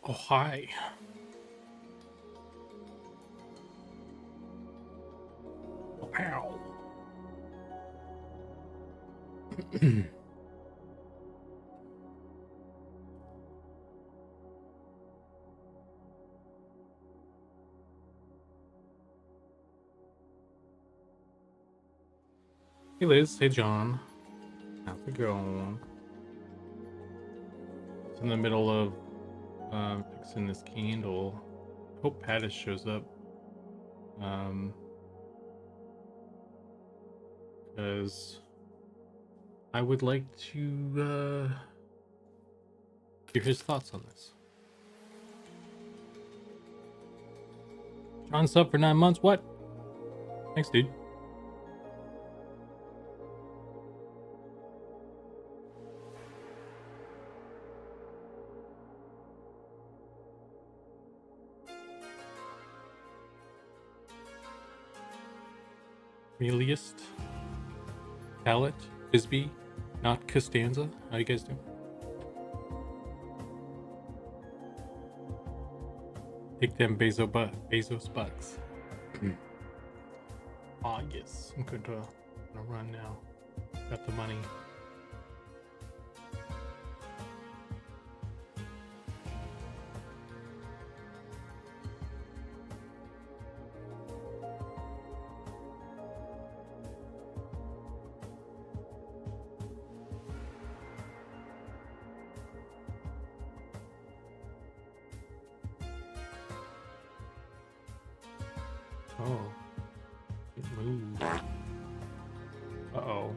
Oh, hi. Oh, ow. Hey, Liz. Hey, John. How's it going? It's in the middle of fixing this candle. Hope Pattis shows up. Because I would like to hear his thoughts on this. John's up for 9 months. What? Thanks, dude. Meliest, Pallet, Bisbee, not Costanza. How you guys doing? Take them Bezos bucks. Ah, yes. I'm gonna run now. Got the money. Oh. It moved. Uh-oh.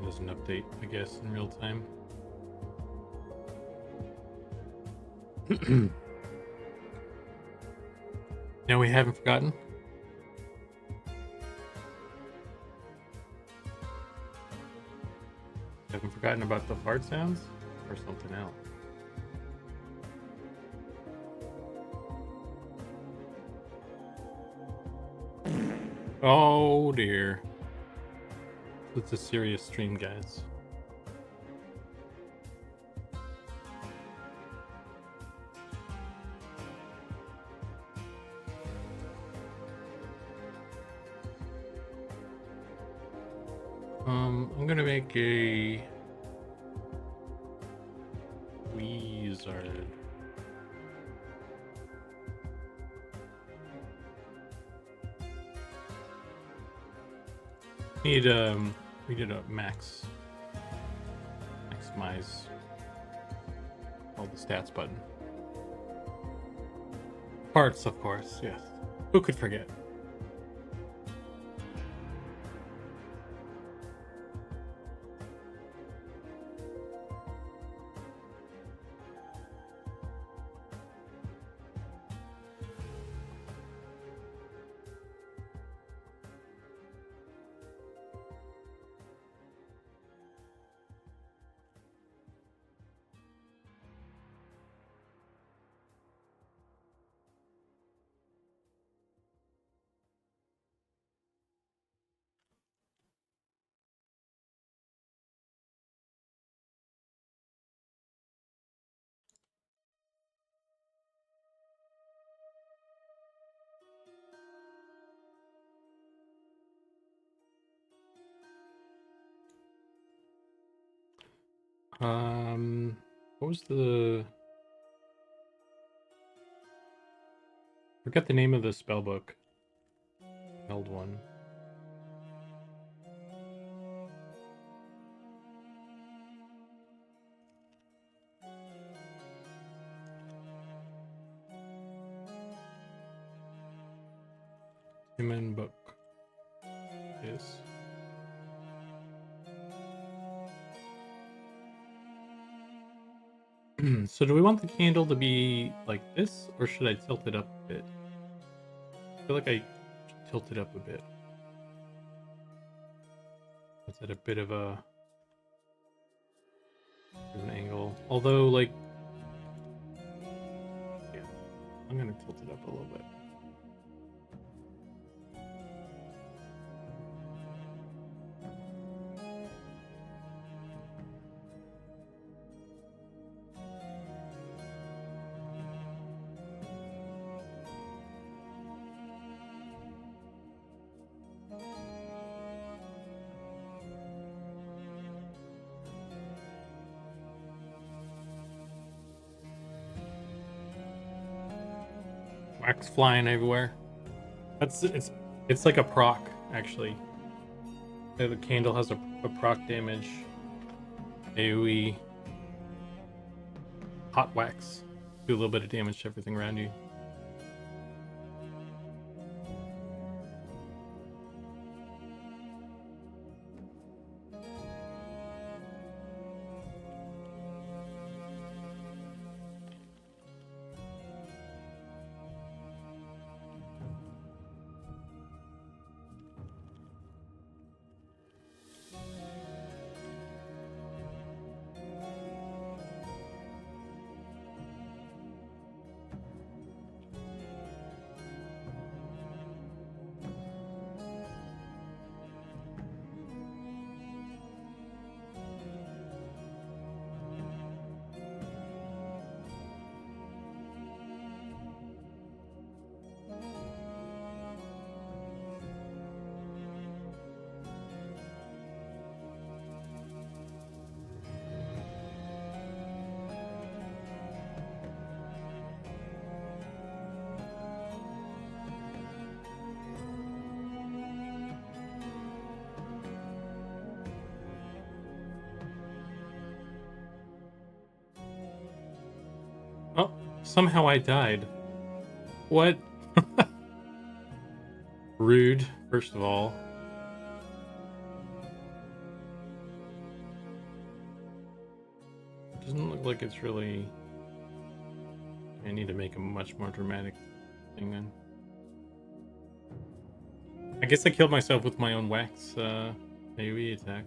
There's an update, I guess, in real time. Now we haven't forgotten. Haven't forgotten about the fart sounds or something else. Oh dear. It's a serious stream, guys. I'm gonna make a wizard. We need a maximize all the stats button. Parts, of course, yes. Who could forget? What was the... Forget the name of the spell book. Held one. Shaman book. Yes. So do we want the candle to be like this, or should I tilt it up a bit? I feel like I should tilt it up a bit. That's at a bit of an angle. Although, like, yeah, I'm gonna tilt it up a little bit. Wax flying everywhere. It's like a proc, actually. The candle has a proc damage. AoE hot wax. Do a little bit of damage to everything around you. Oh, somehow I died. What? Rude, first of all. It doesn't look like it's really... I need to make a much more dramatic thing then. I guess I killed myself with my own wax AoE attack.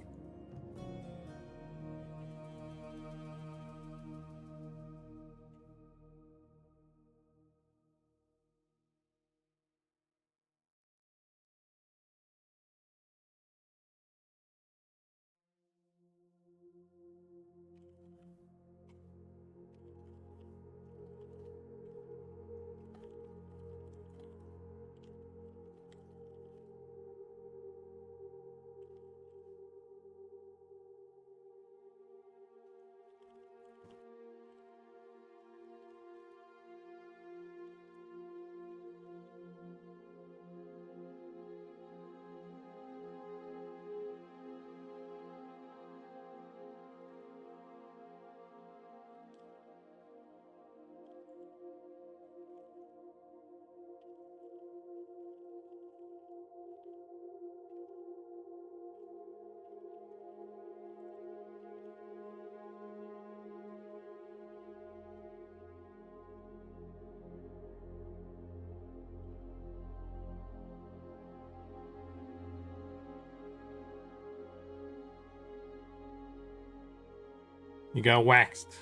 You got waxed.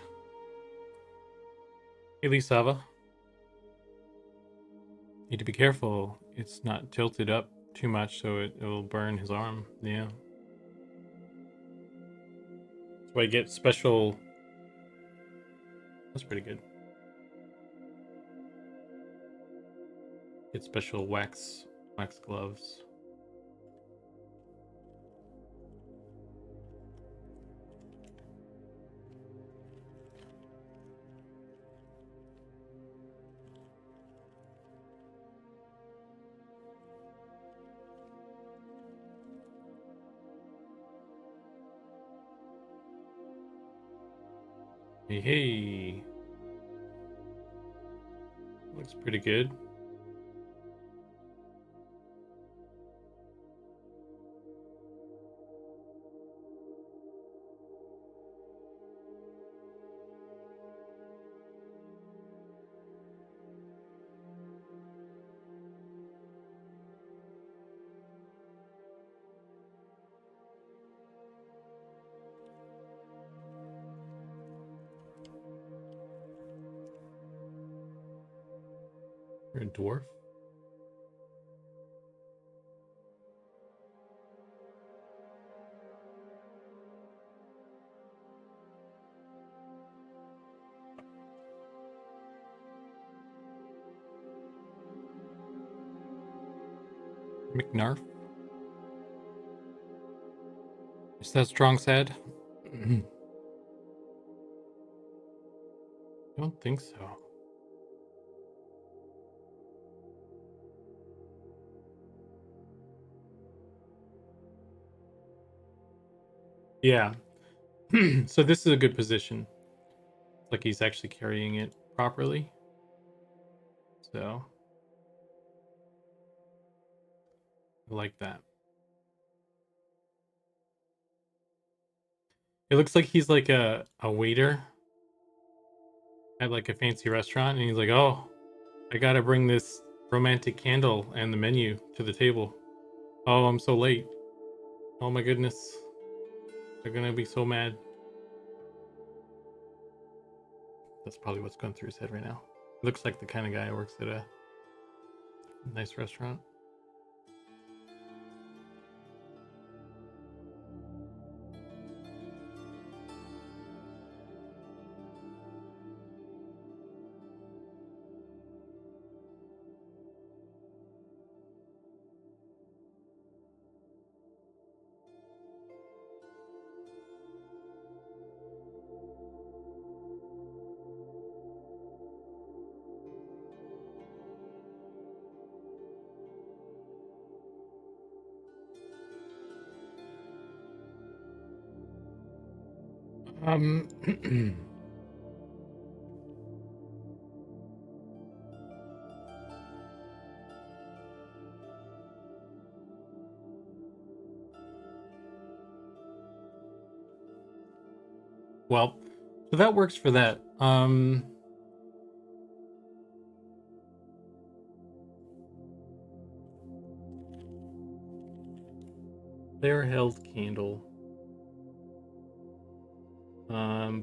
Hey, Lisava. Need to be careful. It's not tilted up too much, so it will burn his arm. Yeah. So I get special... That's pretty good. Get special wax gloves. Hey, hey. Looks pretty good. You're a dwarf. McNarf. Is that strong said? I don't think so. Yeah. So this is a good position. It's like he's actually carrying it properly. So I like that. It looks like he's like a waiter at like a fancy restaurant, and he's like, "Oh, I gotta bring this romantic candle and the menu to the table. Oh, I'm so late. Oh my goodness, they're gonna be so mad." That's probably what's going through his head right now. Looks like the kind of guy who works at a nice restaurant. Um, well, so that works for that. There held candle.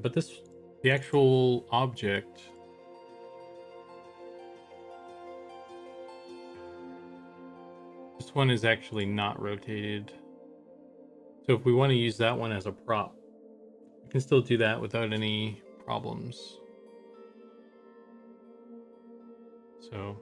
But the actual object. This one is actually not rotated. So if we want to use that one as a prop, we can still do that without any problems. So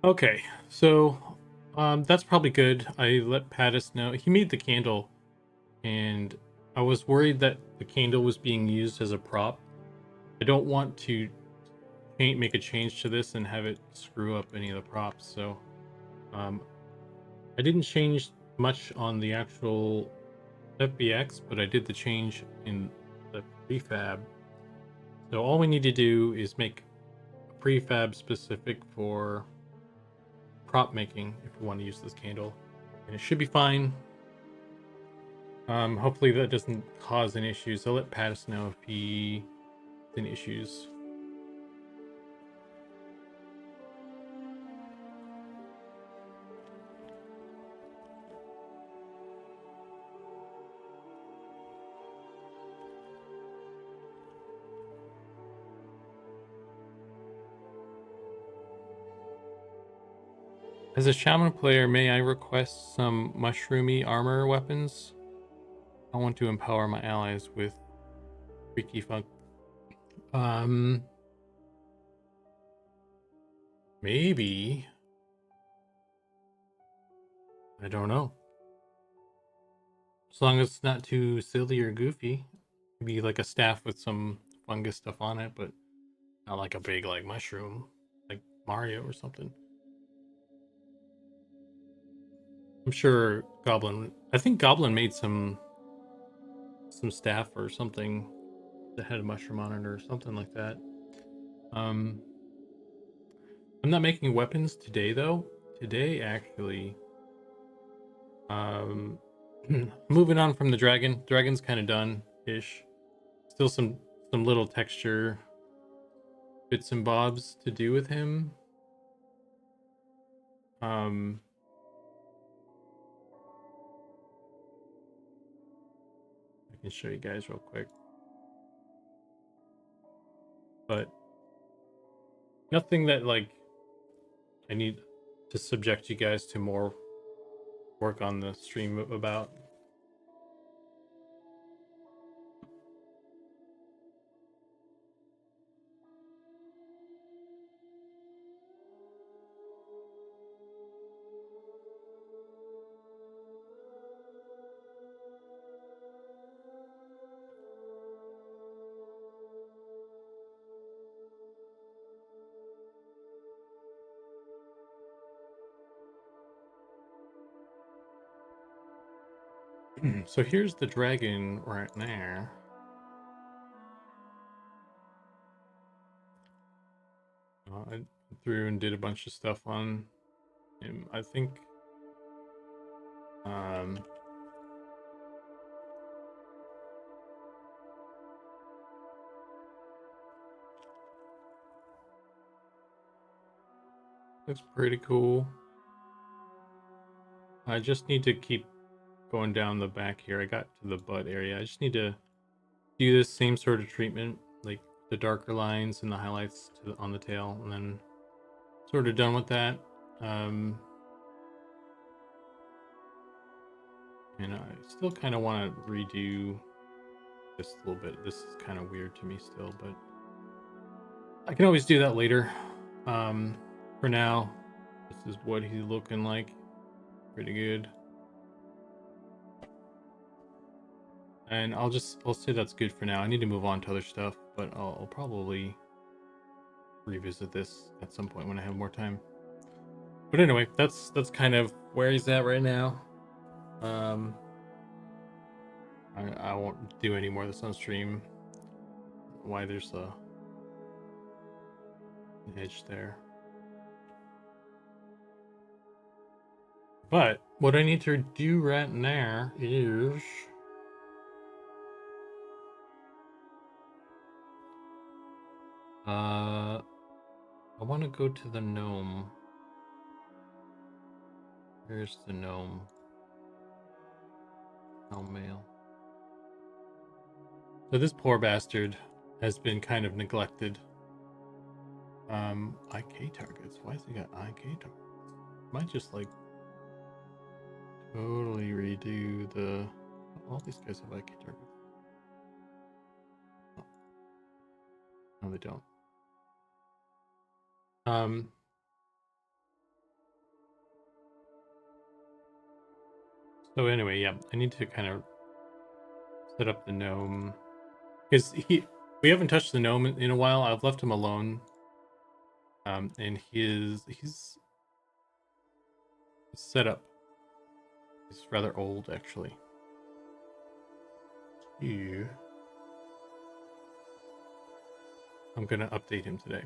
okay, so that's probably good. I let Pattis know. He made the candle, and I was worried that the candle was being used as a prop. I don't want to make a change to this and have it screw up any of the props. So um, I didn't change much on the actual FBX, but I did the change in the prefab. So all we need to do is make a prefab specific for prop making if we want to use this candle, and it should be fine. Hopefully that doesn't cause any issues. I'll let Pattis know if he has any issues. As a shaman player, may I request some mushroomy armor weapons? I want to empower my allies with freaky funk. Maybe. I don't know. As long as it's not too silly or goofy. Maybe like a staff with some fungus stuff on it, but not like a big like mushroom, like Mario or something. I'm sure Goblin. I think Goblin made some staff or something that had a mushroom on it or something like that. Um, I'm not making weapons today though. Today actually, um, moving on from the dragon. Dragon's kind of done ish. Still some little texture bits and bobs to do with him. Um, I can show you guys real quick, but nothing that like I need to subject you guys to more work on the stream about. So here's the dragon right there. I went through and did a bunch of stuff on him. I think um looks pretty cool. I just need to keep going down the back here. I got to the butt area. I just need to do this same sort of treatment, like the darker lines and the highlights on the tail, and then sort of done with that. And I still kind of want to redo this a little bit. This is kind of weird to me still, but I can always do that later. For now, this is what he's looking like. Pretty good. And I'll say that's good for now. I need to move on to other stuff, but I'll probably revisit this at some point when I have more time. But anyway, that's kind of where he's at right now. I won't do any more of this on stream. Why there's an edge there. But what I need to do right now is I want to go to the gnome. Here's the gnome. Gnome mail. So this poor bastard has been kind of neglected. IK targets. Why has he got IK targets? Might just like totally redo the. All these guys have IK targets. Oh. No, they don't. So anyway, yeah, I need to kind of set up the gnome because we haven't touched the gnome in a while. I've left him alone. And he's set up. He's rather old, actually. Yeah. I'm gonna update him today.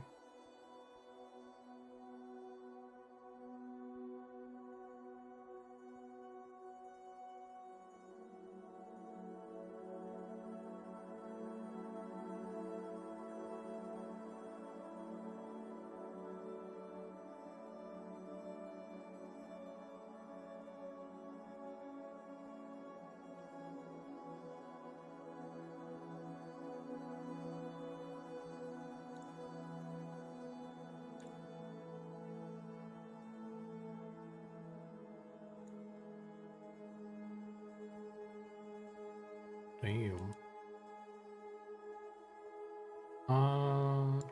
Damn.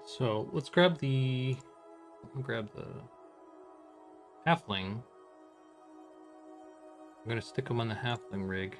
So let's grab I'll grab the halfling. I'm gonna stick him on the halfling rig.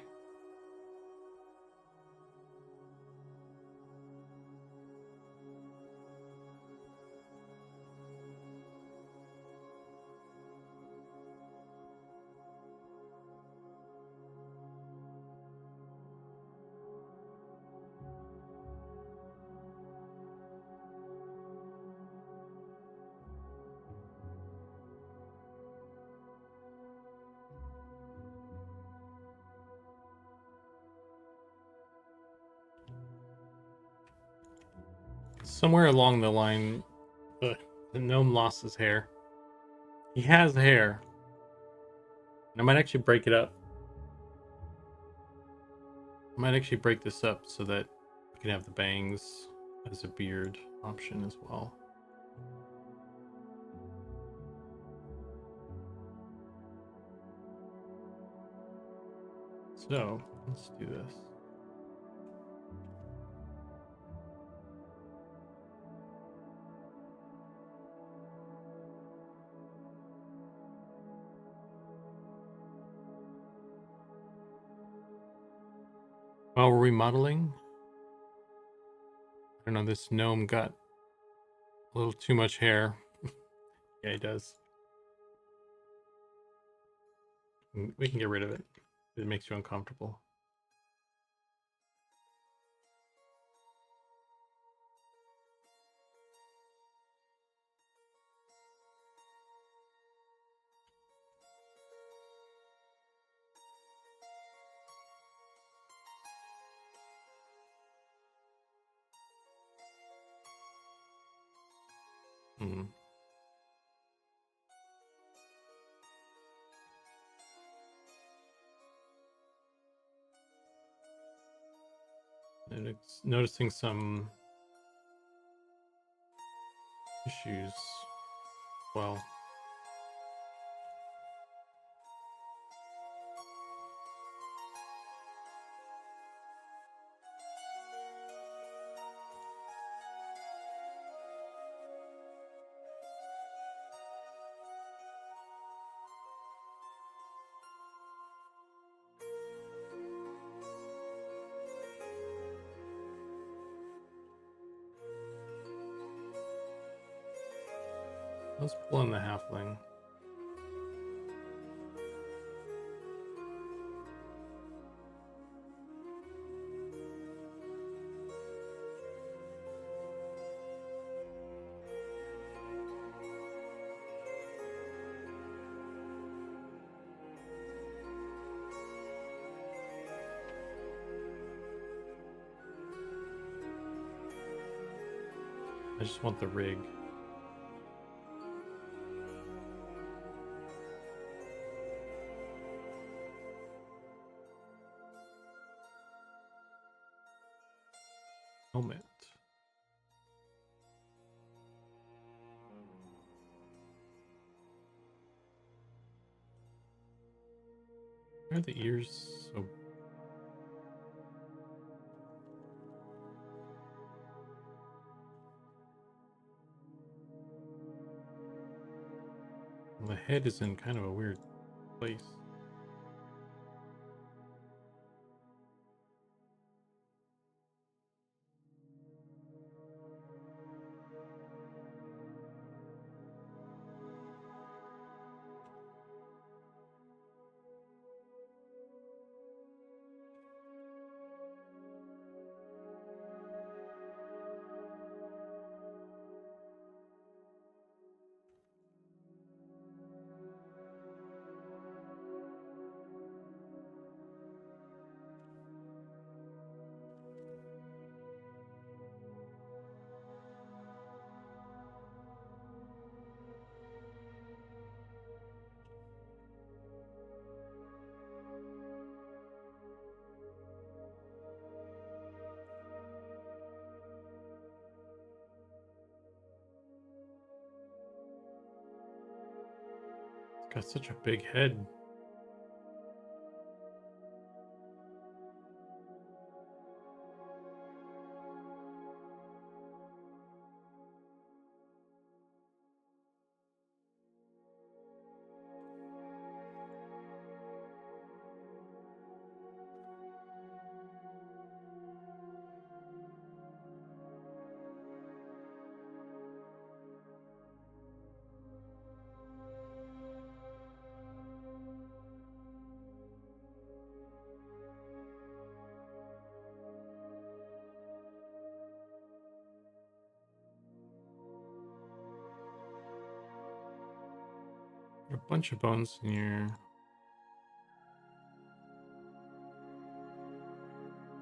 Somewhere along the line, the gnome lost his hair. He has hair. And I might actually break it up. I might actually break this up so that we can have the bangs as a beard option as well. So let's do this. While we're remodeling, I don't know, this gnome got a little too much hair. Yeah, he does. We can get rid of it. It makes you uncomfortable. Hmm. And it's noticing some issues. Well, let's pull in the halfling. I just want the rig. Helmet. Why are the ears so... Well, the head is in kind of a weird place. It's got such a big head. bunch of bones in here.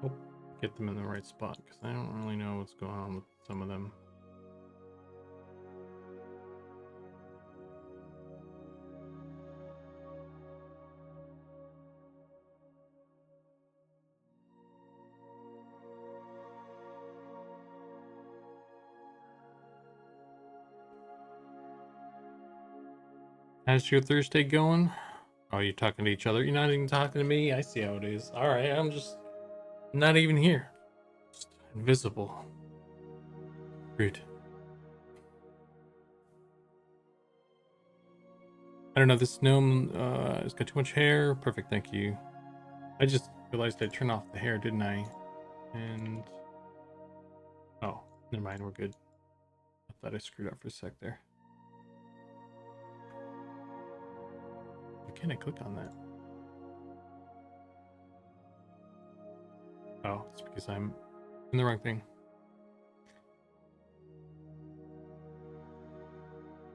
Hope get them in the right spot because I don't really know what's going on with some of them. How's your Thursday going? Oh, you're talking to each other. You're not even talking to me. I see how it is. All right, I'm just not even here. Just invisible. Rude. I don't know. This gnome has got too much hair. Perfect. Thank you. I just realized I turned off the hair, didn't I? And oh, never mind. We're good. I thought I screwed up for a sec there. Why can't I click on that? Oh, it's because I'm in the wrong thing.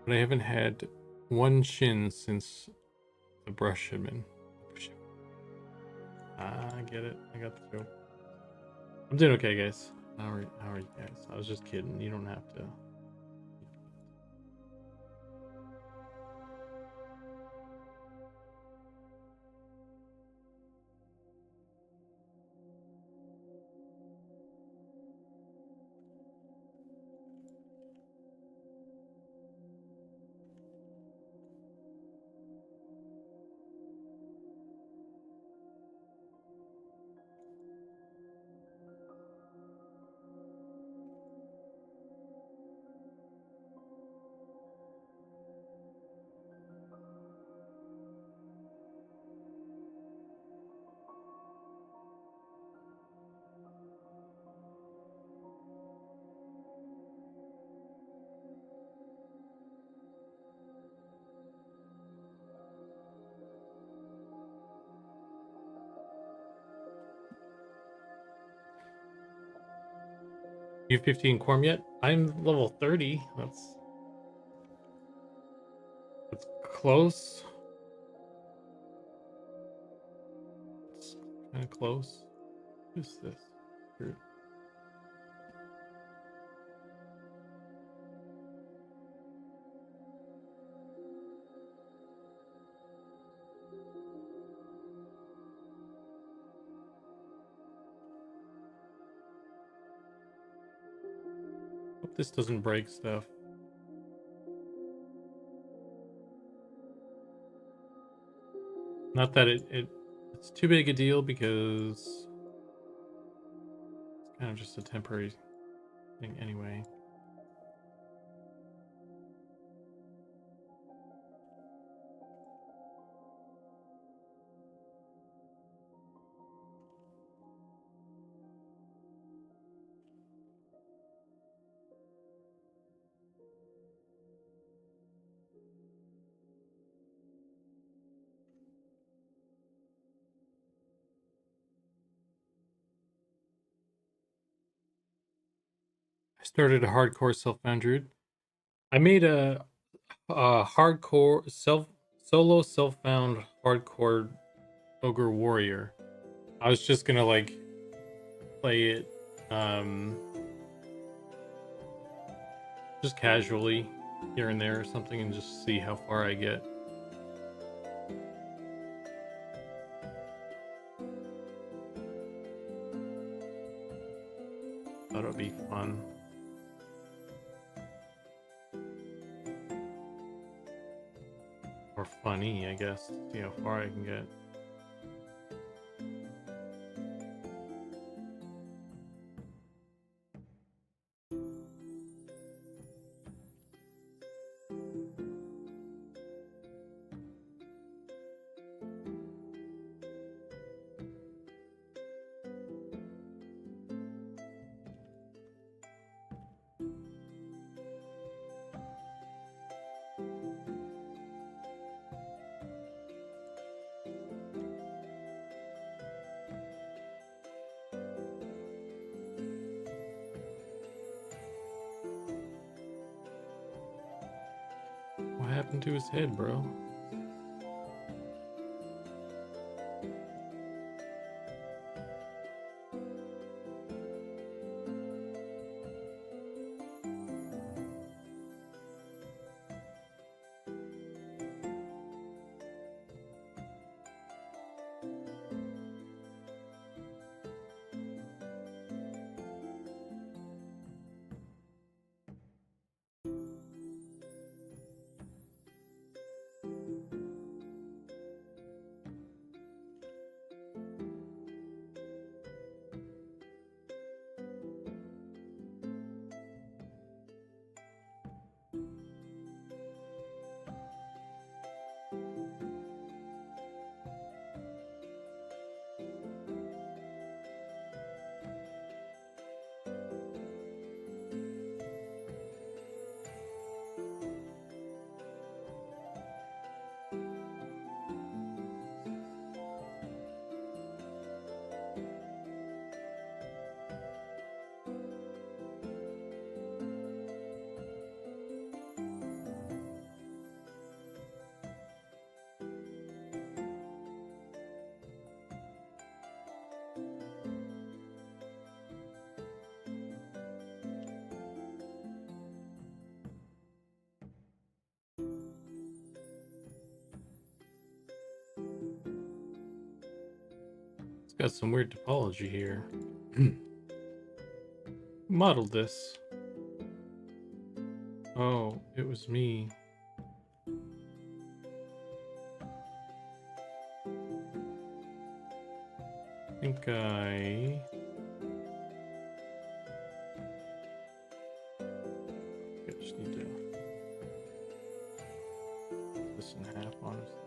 But I haven't had one chin since the brush had been. I get it. I got the joke. I'm doing okay, guys. How are you guys? I was just kidding. You don't have to. You 15 Quorum yet? I'm level 30. That's close. It's kind of close. Who's this? Here. Hope this doesn't break stuff. Not that it's too big a deal because it's kind of just a temporary thing anyway. I started a hardcore self-found. I made a hardcore solo self-found hardcore ogre warrior. I was just gonna like play it just casually here and there or something and just see how far I get. Thought it would be fun. Or funny, I guess, to see how far I can get. What happened to his head, bro? It's got some weird topology here. Modeled this. Oh, it was me. I think I just need to put this in half, honestly.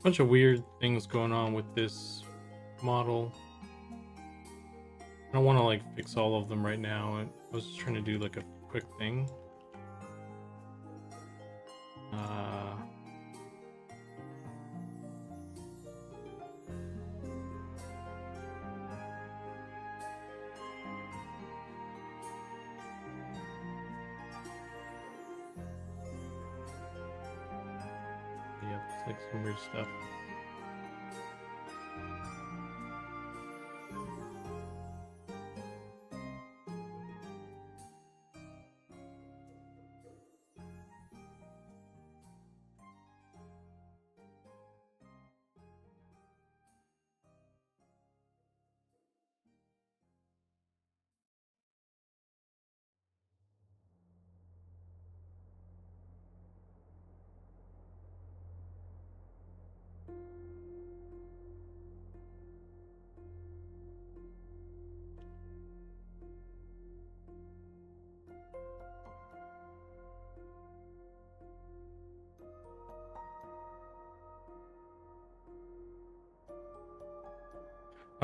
Bunch of weird things going on with this model. I don't want to like fix all of them right now. I was just trying to do like a quick thing. Yeah, it's like some weird stuff.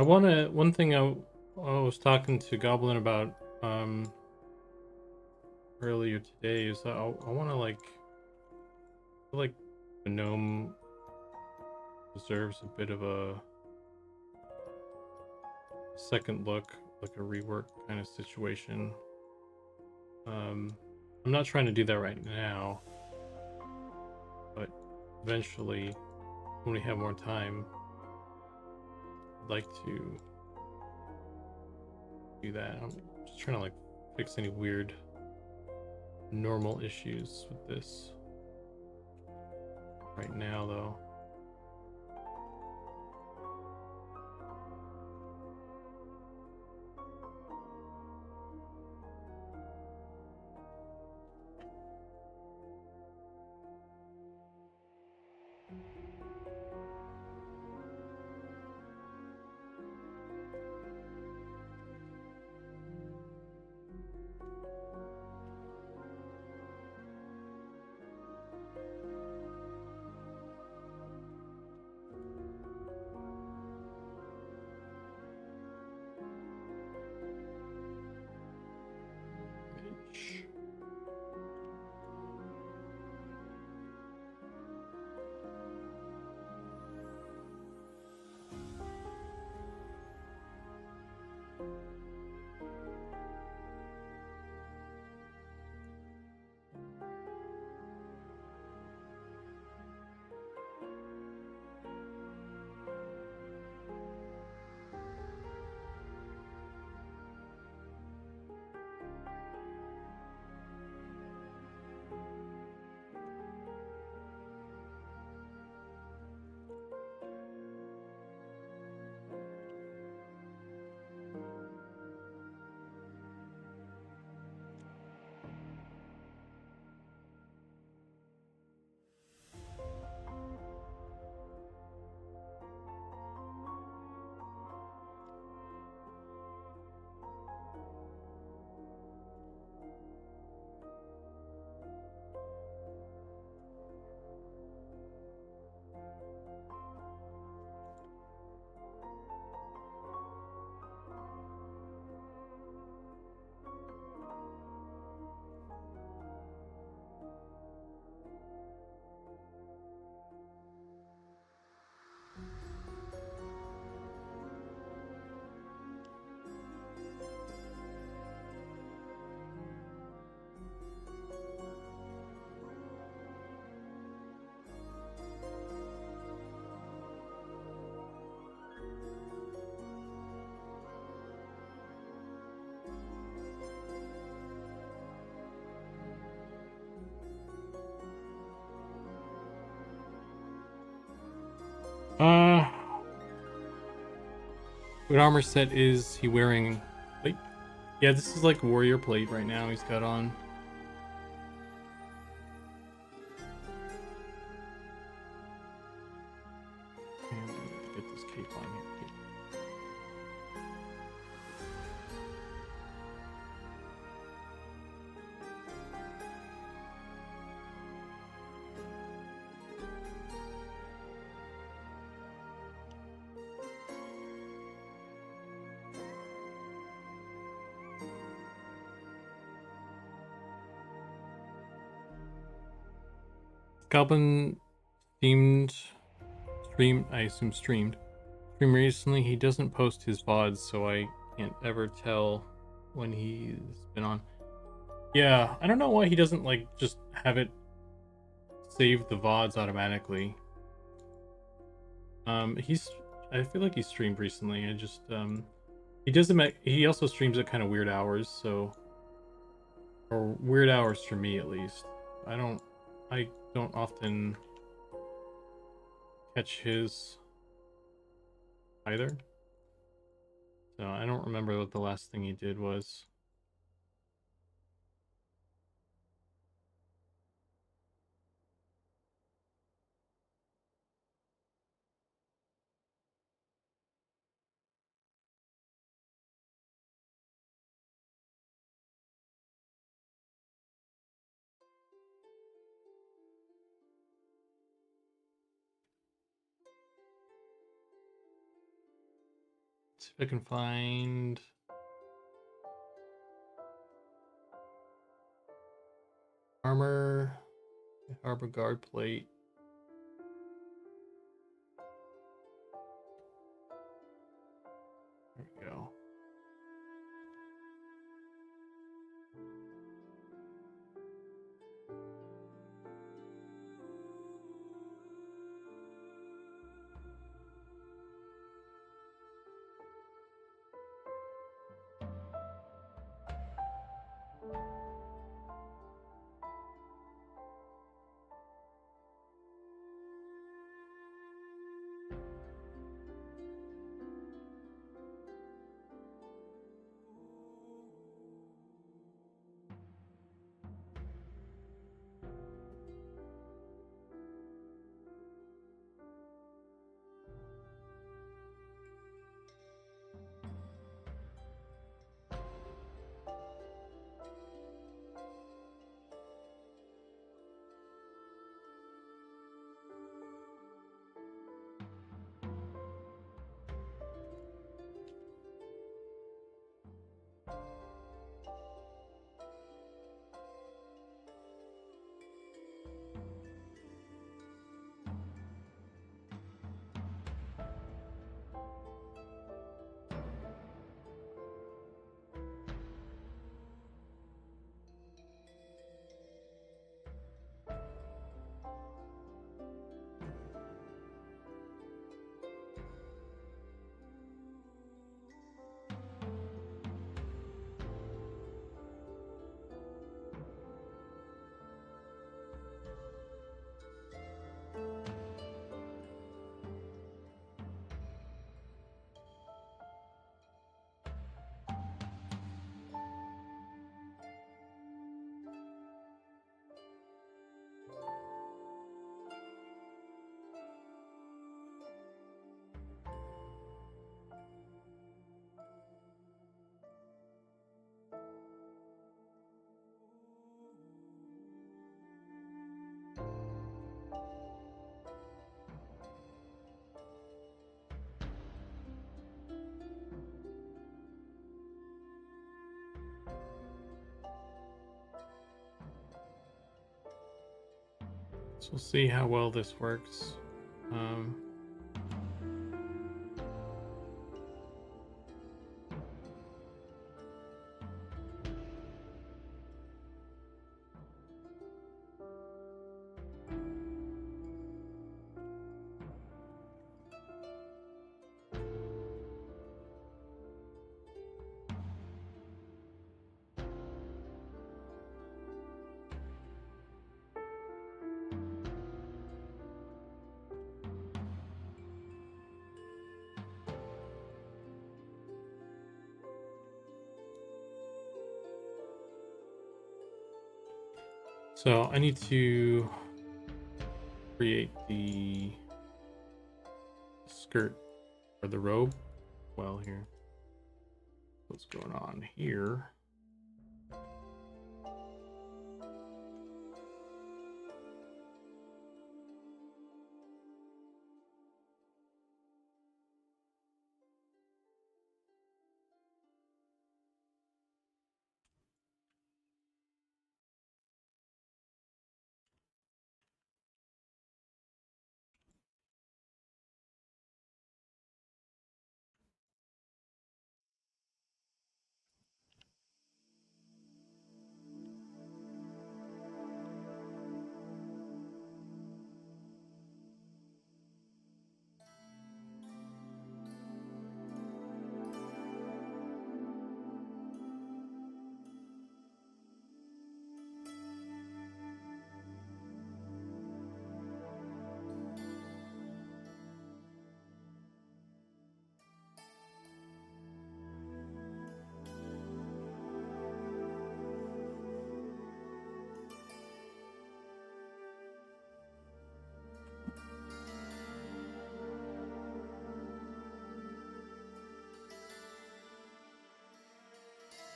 one thing I was talking to Goblin about earlier today is that I want to like the gnome deserves a bit of a second look, like a rework kind of situation. I'm not trying to do that right now, but eventually, when we have more time, I'd like to do that. I'm just trying to like fix any weird normal issues with this right now, though. Uh, what armor set is he wearing? Like, yeah, this is like warrior plate right now. He's got on. And I need to get this cape on here. Goblin themed stream. I assume streamed. Stream recently. He doesn't post his VODs, so I can't ever tell when he's been on. Yeah, I don't know why he doesn't like just have it save the VODs automatically. He's I feel like he streamed recently. I just he does them he also streams at kind of weird hours, so or weird hours for me at least. I don't often catch his either. So I don't remember what the last thing he did was. see if I can find armor, harbor guard plate. There we go. So we'll see how well this works. So I need to create the skirt or the robe. Well, here, what's going on here?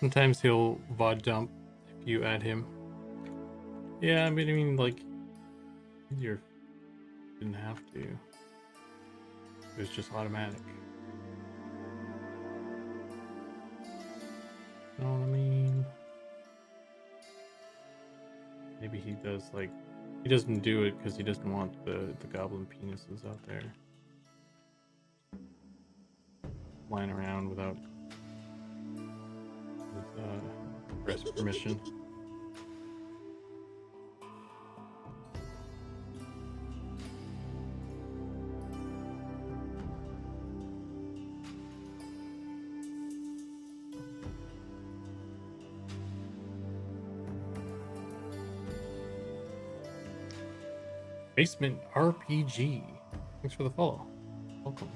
Sometimes he'll VOD dump if you add him. Yeah, I mean, like, you didn't have to. It was just automatic. Maybe he does like he doesn't do it because he doesn't want the goblin penises out there flying around without his permission. Basement RPG. Thanks for the follow. Welcome.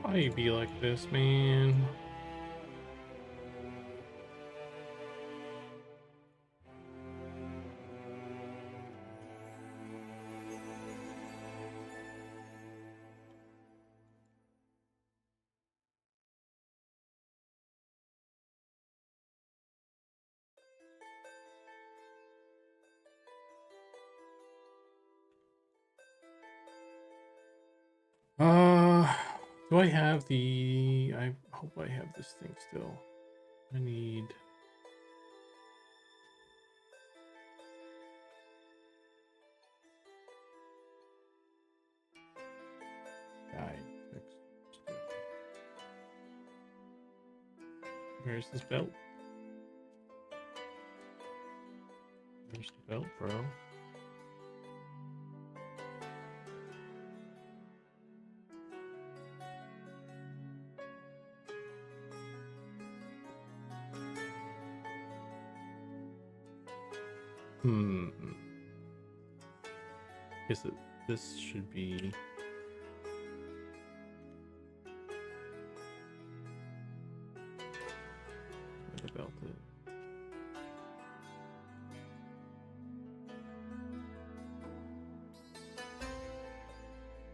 Why you be like this, man? Do I have the... I hope I have this thing still. I need... Guide text. Where's this belt? Where's the belt, bro? Guess this should be. What about it?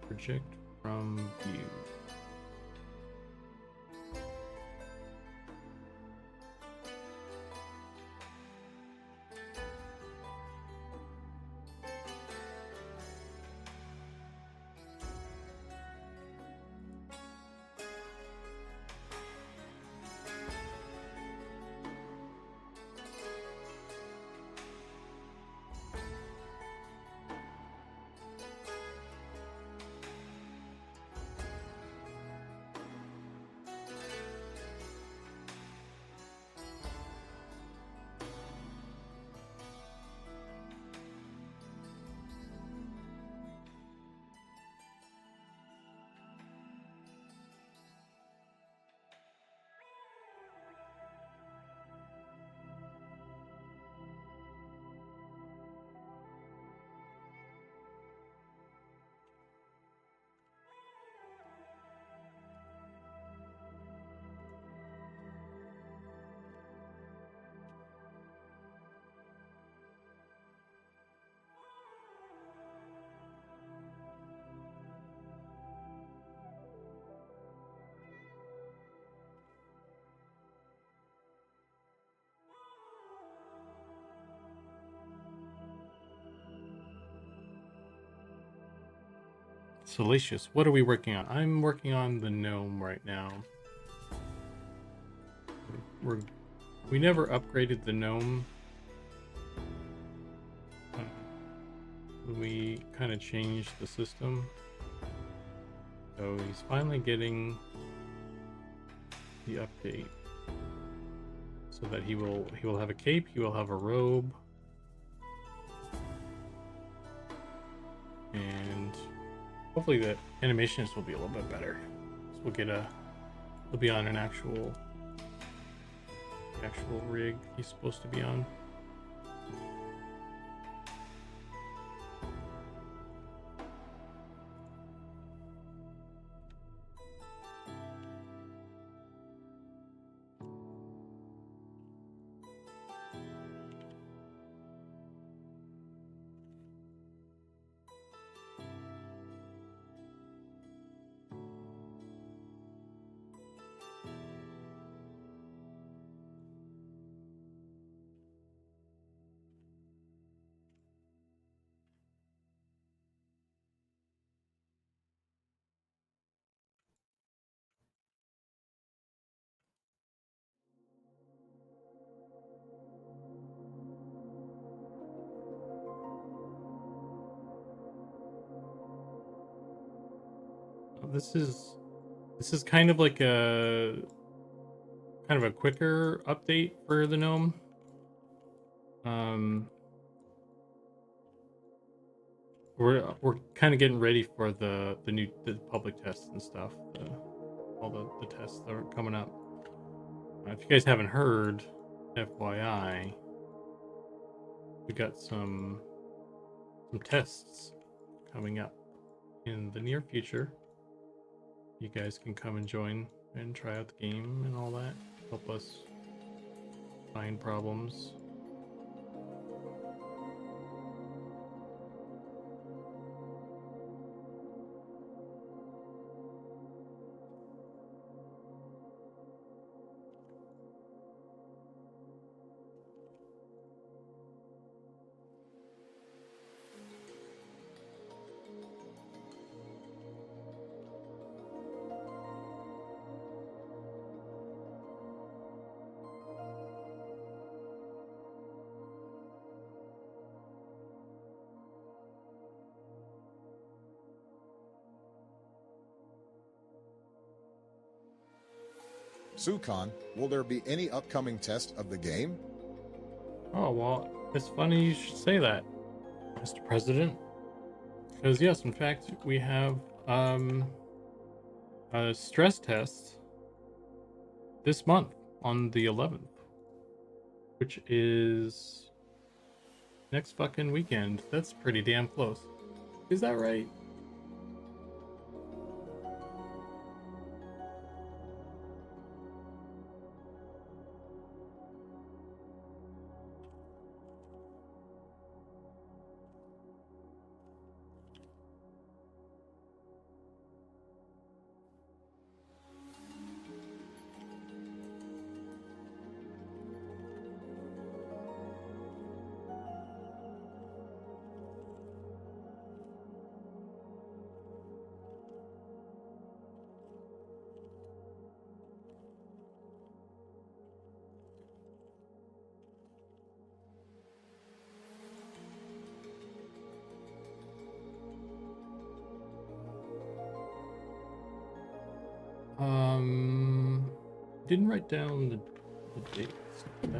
Project from view. Salacious. What are we working on? I'm working on the gnome right now. We never upgraded the gnome. We kind of changed the system. So he's finally getting the update. So that he will have a cape, he will have a robe. And hopefully the animations will be a little bit better. So we'll get he'll be on an actual rig he's supposed to be on. This is kind of like a quicker update for the gnome. We're kind of getting ready for the public tests and stuff. All the tests that are coming up. If you guys haven't heard, FYI, we got some tests coming up in the near future. You guys can come and join and try out the game and all that. Help us find problems. Sukon, will there be any upcoming test of the game? Oh, well, it's funny you should say that, Mr. President. Because, yes, in fact, we have a stress test this month on the 11th, which is Next fucking weekend. That's pretty damn close. Is that right? Didn't write down the dates today.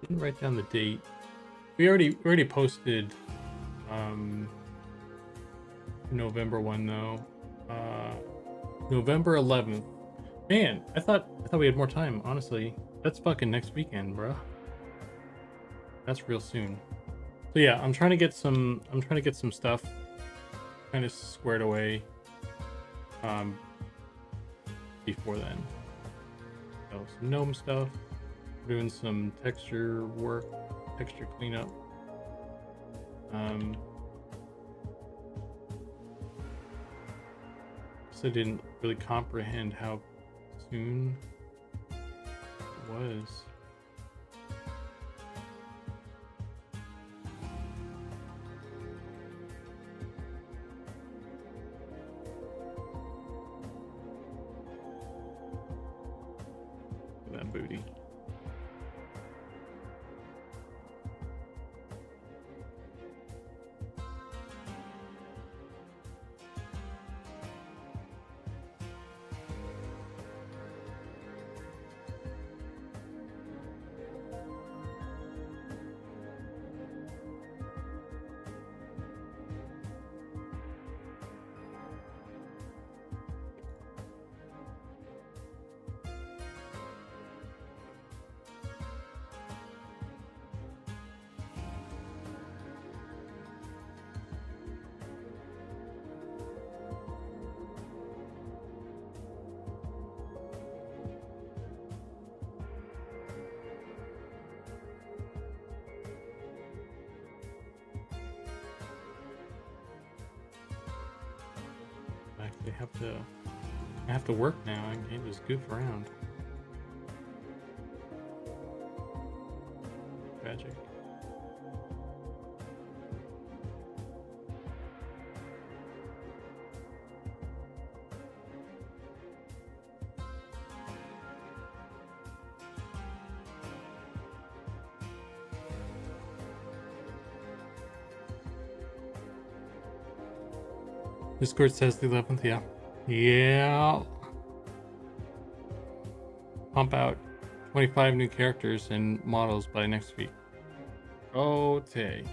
Didn't write down the date. We already posted November one though. November 11th. Man, I thought we had more time, honestly. That's fucking next weekend, bruh. That's real soon. So yeah, I'm trying to get some stuff kind of squared away before then. So some gnome stuff, doing some texture work, texture cleanup. So I didn't really comprehend how soon it was. That booty. I have to work now. I can't just goof around. Tragic. Discord says the 11th, yeah. Yeah. Pump out 25 new characters and models by next week. Okay.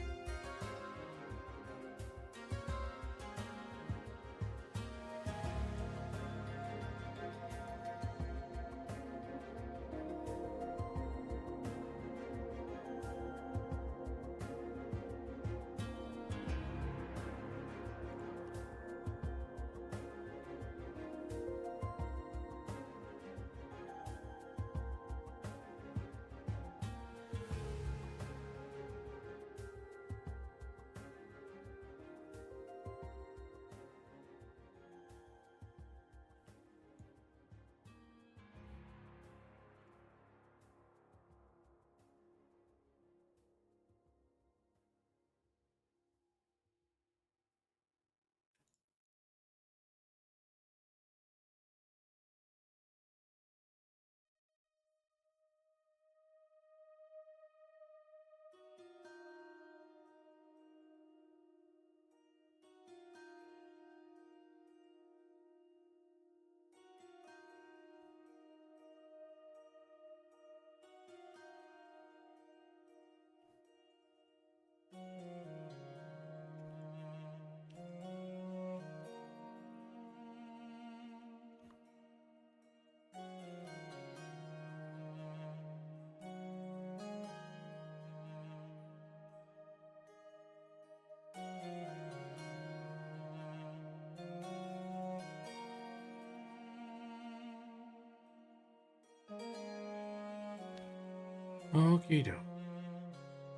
Okie doke.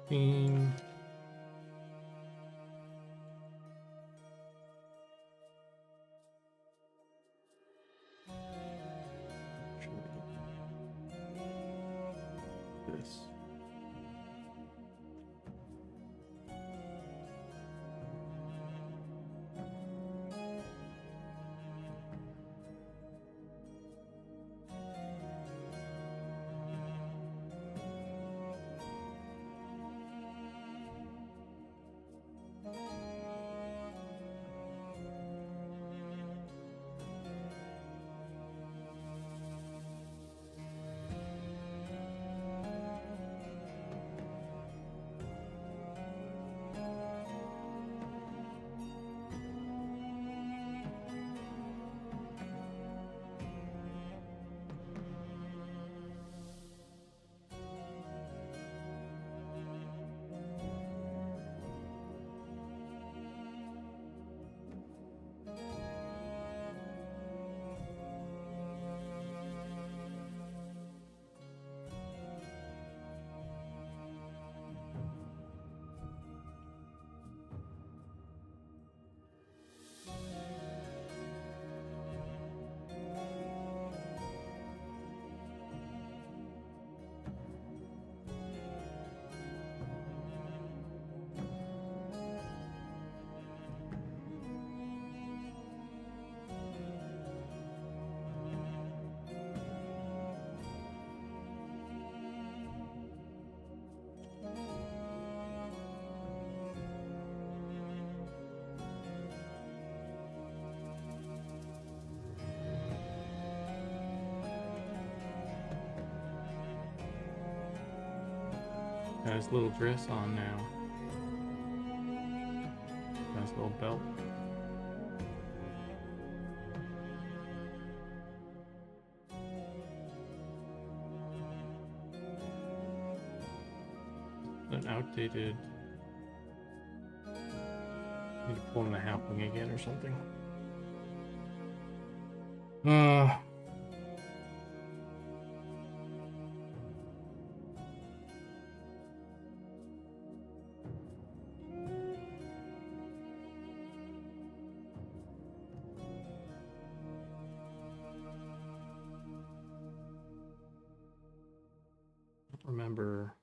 Theme. This. Got his little dress on now. Got his little belt. An outdated. Need to pull in the halfling again or something. Remember.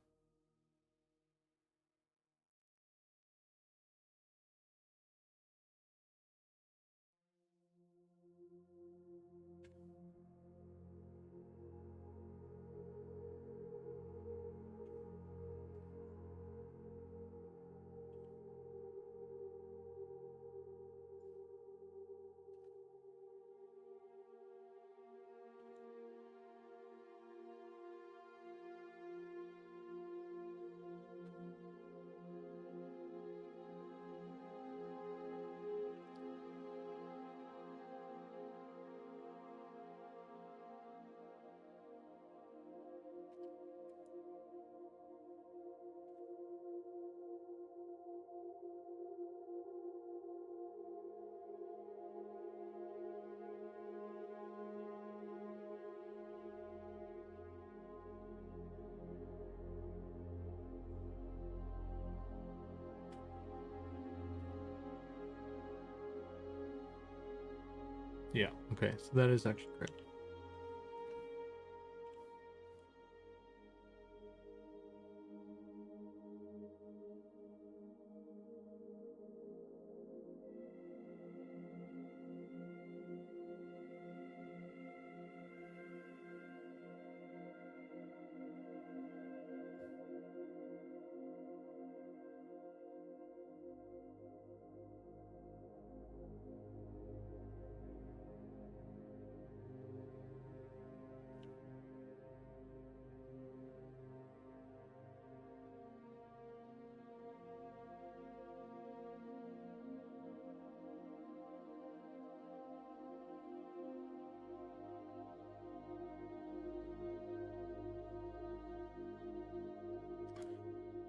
Yeah, okay, so that is actually correct.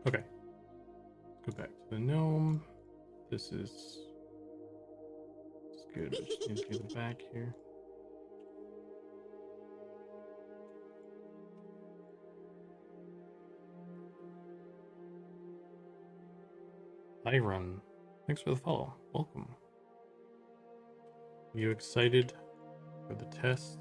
Okay. Go back to the gnome. This is good. I just need to get it back here. Byron, thanks for the follow. Welcome. Are you excited for the tests?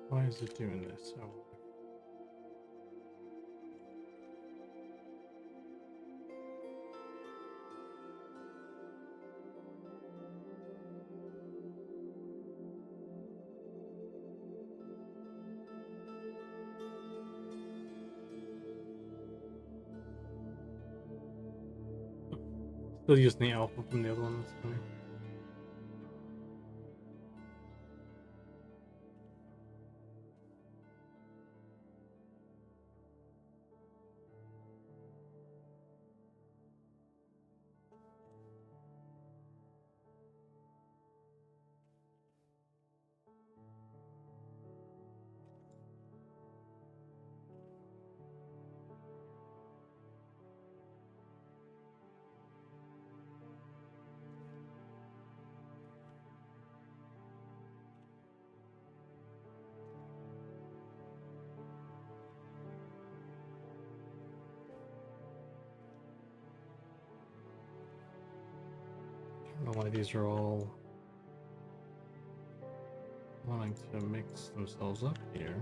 Why is it doing this? Oh. Still using the alpha from the other one. That's funny. I don't know why these are all wanting to mix themselves up here.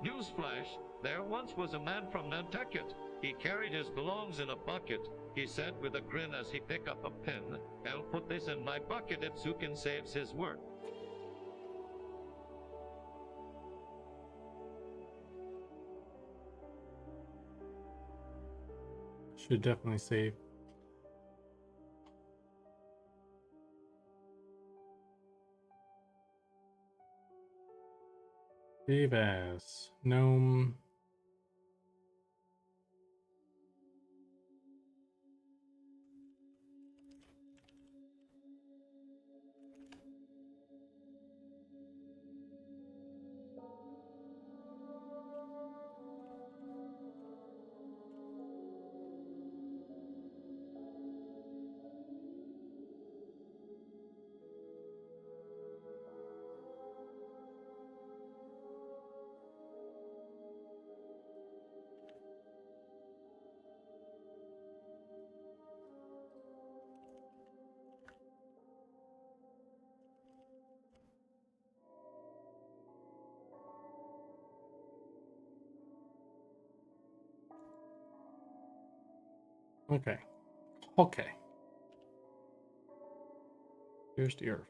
Newsflash, there once was a man from Nantucket. He carried his belongs in a bucket. He said with a grin as he picked up a pen, "I'll put this in my bucket if Sukin saves his work." Should definitely save. Save as Gnome. Okay. Okay. Here's the earth.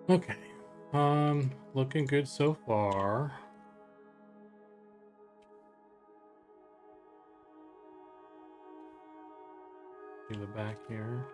Okay. Looking good so far. See the back here.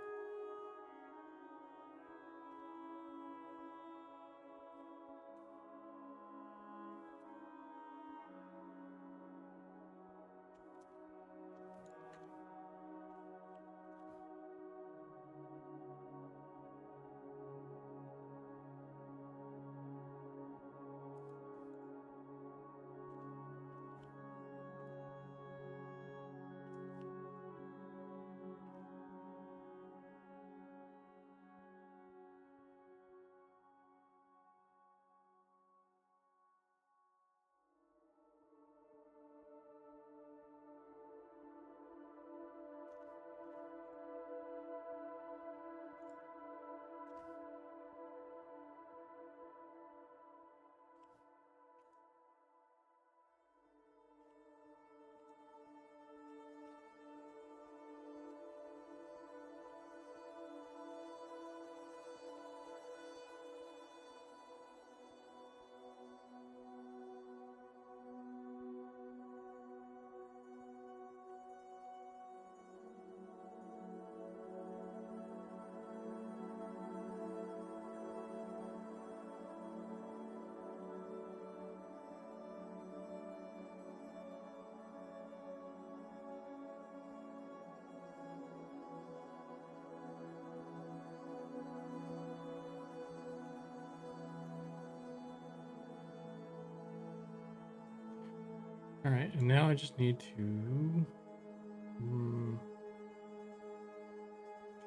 All right, and now I just need to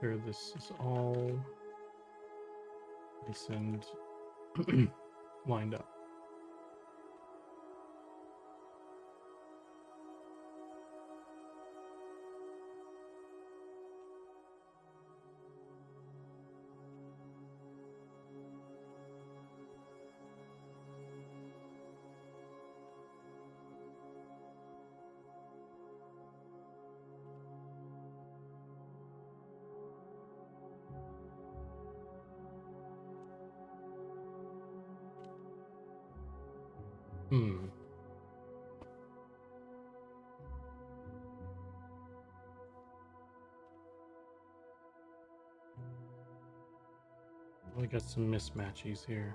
sure this is all nice and lined up. Hmm. I got some mismatches here.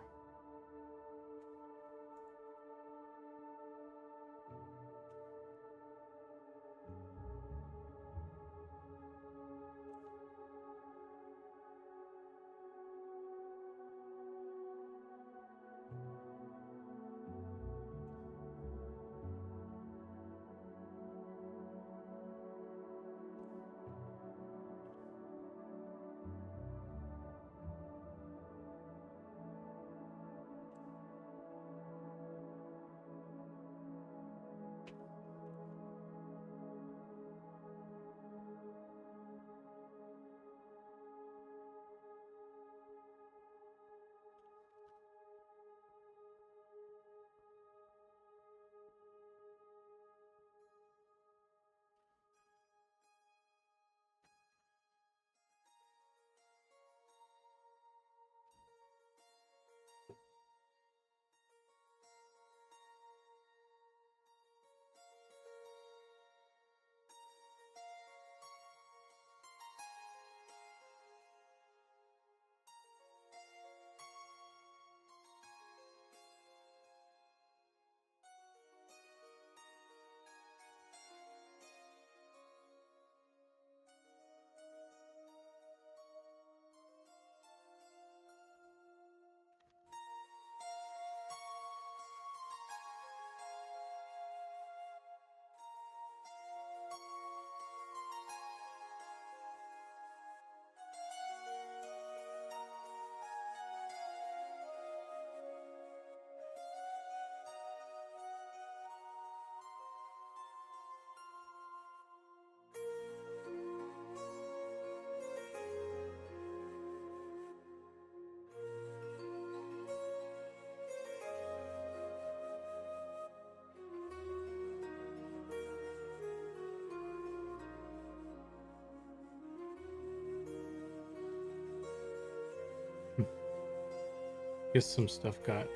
Guess some stuff got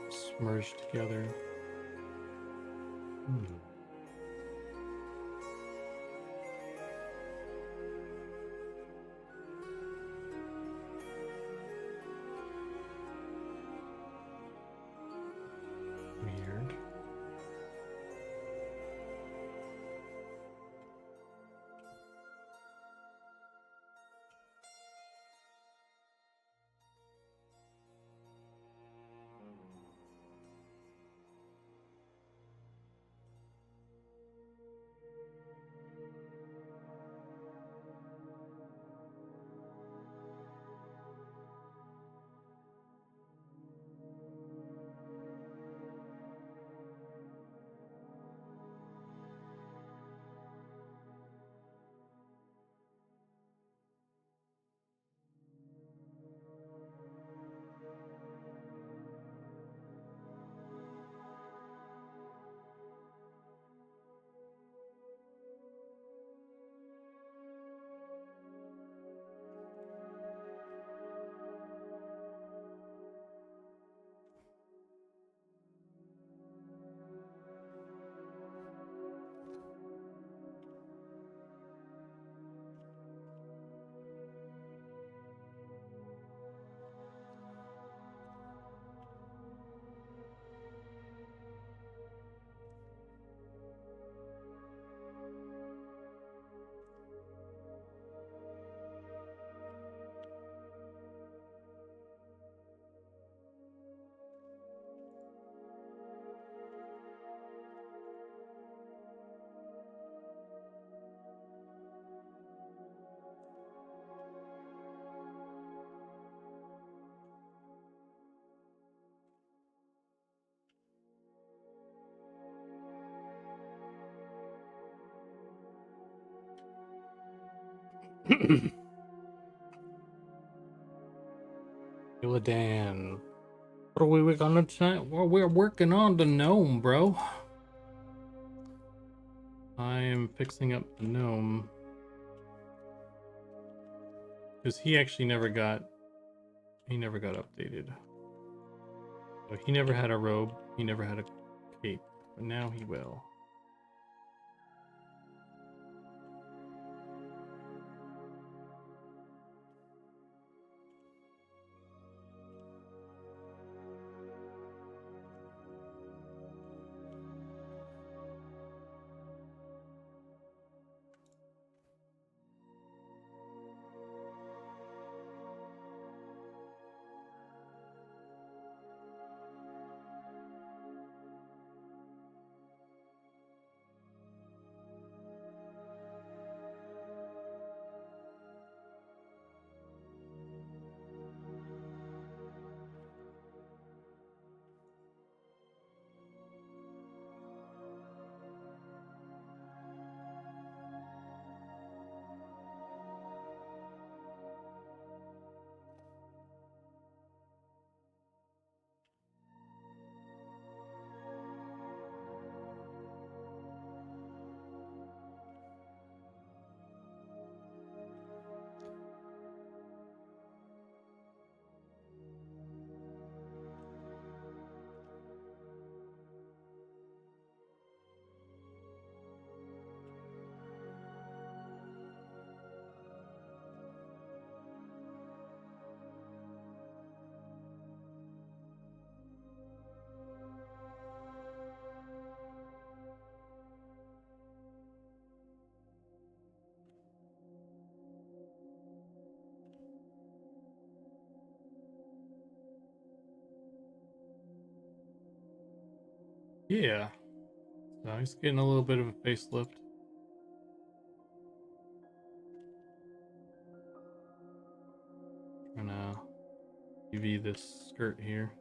smudged together. Weird. Illidan. What are we working on tonight? Well, we're working on the gnome, bro. I am fixing up the gnome. Because he actually never got updated. So he never had a robe, he never had a cape, but now he will. Yeah, so he's getting a little bit of a facelift. Gonna UV this skirt here.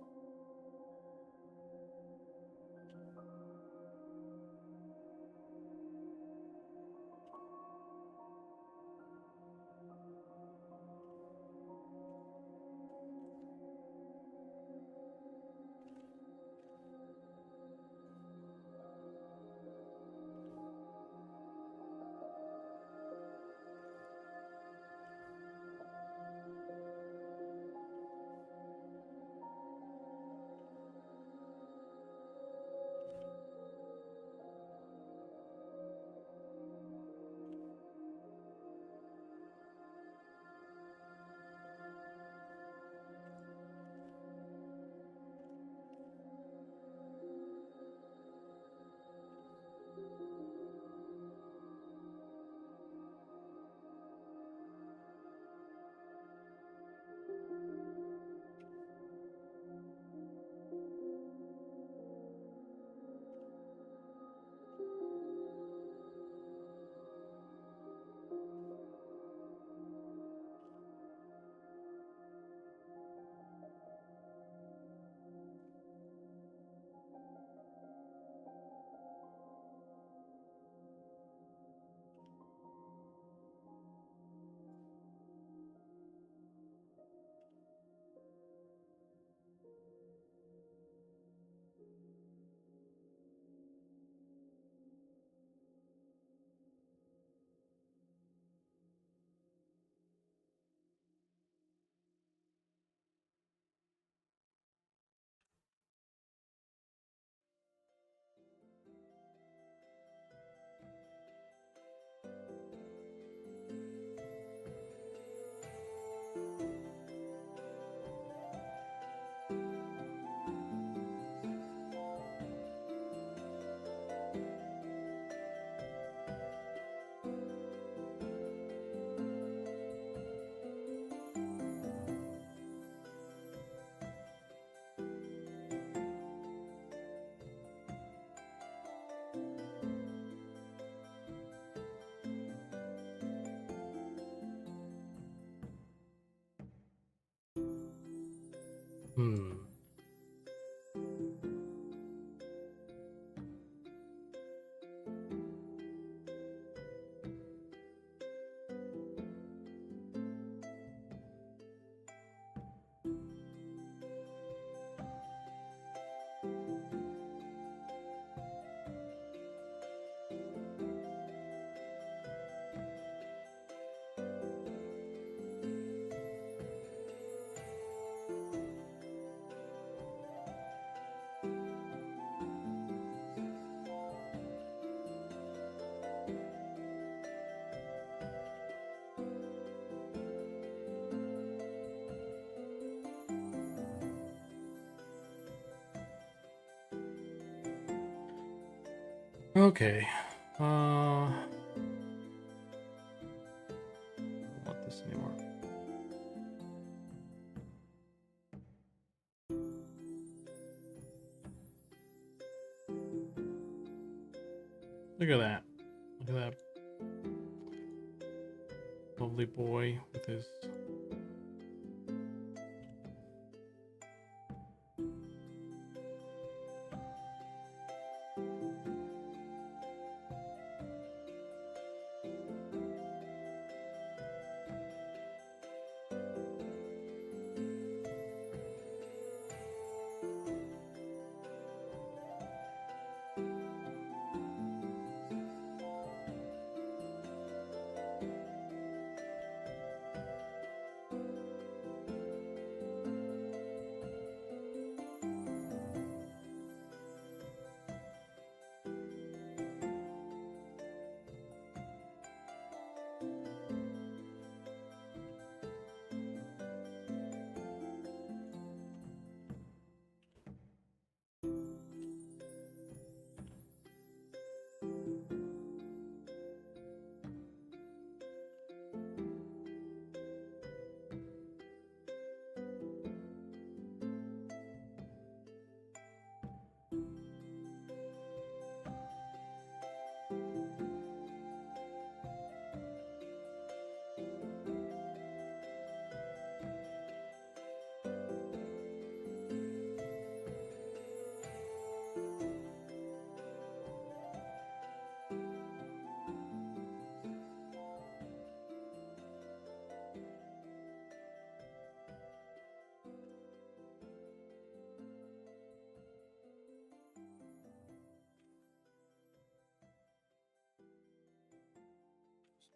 Hmm. Okay. I don't want this anymore. Look at that. Look at that lovely boy with his...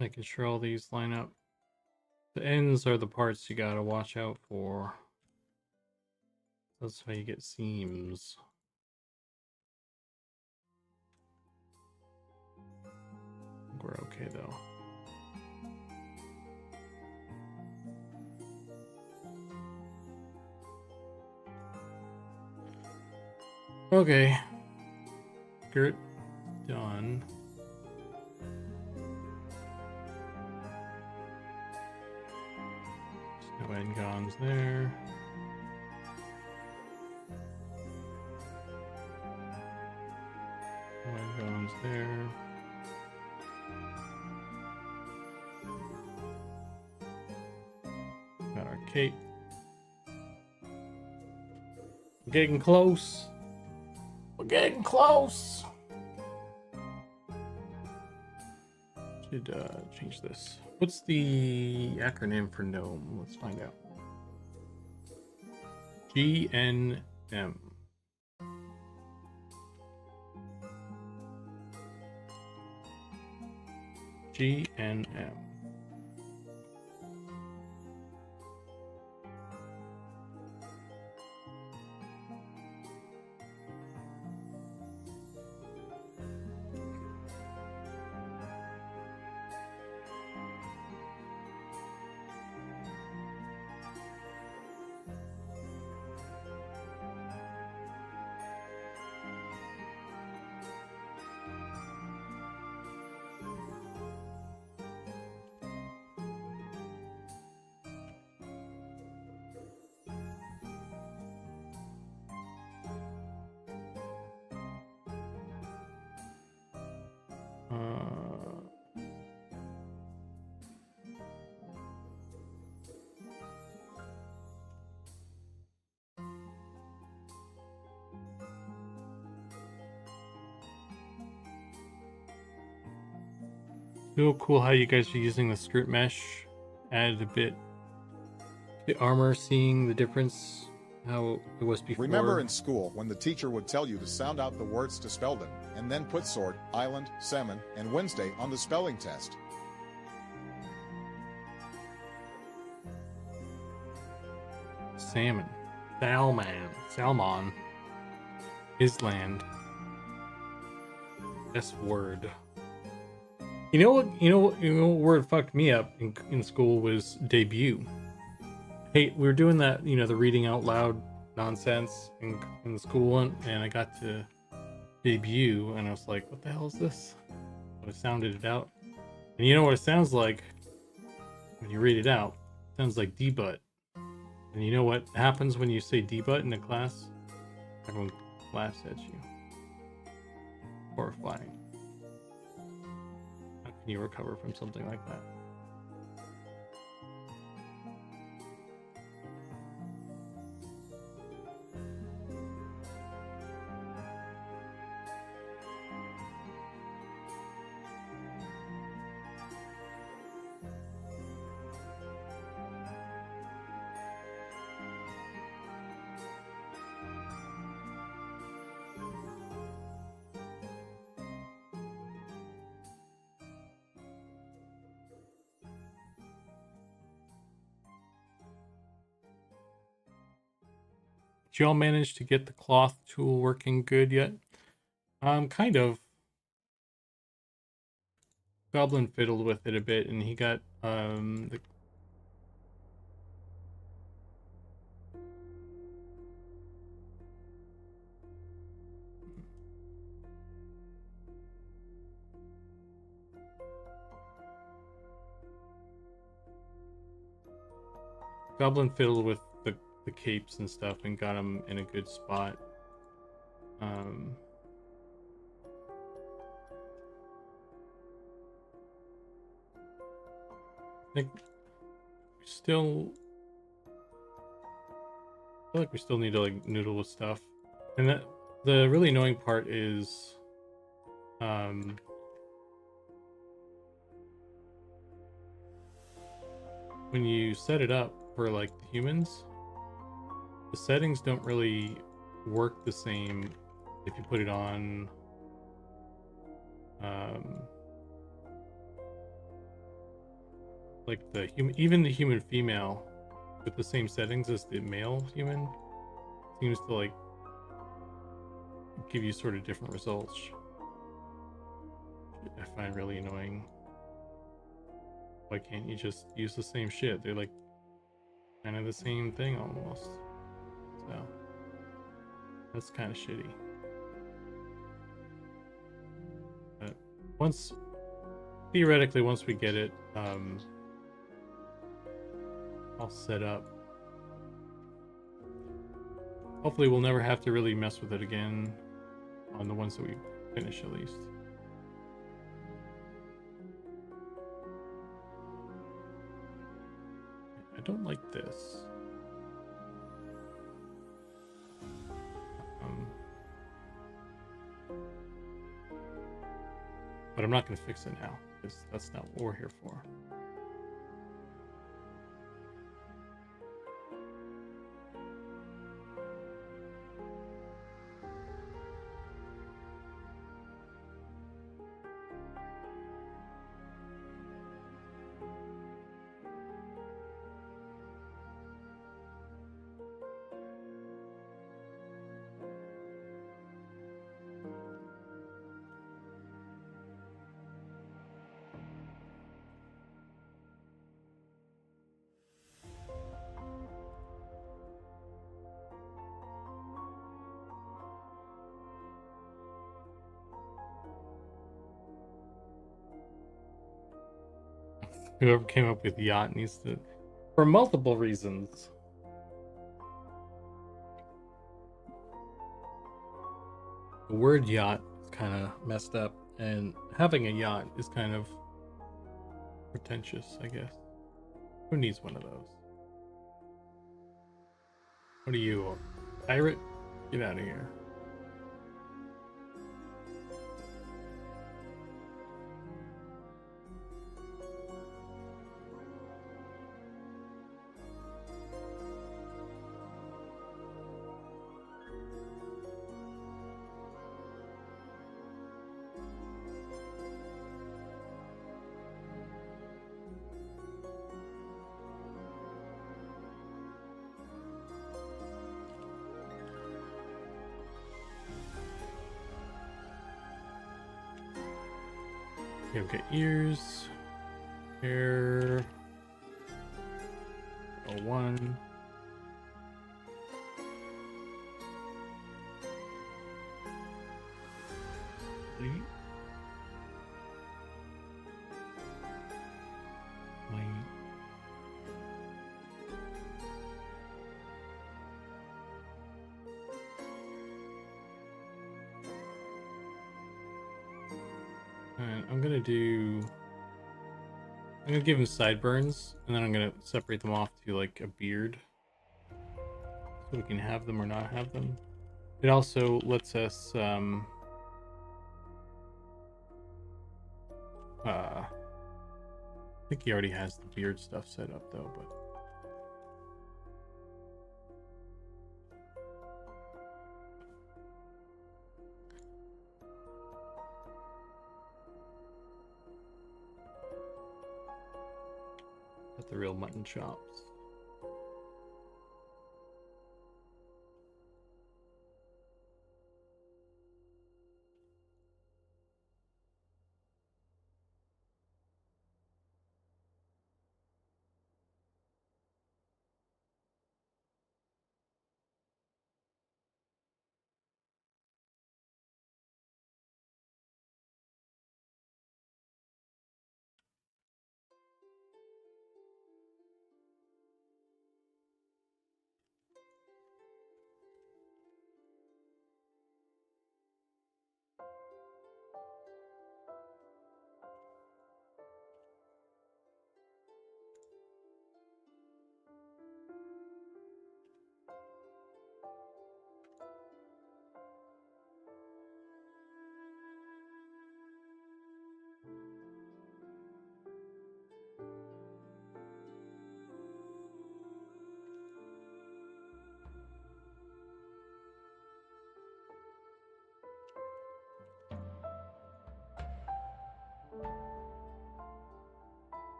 Making sure all these line up. The ends are the parts you gotta watch out for. That's how you get seams. I think we're okay though. Okay. Skirt done. No end gons there. No end gons there. Got our cape. We're getting close. We're getting close. Should change this. What's the acronym for Gnome? Let's find out. GNM. GNM. Real cool how you guys are using the script mesh. Added a bit the armor, seeing the difference how it was before. Remember in school when the teacher would tell you to sound out the words to spell them, and then put sword, island, salmon, and Wednesday on the spelling test? Salmon. Salmon. Island. S word. You know what word fucked me up in school was debut. Hey, we were doing that, the reading out loud nonsense in school, and I got to debut, and I was like, what the hell is this? So I sounded it out. And you know what it sounds like when you read it out? It sounds like debut. And you know what happens when you say debut in a class? Everyone laughs at you. Horrifying. How can you recover from something like that? Did y'all manage to get the cloth tool working good yet? Kind of. Goblin fiddled with it a bit, and he got the Goblin fiddled with the capes and stuff and got him in a good spot. I think we still I feel like we still need to like noodle with stuff. And that the really annoying part is when you set it up for like the humans, the settings don't really work the same if you put it on like the human, even the human female with the same settings as the male human seems to like give you sort of different results. I find really annoying. Why can't you just use the same shit? They're like kind of the same thing almost. So that's kind of shitty. But theoretically, once we get it all set up, hopefully we'll never have to really mess with it again on the ones that we finish at least. I don't like this. But I'm not going to fix it now, because that's not what we're here for. Whoever came up with yacht needs to, for multiple reasons. The word yacht is kind of messed up, and having a yacht is kind of pretentious, I guess. Who needs one of those? What are you, a pirate? Get out of here. Okay, we've got ears, hair, 01. And I'm gonna give him sideburns, and then I'm gonna separate them off to like a beard, so we can have them or not have them. It also lets us I think he already has the beard stuff set up though, but at the real mutton chops.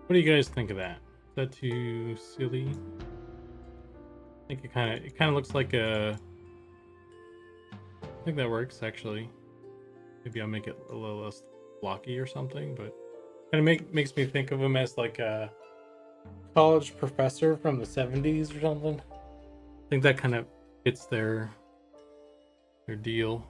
What do you guys think of that? Is that too silly? I think it kind of looks like a. I think that works actually. Maybe I'll make it a little less blocky or something, but kind of makes me think of him as like a college professor from the 70s or something. I think that kind of fits their deal.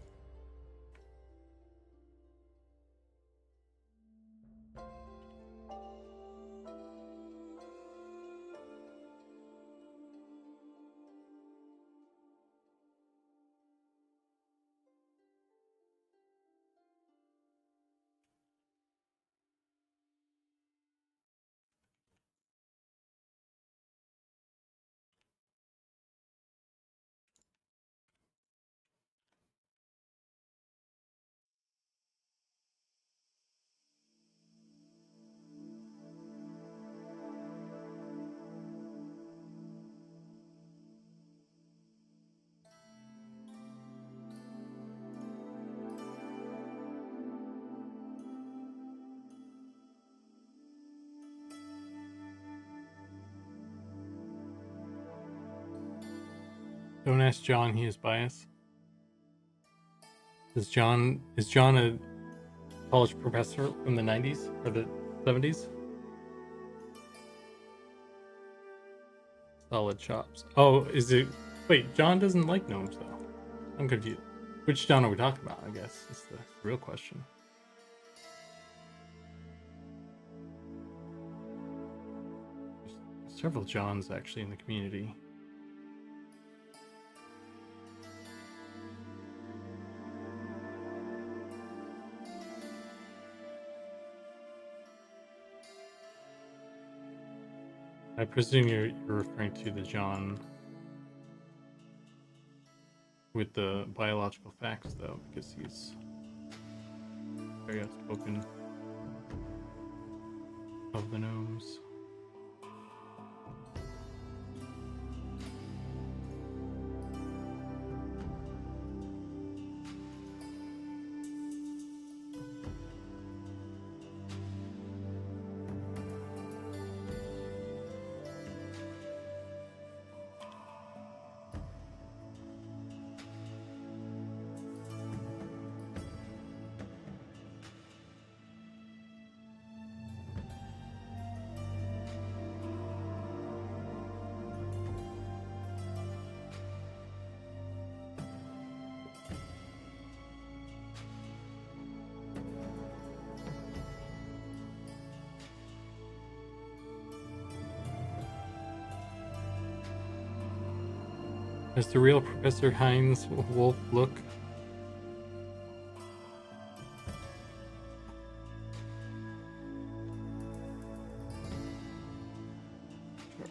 Don't ask John, he is biased. Is John a college professor from the 90s or the 70s? Solid chops. Oh, is it? Wait, John doesn't like gnomes though. I'm confused. Which John are we talking about? I guess is the real question. There's several Johns actually in the community. I presume you're referring to the John with the biological facts, though, because he's very outspoken of the gnomes. Does the real Professor Heinz Wolf look? Sure.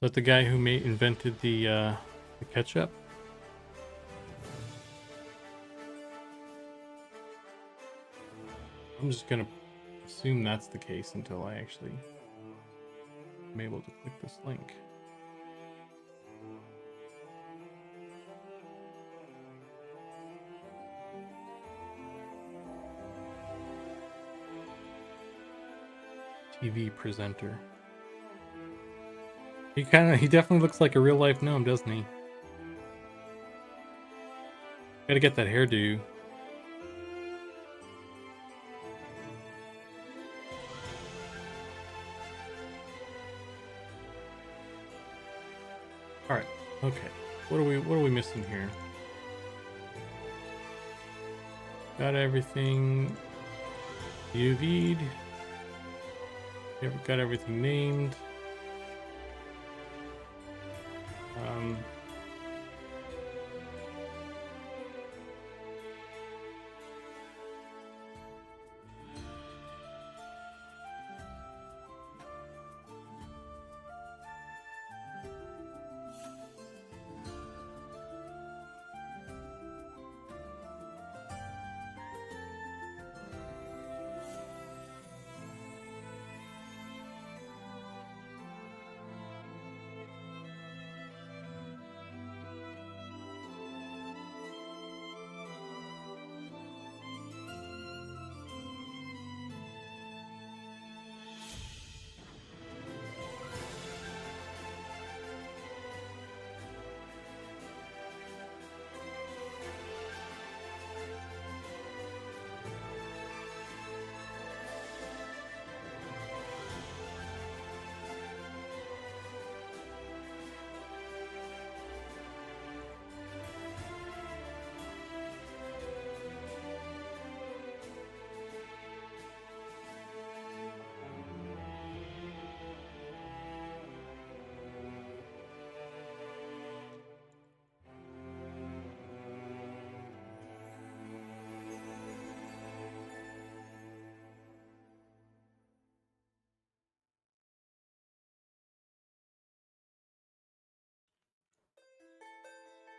But the guy who invented the ketchup? I'm just gonna assume that's the case until I actually am able to click this link. TV presenter. He definitely looks like a real life gnome, doesn't he? Gotta get that hairdo. Alright, okay. What are we missing here? Got everything UV'd. Got everything named.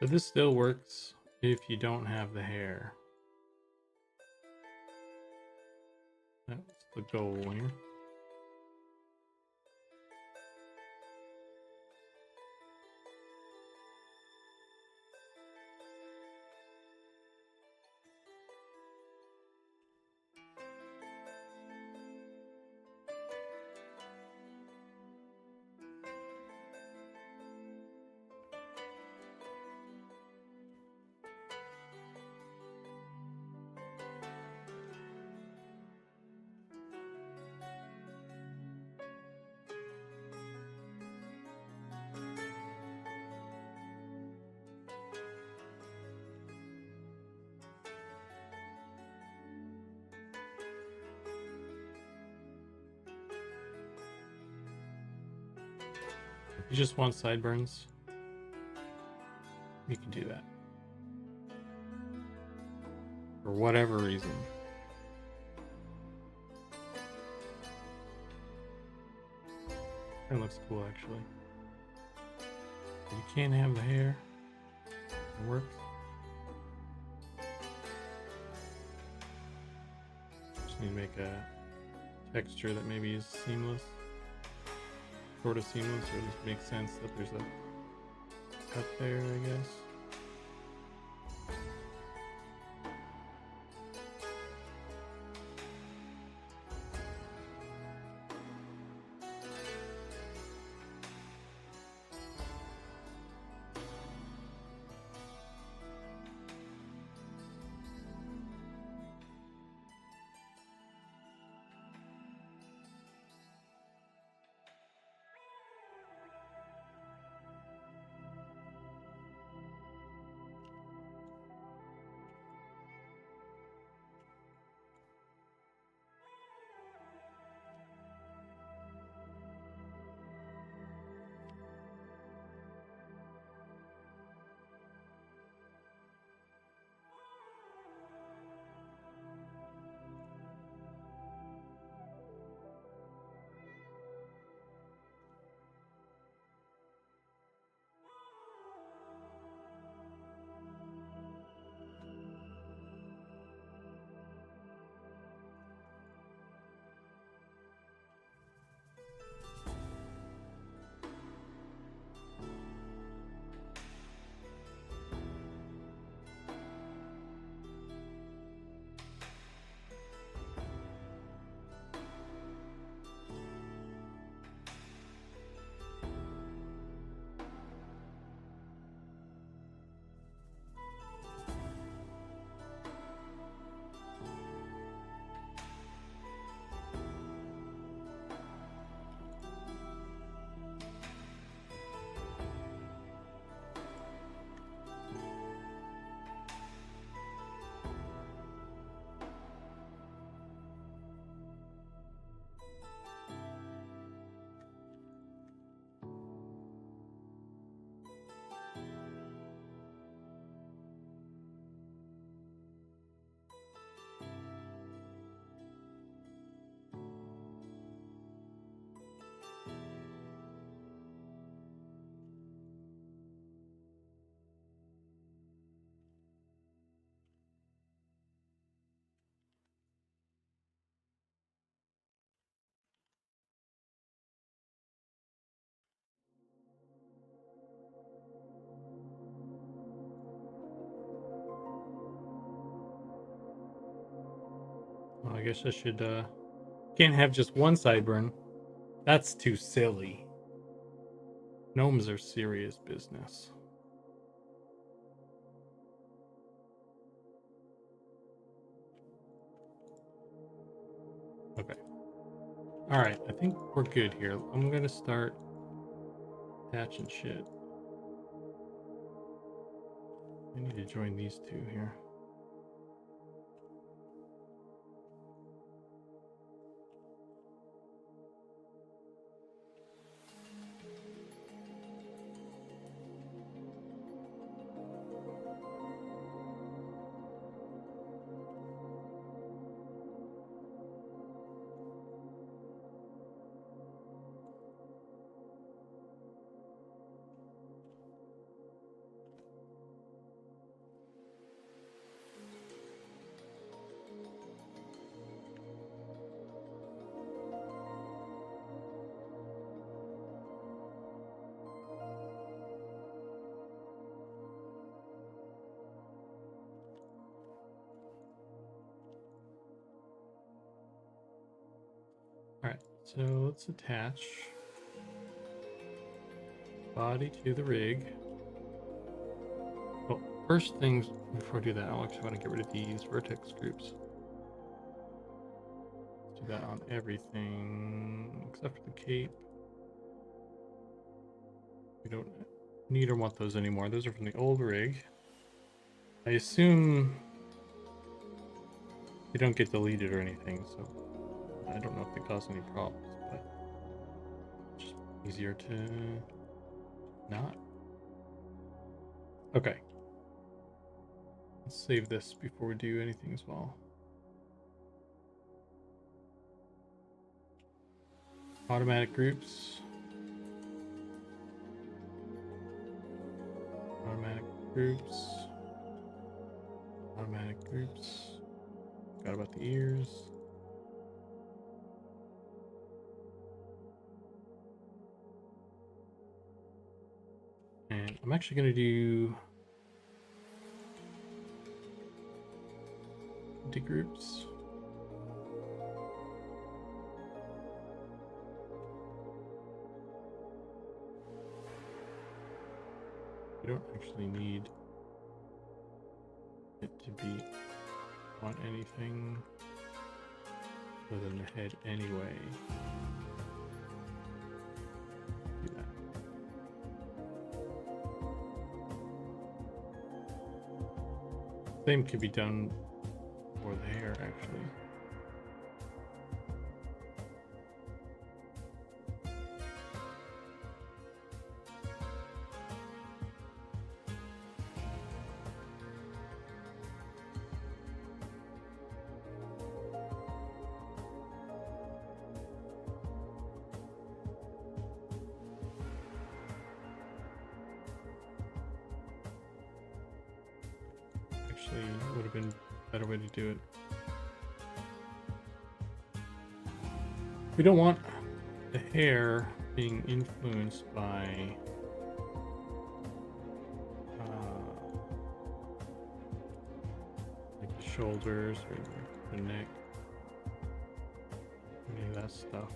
But this still works if you don't have the hair. That's the goal here. If you just want sideburns, you can do that. For whatever reason. That looks cool, actually. You can't have the hair. It works. Just need to make a texture that maybe is seamless. Sort of seamless, or at least makes sense that there's a cut there, I guess. Well, I guess I should, can't have just one sideburn. That's too silly. Gnomes are serious business. Okay. Alright, I think we're good here. I'm gonna start patching shit. I need to join these two here. So let's attach body to the rig. Well, first things before I do that, I actually want to get rid of these vertex groups. Let's do that on everything except for the cape. We don't need or want those anymore. Those are from the old rig. I assume they don't get deleted or anything, so I don't know if they cause any problems, but it's just easier to not. Okay. Let's save this before we do anything as well. Automatic groups. Automatic groups. Automatic groups. Forgot about the ears. And I'm actually going to do empty groups. We don't actually need it to be on anything other than the head anyway. Do that. Same could be done for the hair, actually. Actually, would have been a better way to do it. We don't want the hair being influenced by like the shoulders or the neck, any of that stuff.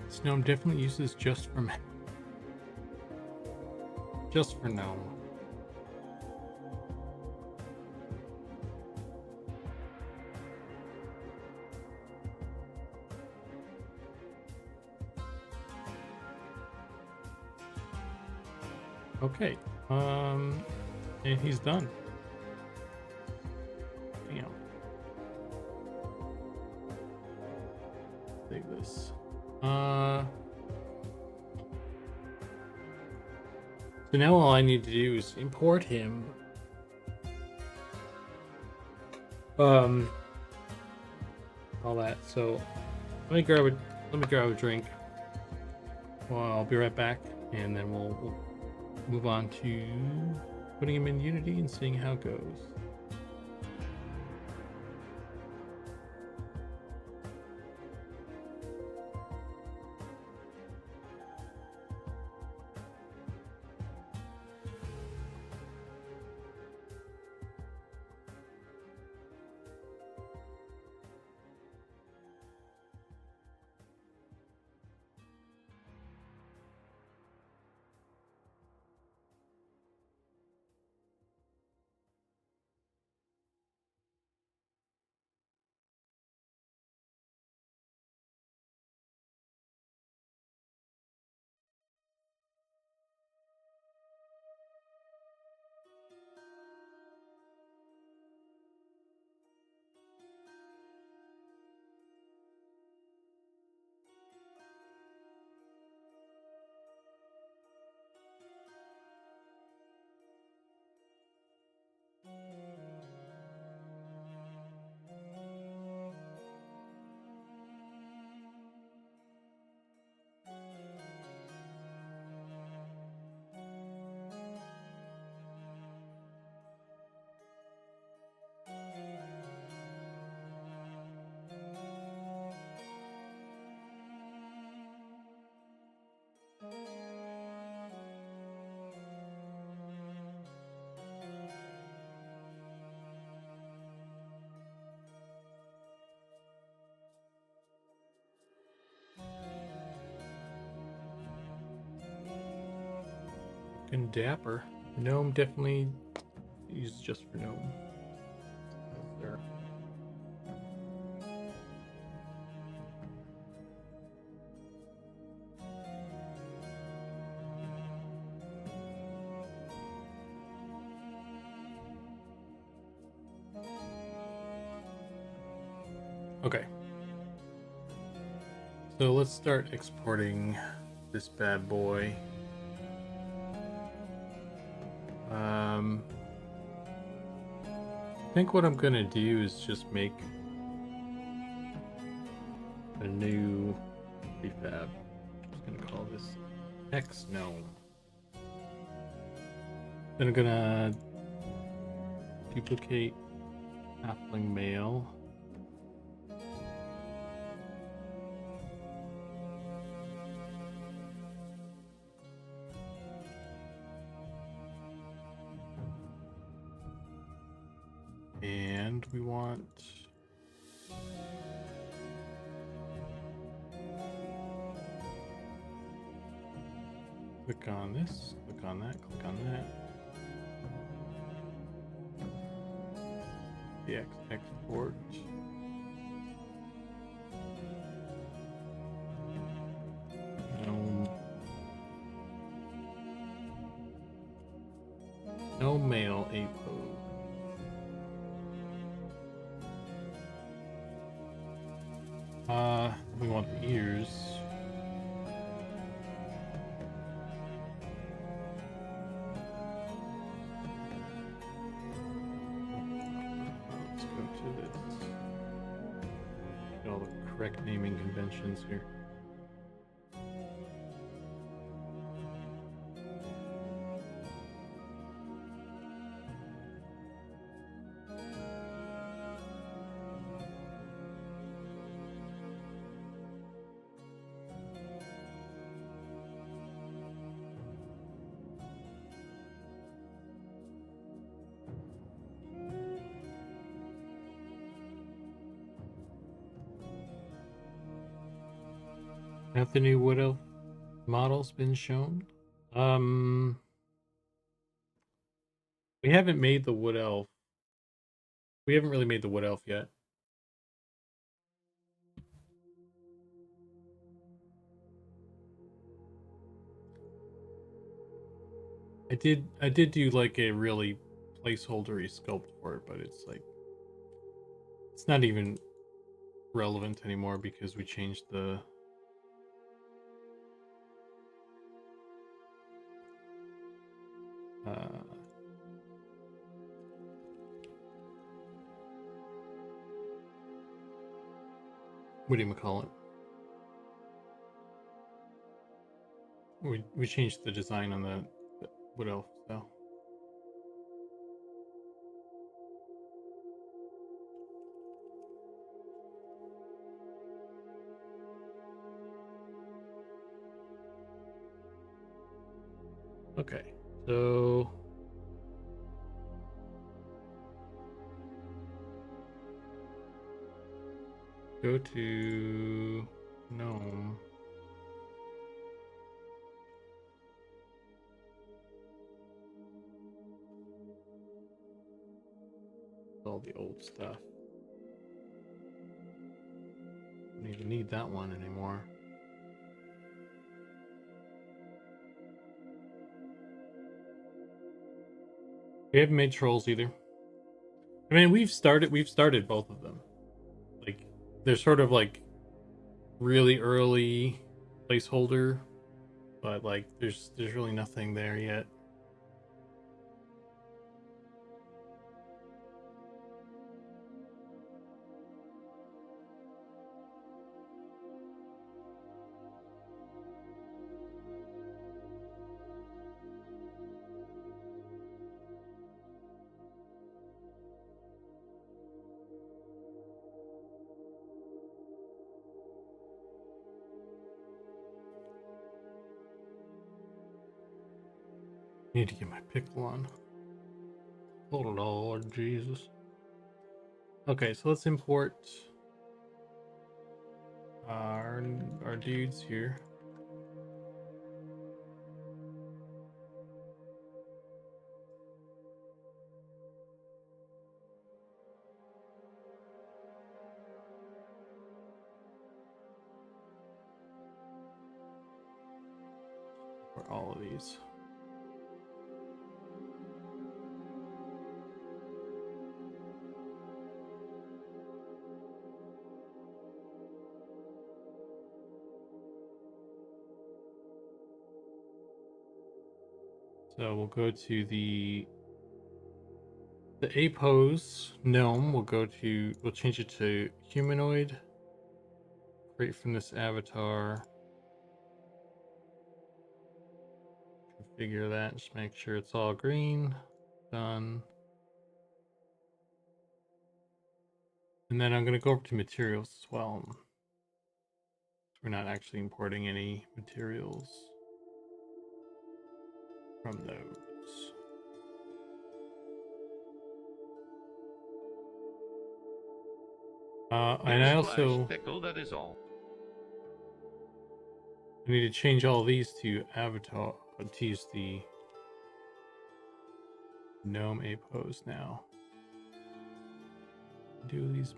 This gnome definitely uses just for gnome. Okay, and he's done. Damn. Save this. So now all I need to do is import him. All that. So let me grab a drink. Well, I'll be right back, and then we'll move on to putting him in Unity and seeing how it goes. Looking dapper. Gnome definitely used just for gnome. There. Okay. So let's start exporting this bad boy. I think what I'm gonna do is just make a new prefab. I'm just gonna call this X Gnome. Then I'm gonna duplicate halfling male. And we want click on this, click on that, click on that. The export. No male apo. We want the ears. Let's go to this. Get all the correct naming conventions here. Have the new Wood Elf models been shown? We haven't made the Wood Elf. We haven't really made the Wood Elf yet. I did do like a really placeholdery sculpt for it, but it's like it's not even relevant anymore because we changed the what do you call it? We changed the design on the Wood Elf, so. Okay, so go to Gnome. All the old stuff. Don't even need that one anymore. We haven't made trolls either. I mean, we've started both of them. Like they're sort of like really early placeholder, but like there's really nothing there yet. Need to get my pickle on. Oh Lord Jesus. Okay, so let's import our dudes here. import all of these. So we'll go to the A pose gnome. We'll change it to humanoid. Create from this avatar. Configure that. Just make sure it's all green. Done. And then I'm going to go over to materials as well. We're not actually importing any materials from those. And I also pickle, that is all. I need to change all these to avatar to use the gnome A pose now. Do these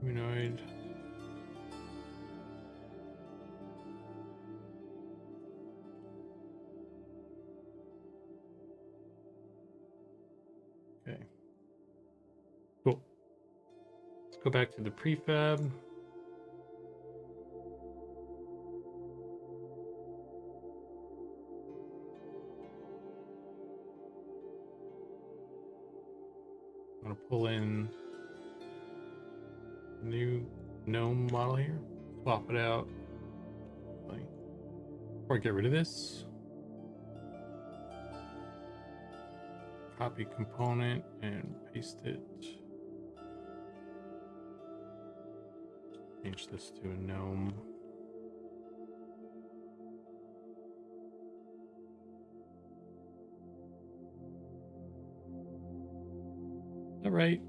humanoid. Okay. Cool. Let's go back to the prefab. I'm gonna pull in a new gnome model here. Swap it out. Or get rid of this. Copy component and paste it. Change this to a gnome. All right.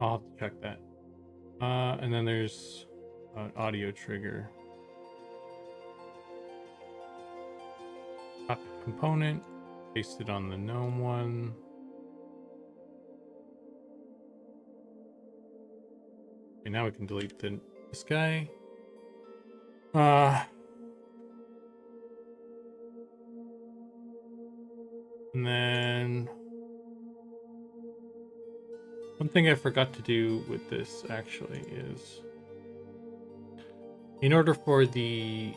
I'll have to check that. And then there's an audio trigger. Copy component, paste it on the gnome one. Okay, now we can delete this guy. And then one thing I forgot to do with this actually is in order for the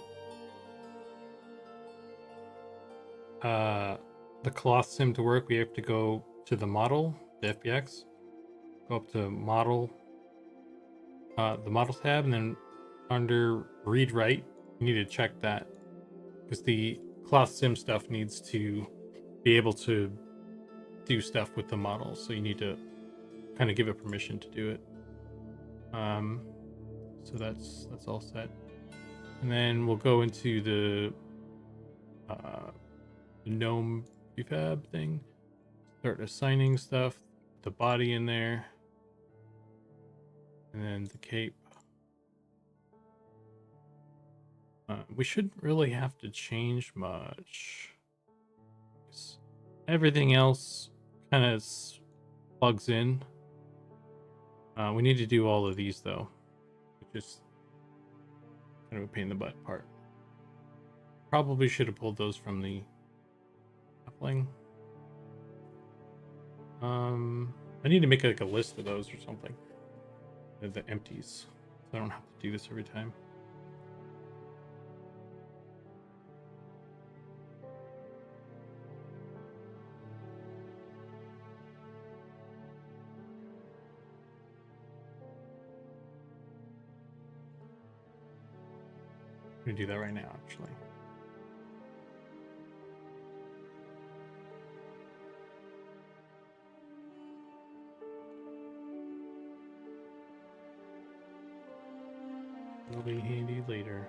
cloth sim to work, we have to go to the model, the FBX, go up to model, the model tab, and then under read write, you need to check that because the cloth sim stuff needs to be able to do stuff with the model. So you need to kind of give it permission to do it. So that's all set. And then we'll go into the gnome prefab thing. Start assigning stuff, the body in there, and then the cape. We shouldn't really have to change much. Everything else kind of plugs in. We need to do all of these though, which is kind of a pain in the butt part. Probably should have pulled those from the coupling. I need to make like a list of those or something. The empties, so I don't have to do this every time. I'm gonna do that right now, actually. It'll be handy later.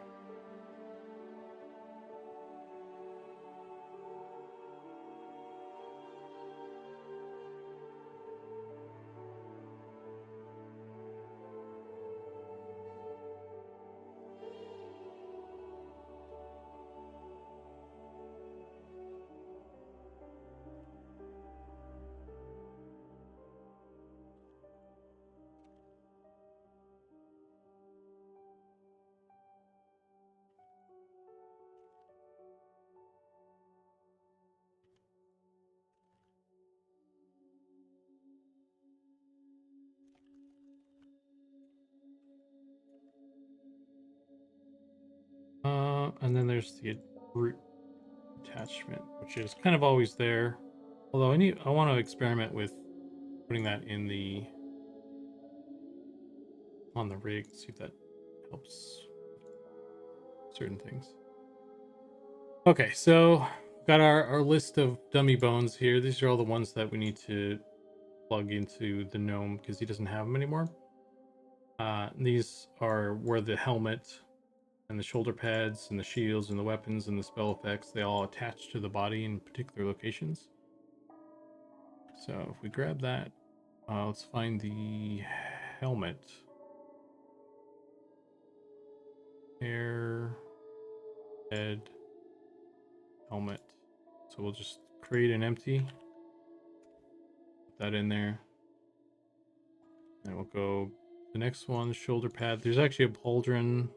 And then there's the root attachment, which is kind of always there. Although I want to experiment with putting that in on the rig, see if that helps certain things. Okay, so got our list of dummy bones here. These are all the ones that we need to plug into the gnome because he doesn't have them anymore. These are where the helmet and the shoulder pads and the shields and the weapons and the spell effects, they all attach to the body in particular locations. So if we grab that, let's find the helmet. Hair, head, helmet. So we'll just create an empty, put that in there. And we'll go the next one, shoulder pad. There's actually a pauldron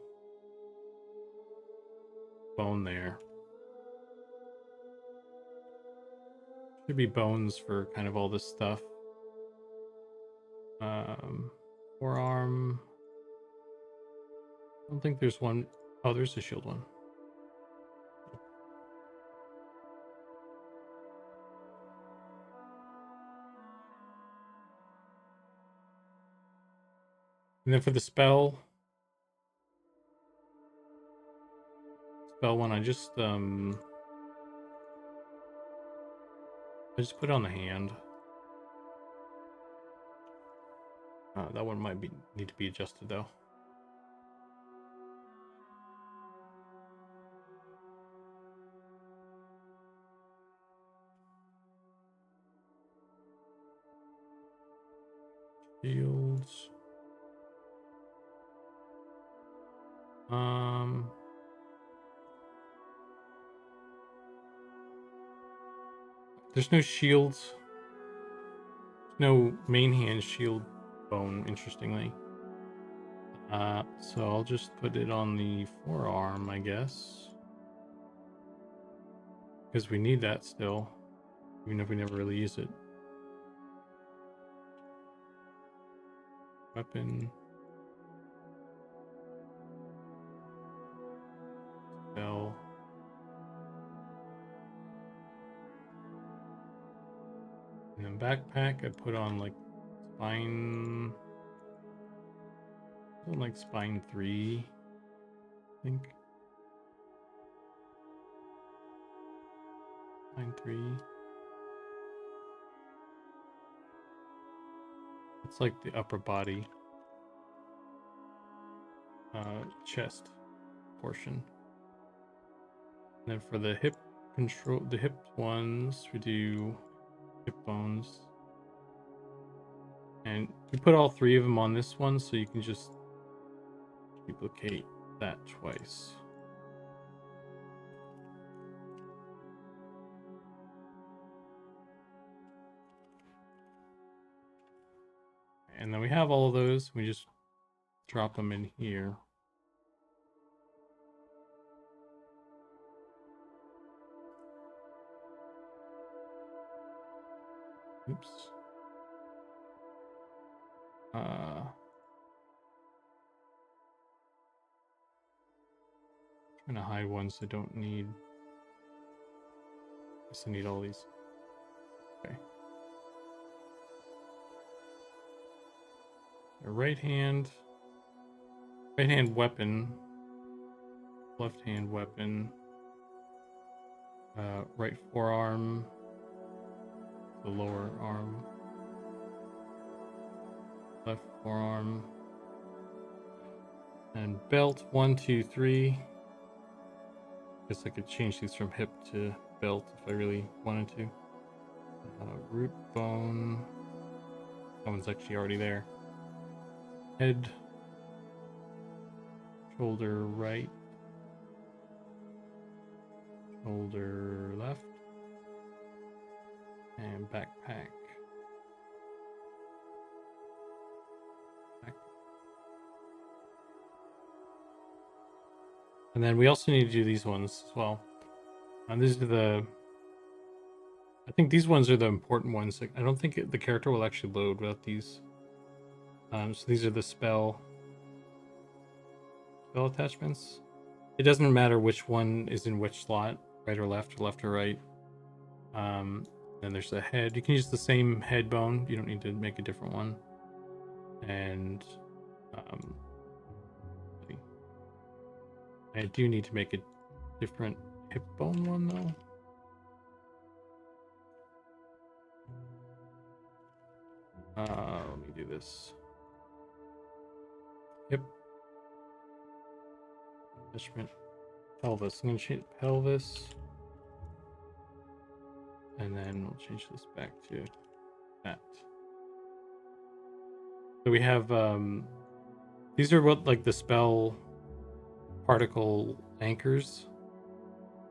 bone there. Should be bones for kind of all this stuff. Forearm. I don't think there's one. Oh, there's a shield one. And then for the spell one, I just put it on the hand. That one might need to be adjusted though. Shields. There's no shields. No main hand shield bone, interestingly. So I'll just put it on the forearm, I guess. Because we need that still, even if we never really use it. Weapon. Spell. And then backpack, I put on like spine. Like spine 3, I think. Spine 3. It's like the upper body, chest portion. And then for the hip control, the hip ones, we do hip bones. And we put all 3 of them on this one, so you can just duplicate that twice. And then we have all of those. We just drop them in here. Oops. Trying to hide ones I don't need. Guess I need all these. Okay. A right hand weapon, left hand weapon, right forearm, the lower arm, left forearm, and belt 1, 2, 3. Guess I could change these from hip to belt if I really wanted to. Root bone. That one's actually already there. Head, shoulder right, shoulder left, and backpack. And then we also need to do these ones as well. And these are I think these ones are the important ones. I don't think the character will actually load without these. So these are the spell attachments. it doesn't matter which one is in which slot, right or left or right. Then there's the head. You can use the same head bone. You don't need to make a different one. And I do need to make a different hip bone one though. Let me do this. Hip measurement pelvis. I'm gonna change pelvis, and then we'll change this back to that. So we have these are what like the spell particle anchors.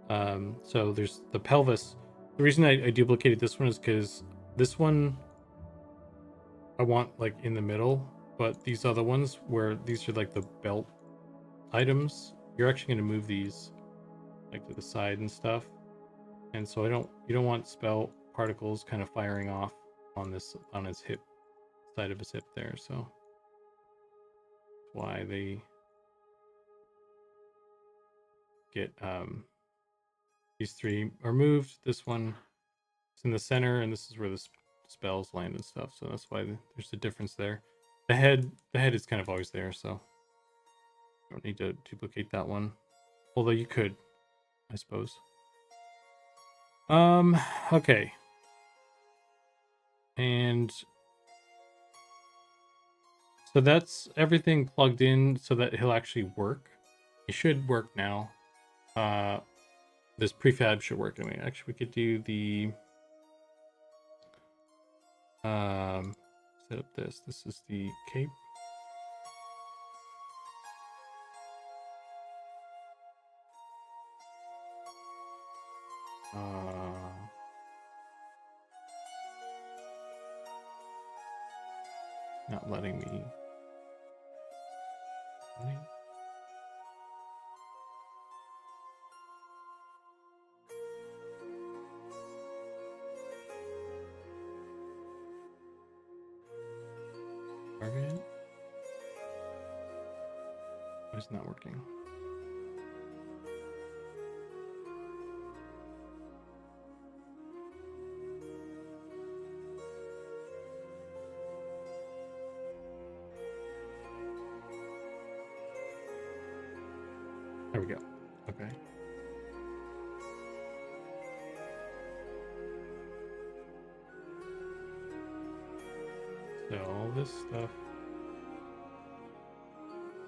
So there's the pelvis. The reason I duplicated this one is because this one I want like in the middle, but these other ones where these are like the belt items, you're actually going to move these like to the side and stuff. And so you don't want spell particles kind of firing off on his hip side of his hip there. So that's why they get these three are moved. This one is in the center, and this is where the spells land and stuff. So that's why there's a difference there. The head is kind of always there, so you don't need to duplicate that one. Although you could, I suppose. Okay. And so that's everything plugged in so that he'll actually work. It should work now. This prefab should work. I mean, actually, we could do the set up this. This is the cape. Not letting me. Target. Why is it not working? There we go. Okay. So all this stuff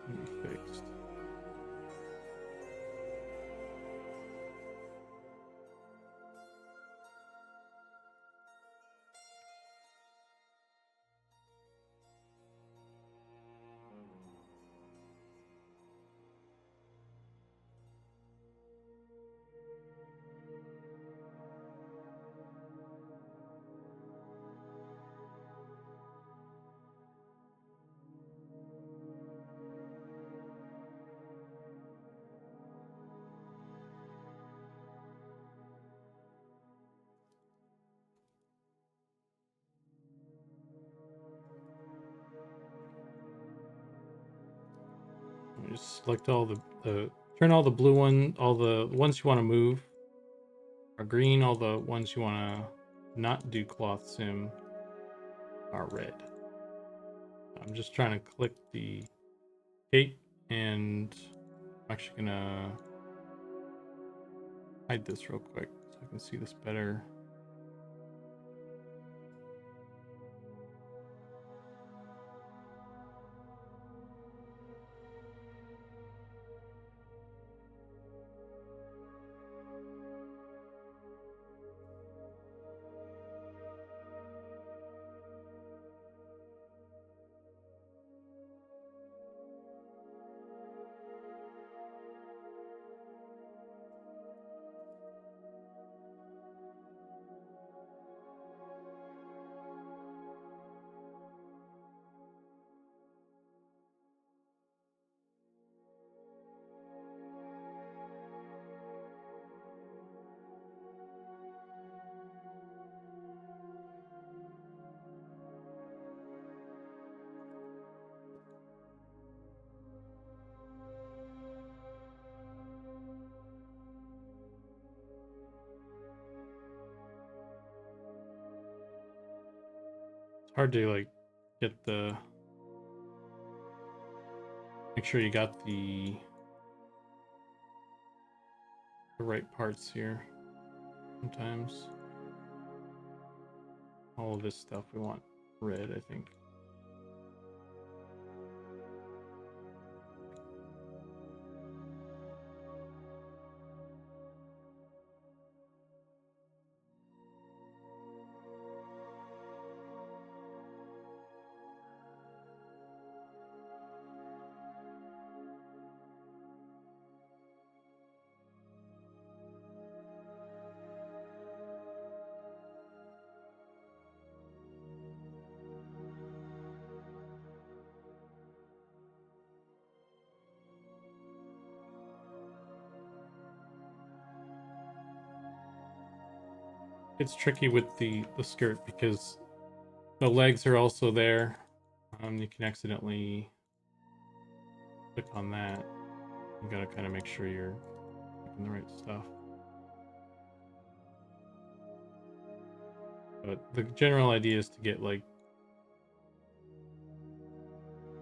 can be fixed. Just select all the turn all the blue all the ones you want to move are green, all the ones you want to not do cloth sim are red. I'm just trying to click the gate, and I'm actually gonna hide this real quick so I can see this better. It's hard to like get the, make sure you got the right parts here. Sometimes all of this stuff we want red, I think. It's tricky with the skirt because the legs are also there. You can accidentally click on that. You gotta kind of make sure you're clicking the right stuff. But the general idea is to get like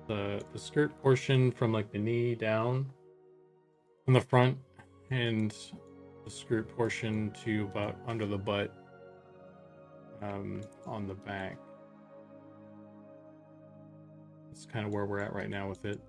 the skirt portion from like the knee down on the front, and the skirt portion to about under the butt on the back. That's kind of where we're at right now with it.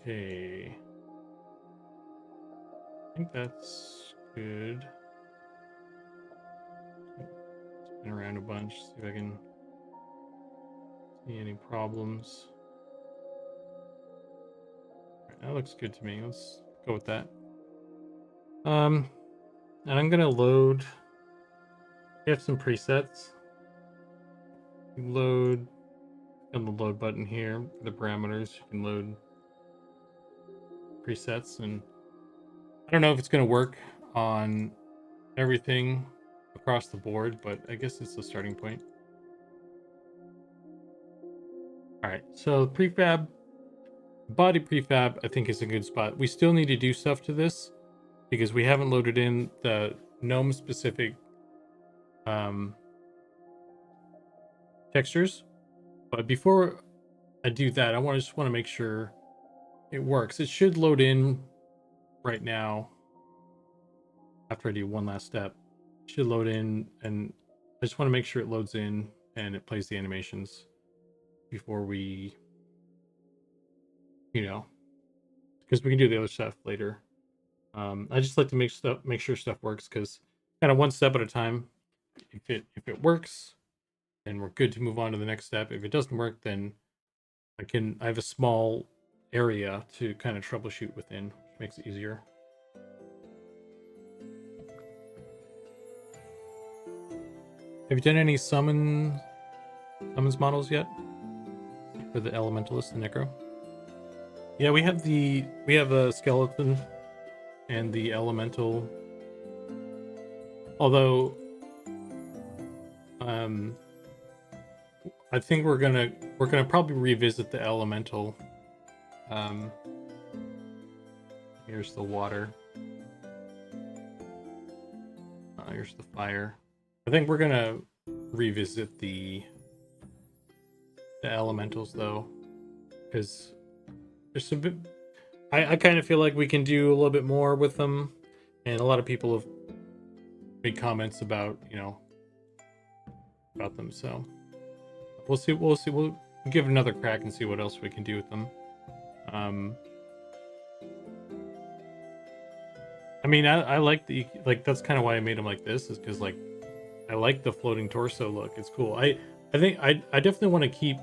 Okay. I think that's good. Spin around a bunch, see if I can see any problems. Right, that looks good to me. Let's go with that. And I'm gonna load. We have some presets. Load on the load button here, the parameters. You can load presets, and I don't know if it's gonna work on everything across the board, but I guess it's a starting point. All right, so prefab, body prefab, I think is a good spot. We still need to do stuff to this because we haven't loaded in the gnome specific textures. But before I do that, I just want to make sure it works. It should load in right now. After I do one last step, it should load in, and I just want to make sure it loads in and it plays the animations before we, because we can do the other stuff later. I just like to make sure stuff works, because kind of one step at a time. If it works, then we're good to move on to the next step. If it doesn't work, then I have a small area to kind of troubleshoot within, which makes it easier. Have you done any summons models yet for the elementalist and necro? Yeah, we have a skeleton and the elemental. Although, I think we're gonna probably revisit the elemental. Here's the water. Here's the fire. I think we're gonna revisit the elementals though, because there's some bit. I kind of feel like we can do a little bit more with them, and a lot of people have made comments about about them. So we'll see. We'll give it another crack and see what else we can do with them. I mean, I like that's kind of why I made them like this, is because like I like the floating torso look. It's cool. I think I definitely want to keep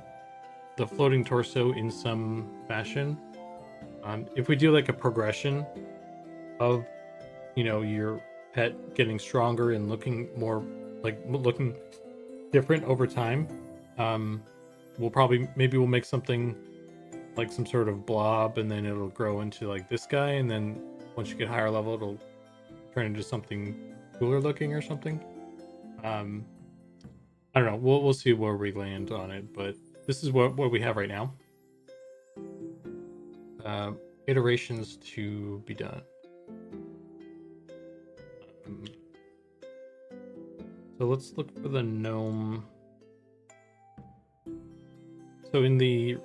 the floating torso in some fashion. If we do like a progression of, you know, your pet getting stronger and looking more like looking different over time, we'll probably maybe we'll make something like some sort of blob, and then it'll grow into like this guy, and then once you get higher level, it'll turn into something cooler looking or something. I don't know. We'll see where we land on it, but this is what we have right now. Iterations to be done. So let's look for the gnome. So in the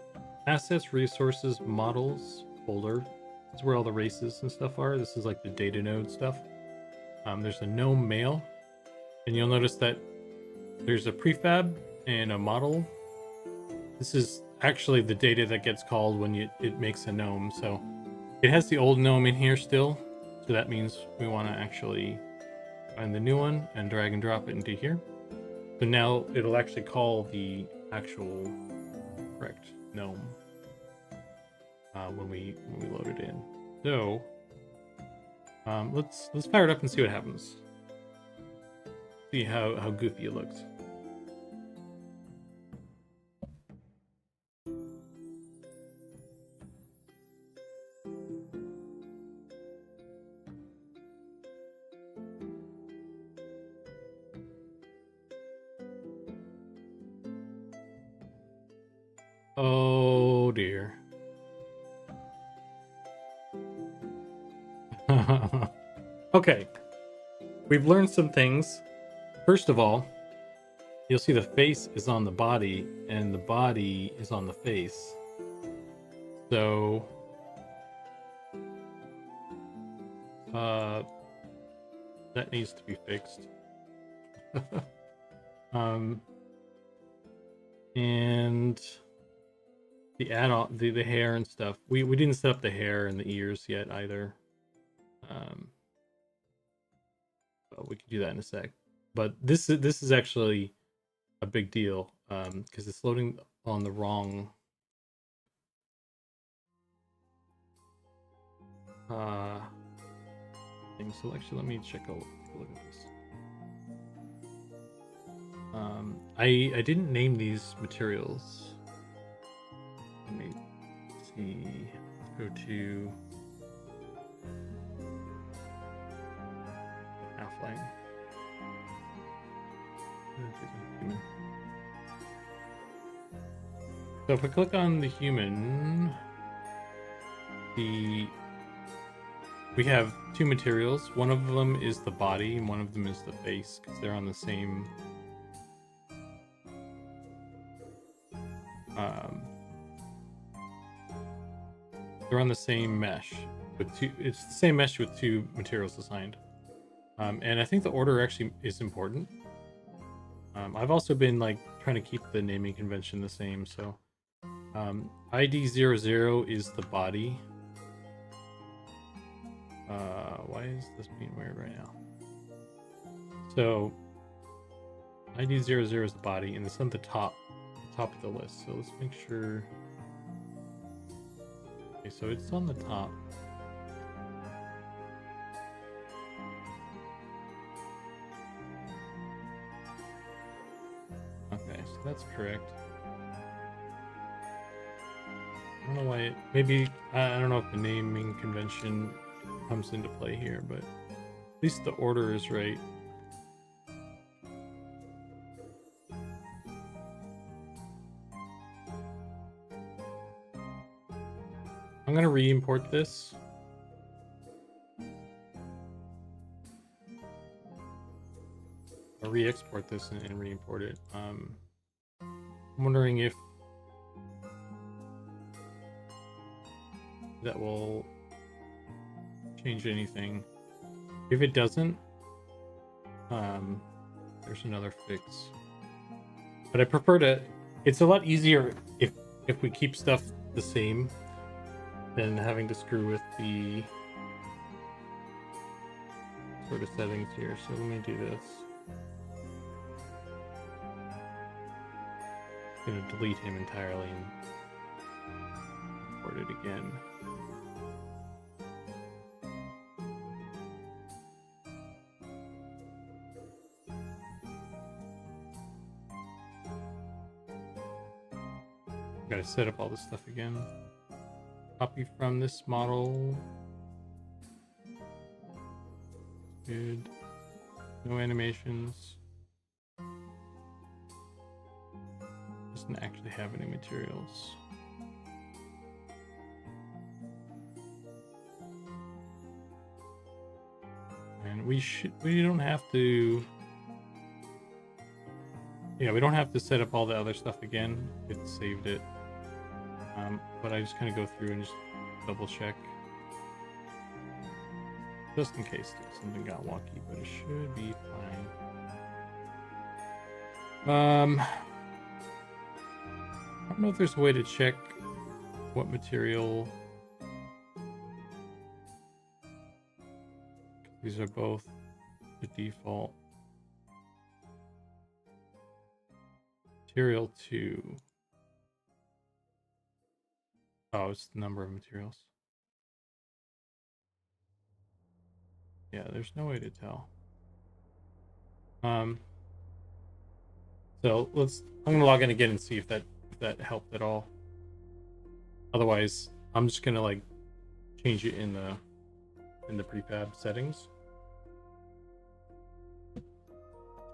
assets, resources, models folder, this is where all the races and stuff are. This is like the data node stuff. There's a gnome male, and you'll notice that there's a prefab and a model. This is actually the data that gets called when it makes a gnome. So it has the old gnome in here still. So that means we want to actually find the new one and drag and drop it into here. So now it'll actually call the actual correct gnome when we load it in. So let's fire it up and see what happens. See how goofy it looks. Oh dear. Okay. We've learned some things. First of all, you'll see the face is on the body and the body is on the face. So that needs to be fixed. And the add-on, the hair and stuff. We didn't set up the hair and the ears yet either. But we can do that in a sec. But this is actually a big deal because it's loading on the wrong thing. So actually, let me take a look at this. I didn't name these materials. Let me see. Let's go to Halfling. So if I click on the human, we have two materials. One of them is the body, and one of them is the face, because they're on the same. They're on the same mesh with two. It's the same mesh with two materials assigned, and I think the order actually is important. I've also been like trying to keep the naming convention the same. So ID 00 is the body. Why is this being weird right now? So ID 00 is the body, and it's on the top of the list. So let's make sure. Okay, so it's on the top. Okay, so that's correct. I don't know why it, maybe, I don't know if the naming convention comes into play here, but at least the order is right. I'm going to re-import this. Or re-export this and re-import it. I'm wondering if that will change anything. If it doesn't, there's another fix. But I prefer to, it's a lot easier if we keep stuff the same than having to screw with the sort of settings here. So let me do this. going to delete him entirely and import it again. Gotta set up all this stuff again. Copy from this model. Good. No animations. Doesn't actually have any materials. And we don't have to. Yeah, we don't have to set up all the other stuff again. It saved it. But I just kind of go through and just double check. Just in case something got wonky, but it should be fine. I don't know if there's a way to check what material. These are both the default. Material 2. Oh, it's the number of materials. Yeah, there's no way to tell. So I'm gonna log in again and see if that helped at all. Otherwise, I'm just gonna like change it in the prefab settings,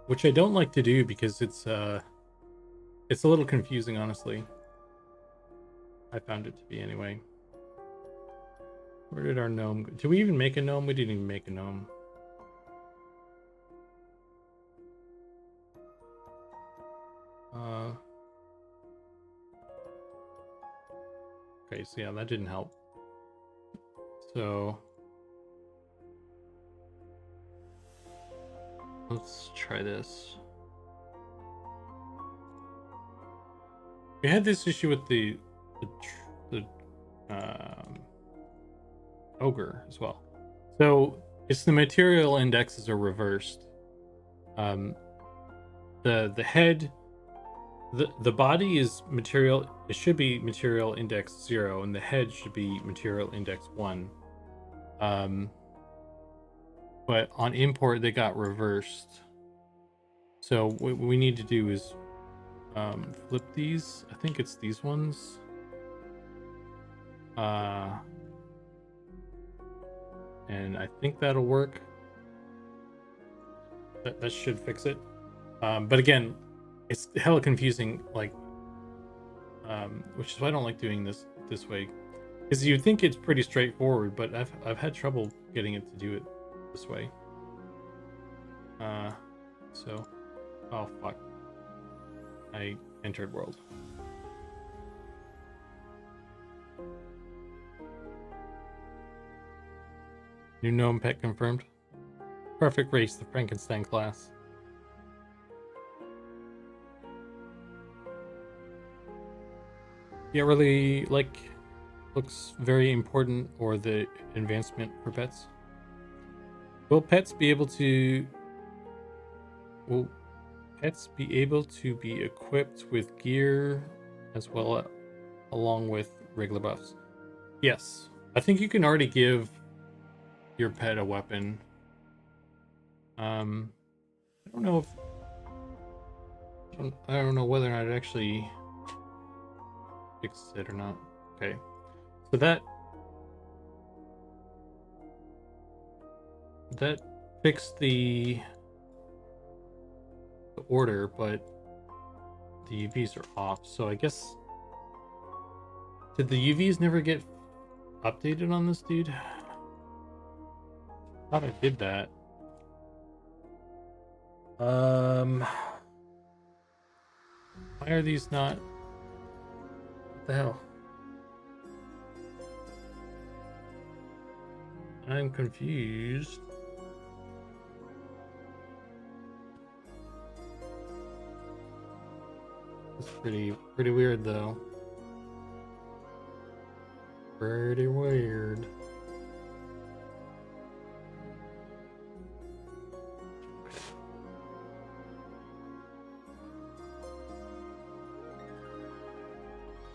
which I don't like to do because it's a little confusing, honestly. I found it to be anyway. Where did our gnome go? Did we even make a gnome? We didn't even make a gnome. Okay, so yeah, that didn't help. So let's try this. We had this issue with the Ogre as well. So it's the material indexes are reversed. The head, the body is material. It should be material index 0, and the head should be material index 1. But on import they got reversed. So what we need to do is flip these. I think it's these ones. And I think that'll work. That should fix it. But again, it's hella confusing, like, which is why I don't like doing this way. Because you think it's pretty straightforward, but I've had trouble getting it to do it this way. So, oh fuck, I entered world. New gnome pet confirmed. Perfect race, the Frankenstein class. Yeah, really, like, looks very important, or the advancement for pets. Will pets be able to be equipped with gear as well, along with regular buffs? Yes. I think you can already give your pet a weapon. I don't know if I don't know whether or not it actually fixes it or not. Okay. So that fixed the order, but the UVs are off. So I guess, did the UVs never get updated on this dude? I thought I did that. Why are these not? What the hell? I'm confused. It's pretty weird though. Pretty weird.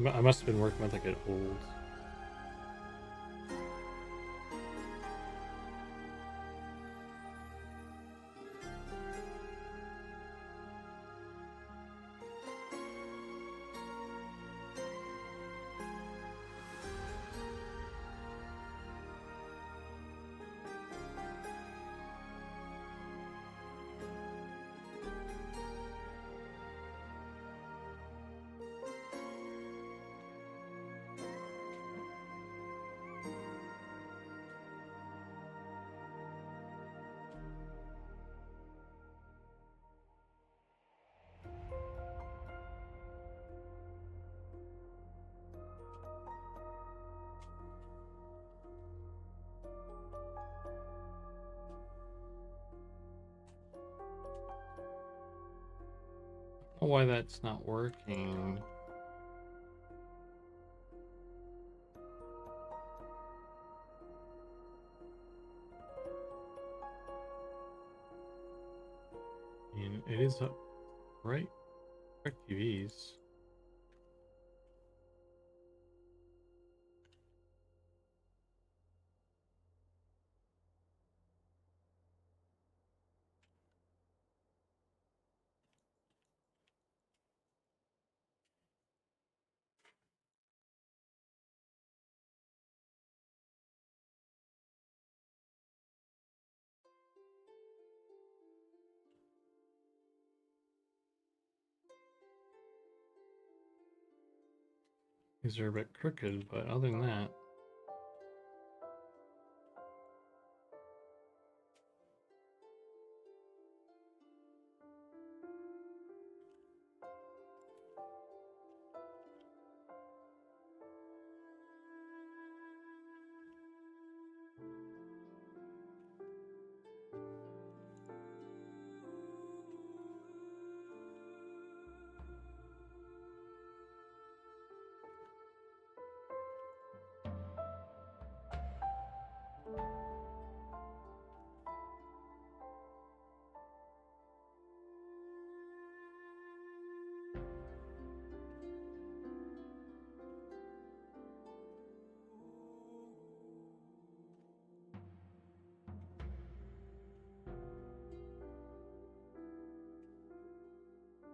I must have been working with like an old. I don't know why that's not working. And it is up, right? Correct TVs. These are a bit crooked, but other than that.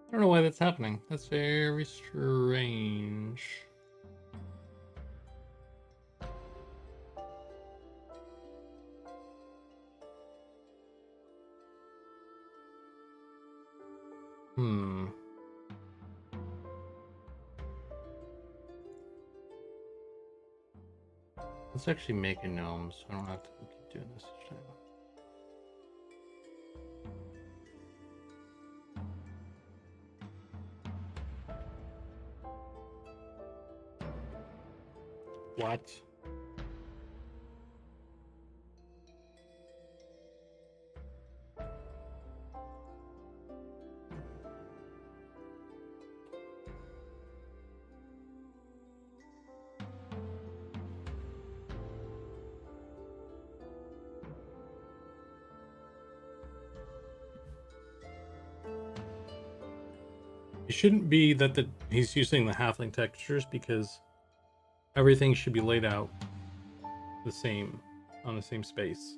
I don't know why that's happening. That's very strange. Hmm. Let's actually make a gnome so I don't have to keep doing this each time. What? It shouldn't be that he's using the halfling textures because everything should be laid out the same on the same space.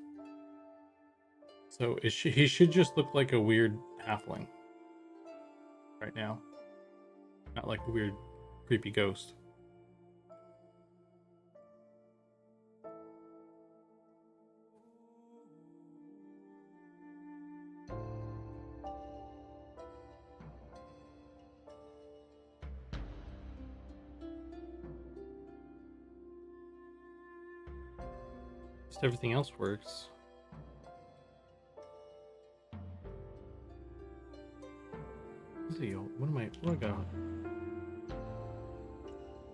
So he should just look like a weird halfling right now, not like a weird creepy ghost. Just everything else works. What am I? What do I got?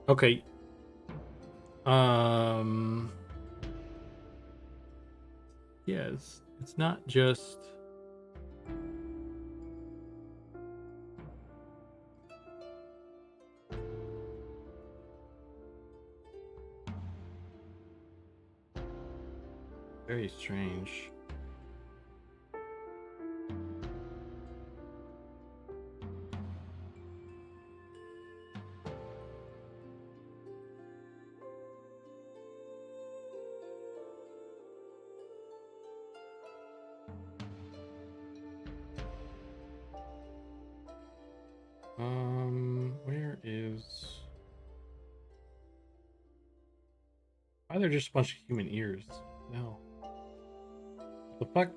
Okay. Yes, it's not just. Very strange. Why are there just a bunch of human ears? No. The fuck?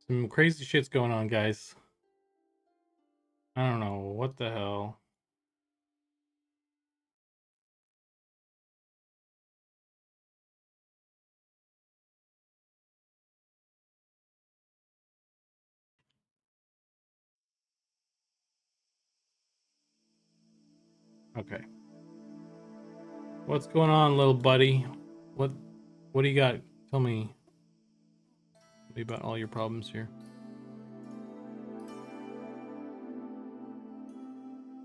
Some crazy shit's going on, guys. I don't know. What the hell? Okay. What's going on, little buddy? What do you got? Tell me about all your problems here.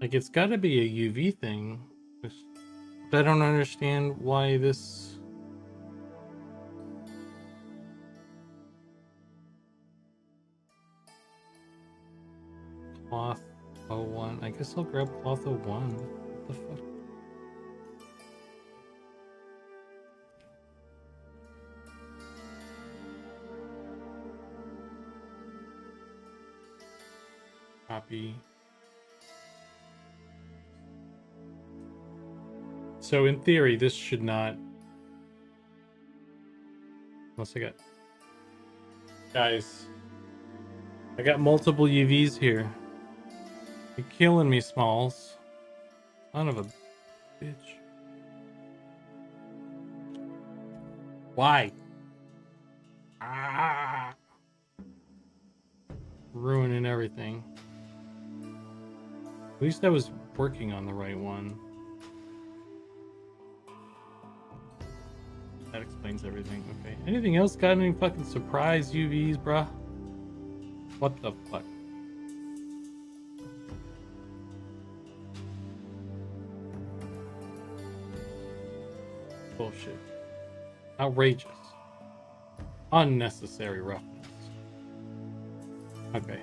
Like, it's got to be a UV thing. But I don't understand why this... Cloth 01. I guess I'll grab cloth 01. What the fuck? Copy. So in theory, this should not... Unless I got... Guys. I got multiple UVs here. You're killing me, Smalls. Son of a bitch. Why? Ah! Ruining everything. At least I was working on the right one. That explains everything. Okay. Anything else got any fucking surprise UVs, bruh? What the fuck? Bullshit. Outrageous. Unnecessary roughness. Okay.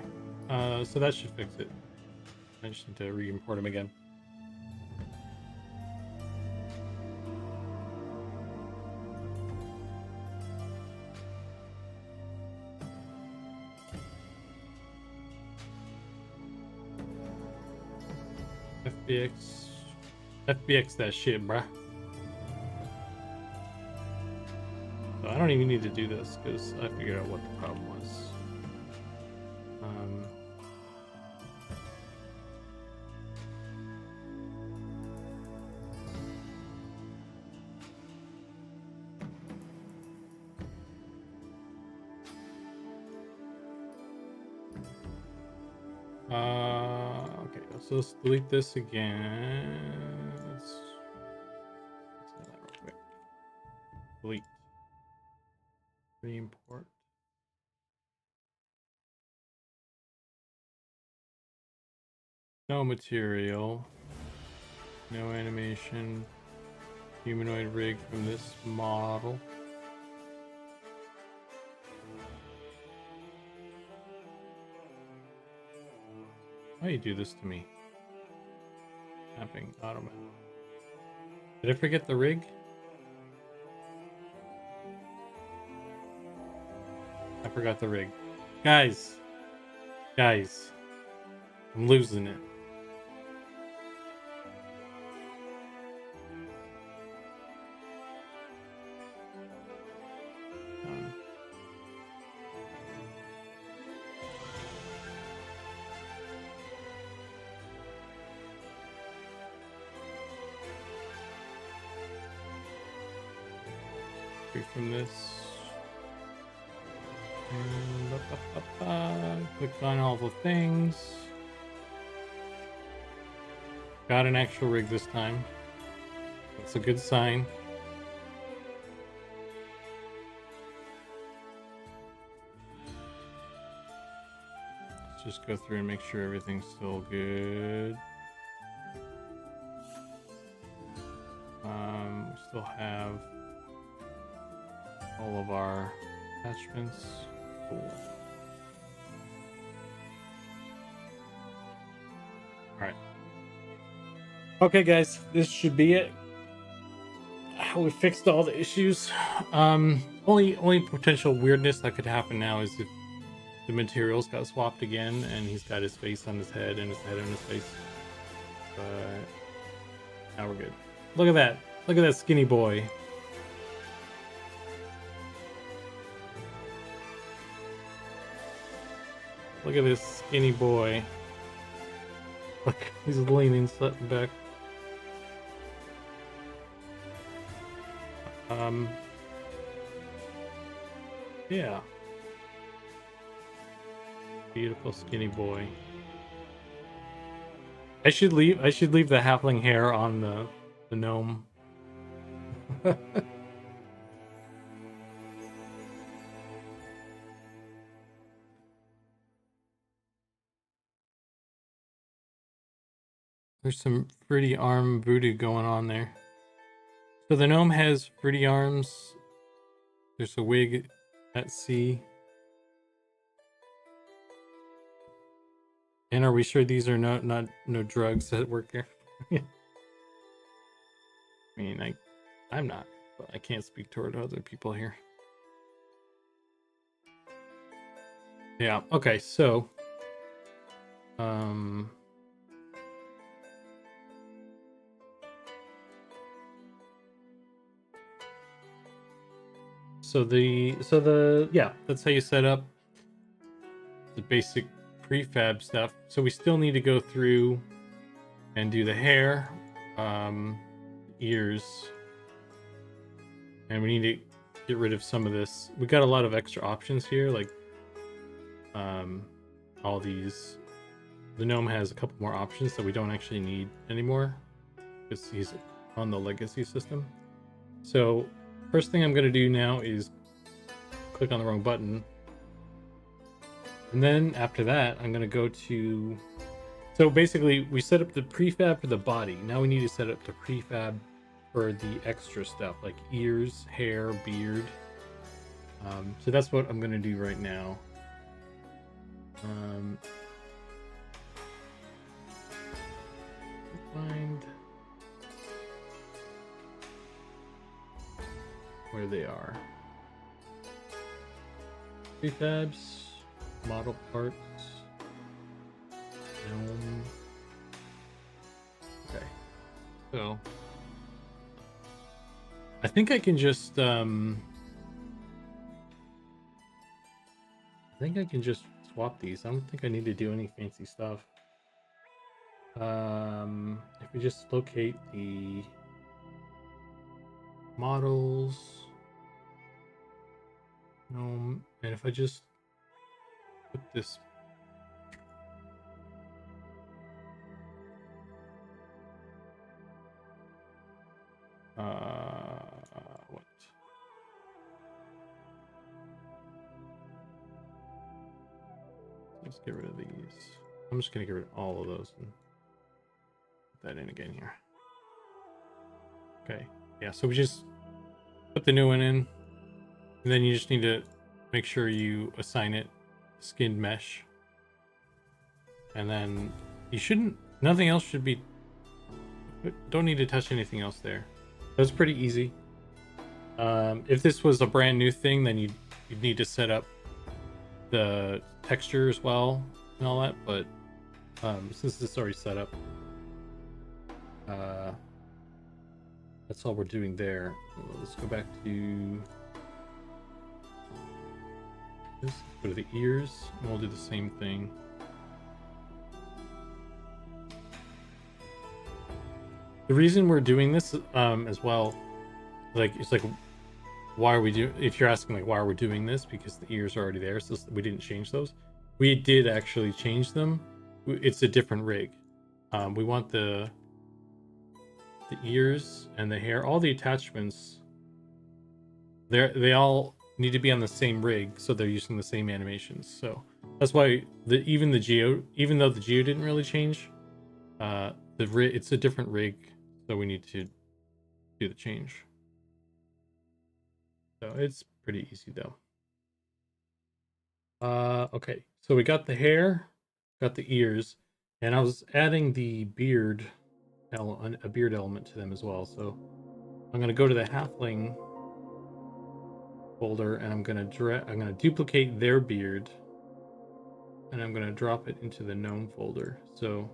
So that should fix it. I just need to re-import them again. FBX that shit, bruh. So I don't even need to do this because I figured out what the problem was. Okay, so let's delete this again. Let's do that real quick. Delete. Re-import. No material. No animation. Humanoid rig from this model. Why you do this to me? Mapping automatic. Did I forget the rig? I forgot the rig. Guys, I'm losing it. From this. And click on all the things. Got an actual rig this time. That's a good sign. Let's just go through and make sure everything's still good. We still have all of our attachments. Cool. Alright. Okay, guys, this should be it. We fixed all the issues. Only potential weirdness that could happen now is if the materials got swapped again and he's got his face on his head and his head on his face. but now we're good. Look at that. Look at that skinny boy. Look at this skinny boy. Look, he's leaning back. Yeah. Beautiful skinny boy. I should leave the halfling hair on the gnome. There's some fruity arm voodoo going on there. So the gnome has fruity arms. There's a wig at sea. And are we sure these are no drugs that work here? I mean, I'm not, but I can't speak toward other people here. Yeah, okay, so yeah, that's how you set up the basic prefab stuff. So we still need to go through and do the hair, ears, and we need to get rid of some of this. We got a lot of extra options here, like all these. The gnome has a couple more options that we don't actually need anymore because he's on the legacy system. So first thing I'm going to do now is click on the wrong button. And then after that, I'm going to go to... So basically, we set up the prefab for the body. Now we need to set up the prefab for the extra stuff, like ears, hair, beard. So that's what I'm going to do right now. Find where they are. Prefabs, model parts, gnome. Okay, so I think I can just swap these. I don't think I need to do any fancy stuff. If we just locate the models, gnome, and if I just put this what? Let's get rid of these. I'm just gonna get rid of all of those and put that in again here. Okay, yeah, so we just put the new one in, and then you just need to make sure you assign it skinned mesh, and then you shouldn't, nothing else should be, don't need to touch anything else there. That's pretty easy. If this was a brand new thing, then you'd need to set up the texture as well and all that, but since it's already set up, that's all we're doing there. Let's go back to this, go to the ears, and we'll do the same thing. The reason we're doing this as well, like, it's like, why are we doing, if you're asking like why are we doing this, because the ears are already there, so we didn't change those. We did actually change them. It's a different rig. We want the ears and the hair, all the attachments, they all need to be on the same rig, so they're using the same animations. So that's why even though the geo didn't really change, it's a different rig, so we need to do the change. So it's pretty easy though. Okay, so we got the hair, got the ears, and I was adding the beard, a beard element to them as well. So I'm gonna go to the halfling folder, and I'm gonna duplicate their beard, and I'm gonna drop it into the gnome folder. So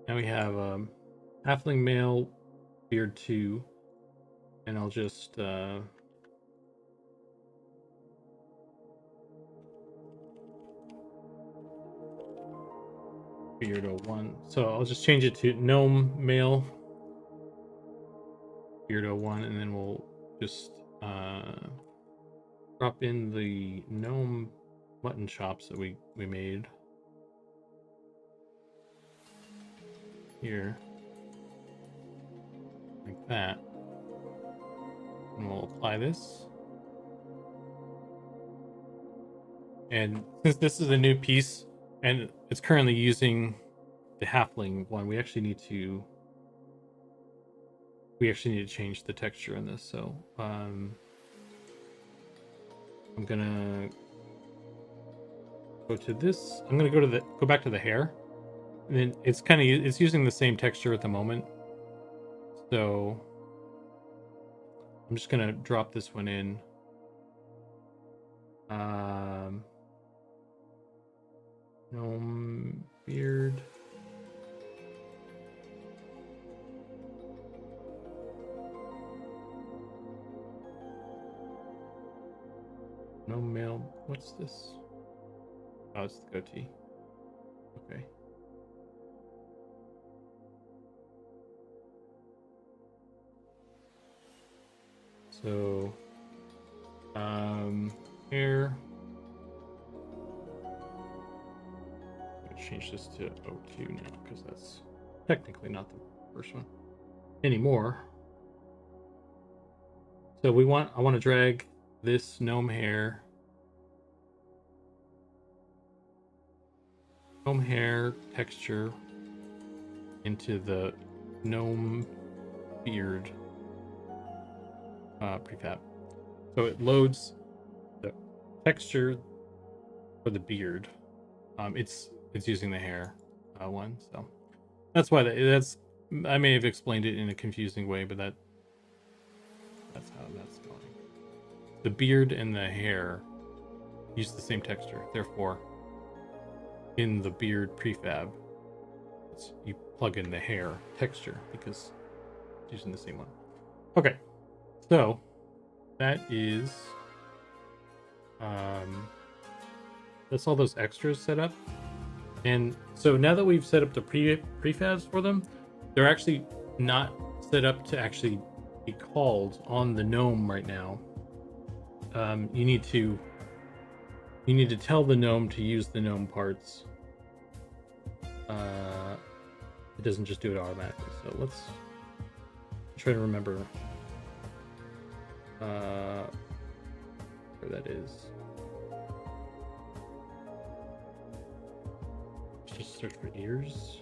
Now we have halfling male, beard 2, and I'll just beard 01. So I'll just change it to gnome male, beard 01, and then we'll just drop in the gnome mutton chops that we made here, like that, and we'll apply this. And since this is a new piece and it's currently using the halfling one, we actually need to change the texture in this. So I'm gonna go to this. I'm gonna go back to the hair, and then it's using the same texture at the moment. So I'm just gonna drop this one in. Gnome beard. Gnome male. What's this? Oh, it's the goatee. Okay. So, hair. Change this to 02 now because that's technically not the first one anymore. So I want to drag this gnome hair texture into the gnome beard prefab. So it loads the texture for the beard. It's using the hair one, so that's why that's. I may have explained it in a confusing way, but that's how that's going. The beard and the hair use the same texture, therefore, in the beard prefab, you plug in the hair texture because it's using the same one. Okay, so that is that's all those extras set up. And so now that we've set up the prefabs for them, they're actually not set up to actually be called on the gnome right now. You need to tell the gnome to use the gnome parts. It doesn't just do it automatically. So let's try to remember where that is. Just search for ears.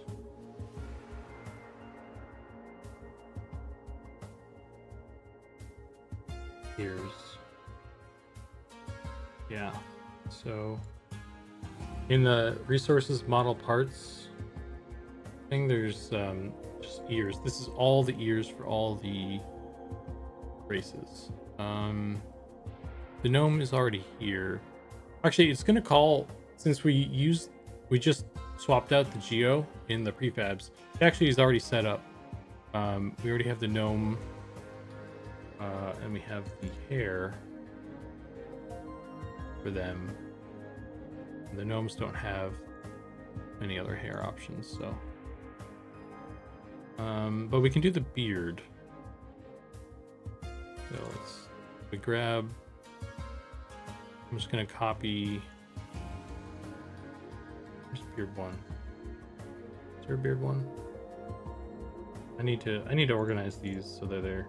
Ears. Yeah. So in the resources model parts thing, there's just ears. This is all the ears for all the races. The gnome is already here. Actually, it's gonna call, since we just swapped out the geo in the prefabs. It actually is already set up. We already have the gnome, and we have the hair for them. And the gnomes don't have any other hair options, so. But we can do the beard. So we grab. I'm just gonna copy. Beard 1. Is there a beard 1? I need to organize these so that they're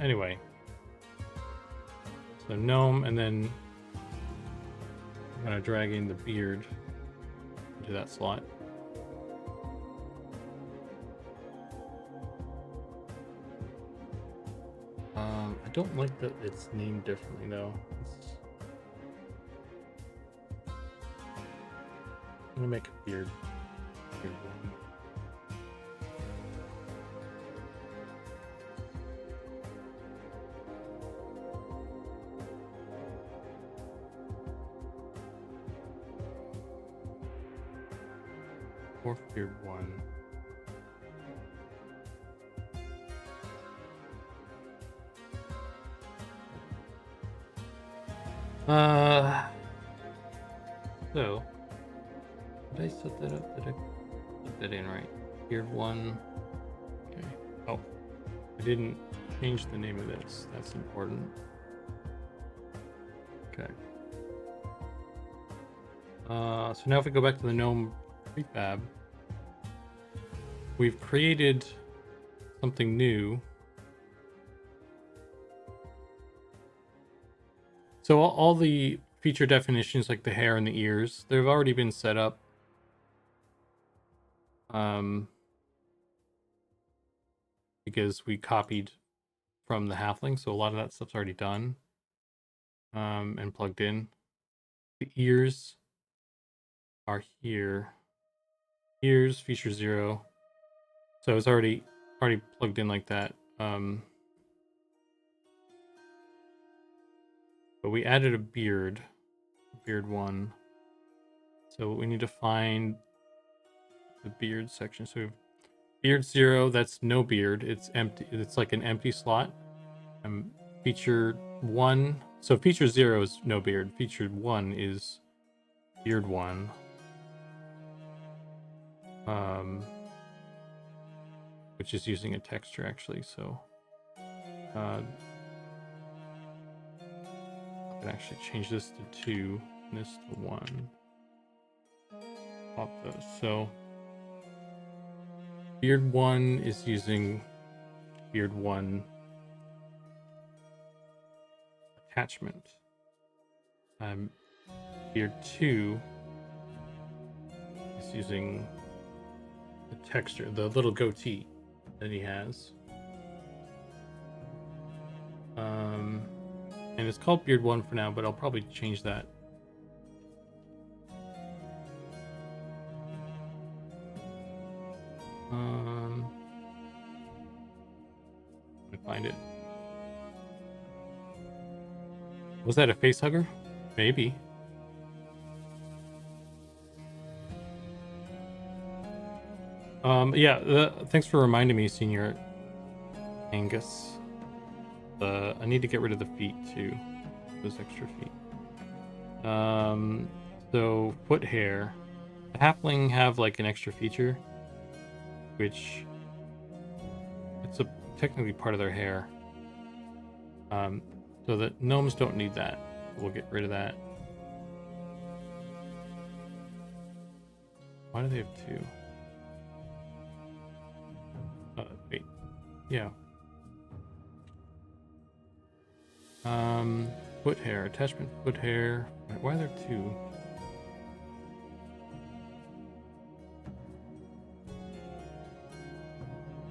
anyway. So gnome, and then I'm gonna drag in the beard into that slot. I don't like that it's named differently though. I'm gonna make a beard one. Fourth beard 1. So did I set that up? Did I put that in right? Beard 1. Okay. Oh, I didn't change the name of this. That's important. Okay. So now if we go back to the Gnome prefab, we've created something new. So all the feature definitions, like the hair and the ears, they've already been set up. Because we copied from the halfling, so a lot of that stuff's already done and plugged in. The ears are here. Ears feature 0, so it's already plugged in like that. But we added a beard 1. So we need to find the beard section. So we have beard 0, that's no beard. It's empty. It's like an empty slot. Feature 1. So feature 0 is no beard. Feature 1 is beard 1. Which is using a texture actually. So I can actually change this to 2 and this to 1. Pop those. So beard 1 is using beard 1 attachment. Beard 2 is using the texture, the little goatee that he has. And it's called beard 1 for now, but I'll probably change that. Let me find it. Was that a face hugger? Maybe. Yeah, thanks for reminding me, Senior Angus. I need to get rid of the feet too. Those extra feet. So foot hair. The halfling have like an extra feature, which it's technically part of their hair. So the gnomes don't need that. We'll get rid of that. Why do they have 2? Wait. Yeah. Foot hair. Attachment foot hair. Why are there 2?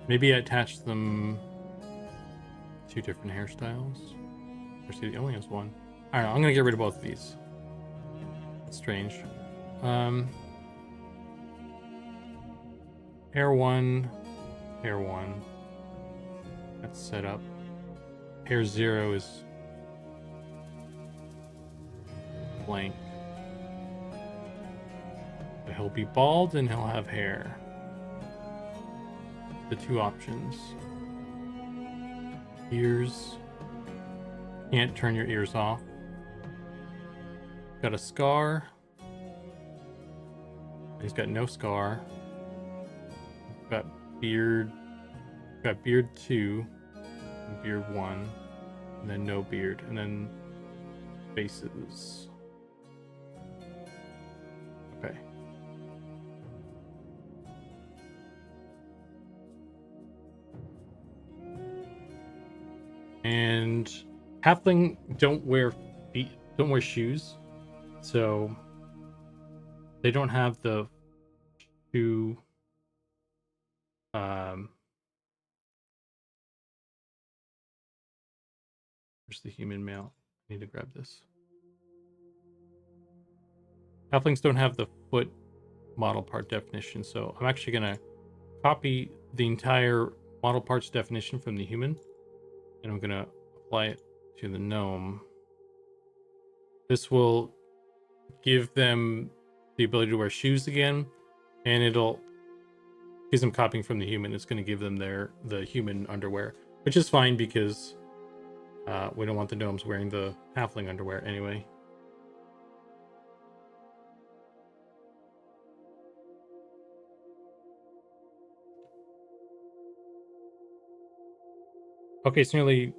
Maybe I attached them 2 different hairstyles. Or see, it only has 1. I don't know. I'm gonna get rid of both of these. That's strange. Hair 1. Hair 1. That's set up. Hair 0 is blank. But he'll be bald and he'll have hair. The 2 options. Ears. Can't turn your ears off. Got a scar. He's got no scar. Got beard. Got beard 2. And beard 1. And then no beard. And then faces. Okay. And halfling don't wear feet, don't wear shoes, so they don't have the shoe. Where's the human male? I need to grab this. Halflings don't have the foot model part definition, so I'm actually gonna copy the entire model parts definition from the human, and I'm gonna apply it to the gnome. This will give them the ability to wear shoes again, and it'll, because I'm copying from the human, it's going to give them the human underwear, which is fine because we don't want the gnomes wearing the halfling underwear anyway. Okay, it's nearly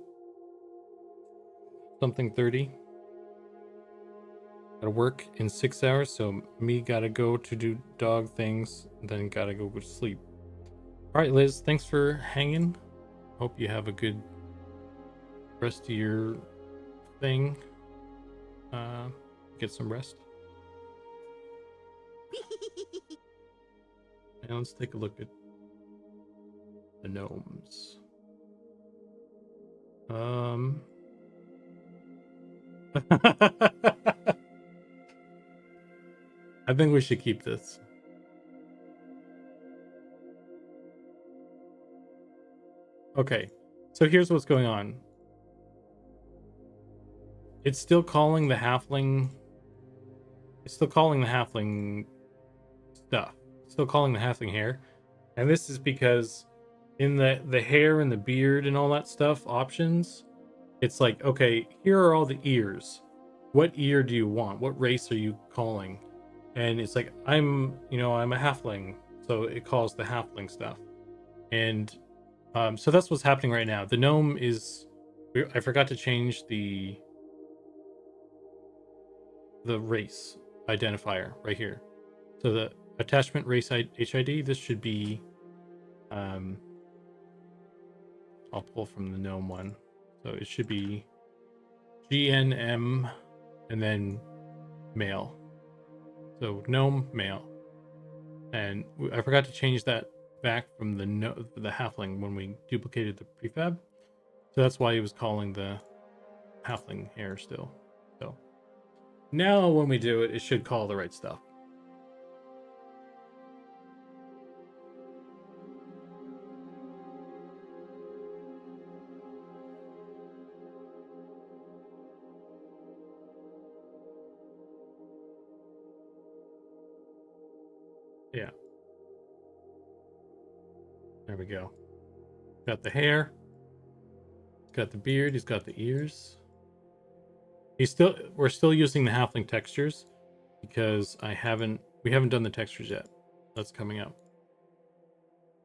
something 30. Gotta work in 6 hours, so me gotta go to do dog things, then gotta go to sleep. All right, Liz, thanks for hanging. Hope you have a good rest of your thing. Get some rest. And let's take a look at the gnomes. I think we should keep this. Okay, so here's what's going on. It's still calling the halfling. It's still calling the halfling stuff. It's still calling the halfling hair, and this is because in the hair and the beard and all that stuff options, it's like, okay, here are all the ears. What ear do you want? What race are you calling? And it's like, I'm a halfling, so it calls the halfling stuff. And so that's what's happening right now. The gnome is, I forgot to change the race identifier right here. So the attachment race HID, this should be, I'll pull from the gnome one. So it should be GNM and then male. So gnome male. And I forgot to change that back from the halfling when we duplicated the prefab. So that's why he was calling the halfling hair still. So now when we do it, it should call the right stuff. Yeah. There we go. Got the hair. He's got the beard. He's got the ears. We're still using the halfling textures because we haven't done the textures yet. That's coming up.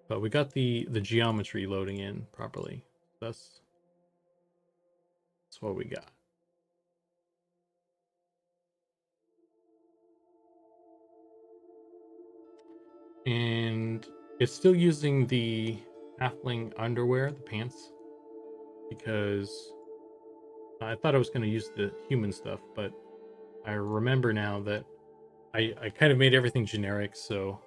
But we got the geometry loading in properly. That's what we got. And it's still using the halfling underwear, the pants, because I thought I was going to use the human stuff, but I remember now that I kind of made everything generic, so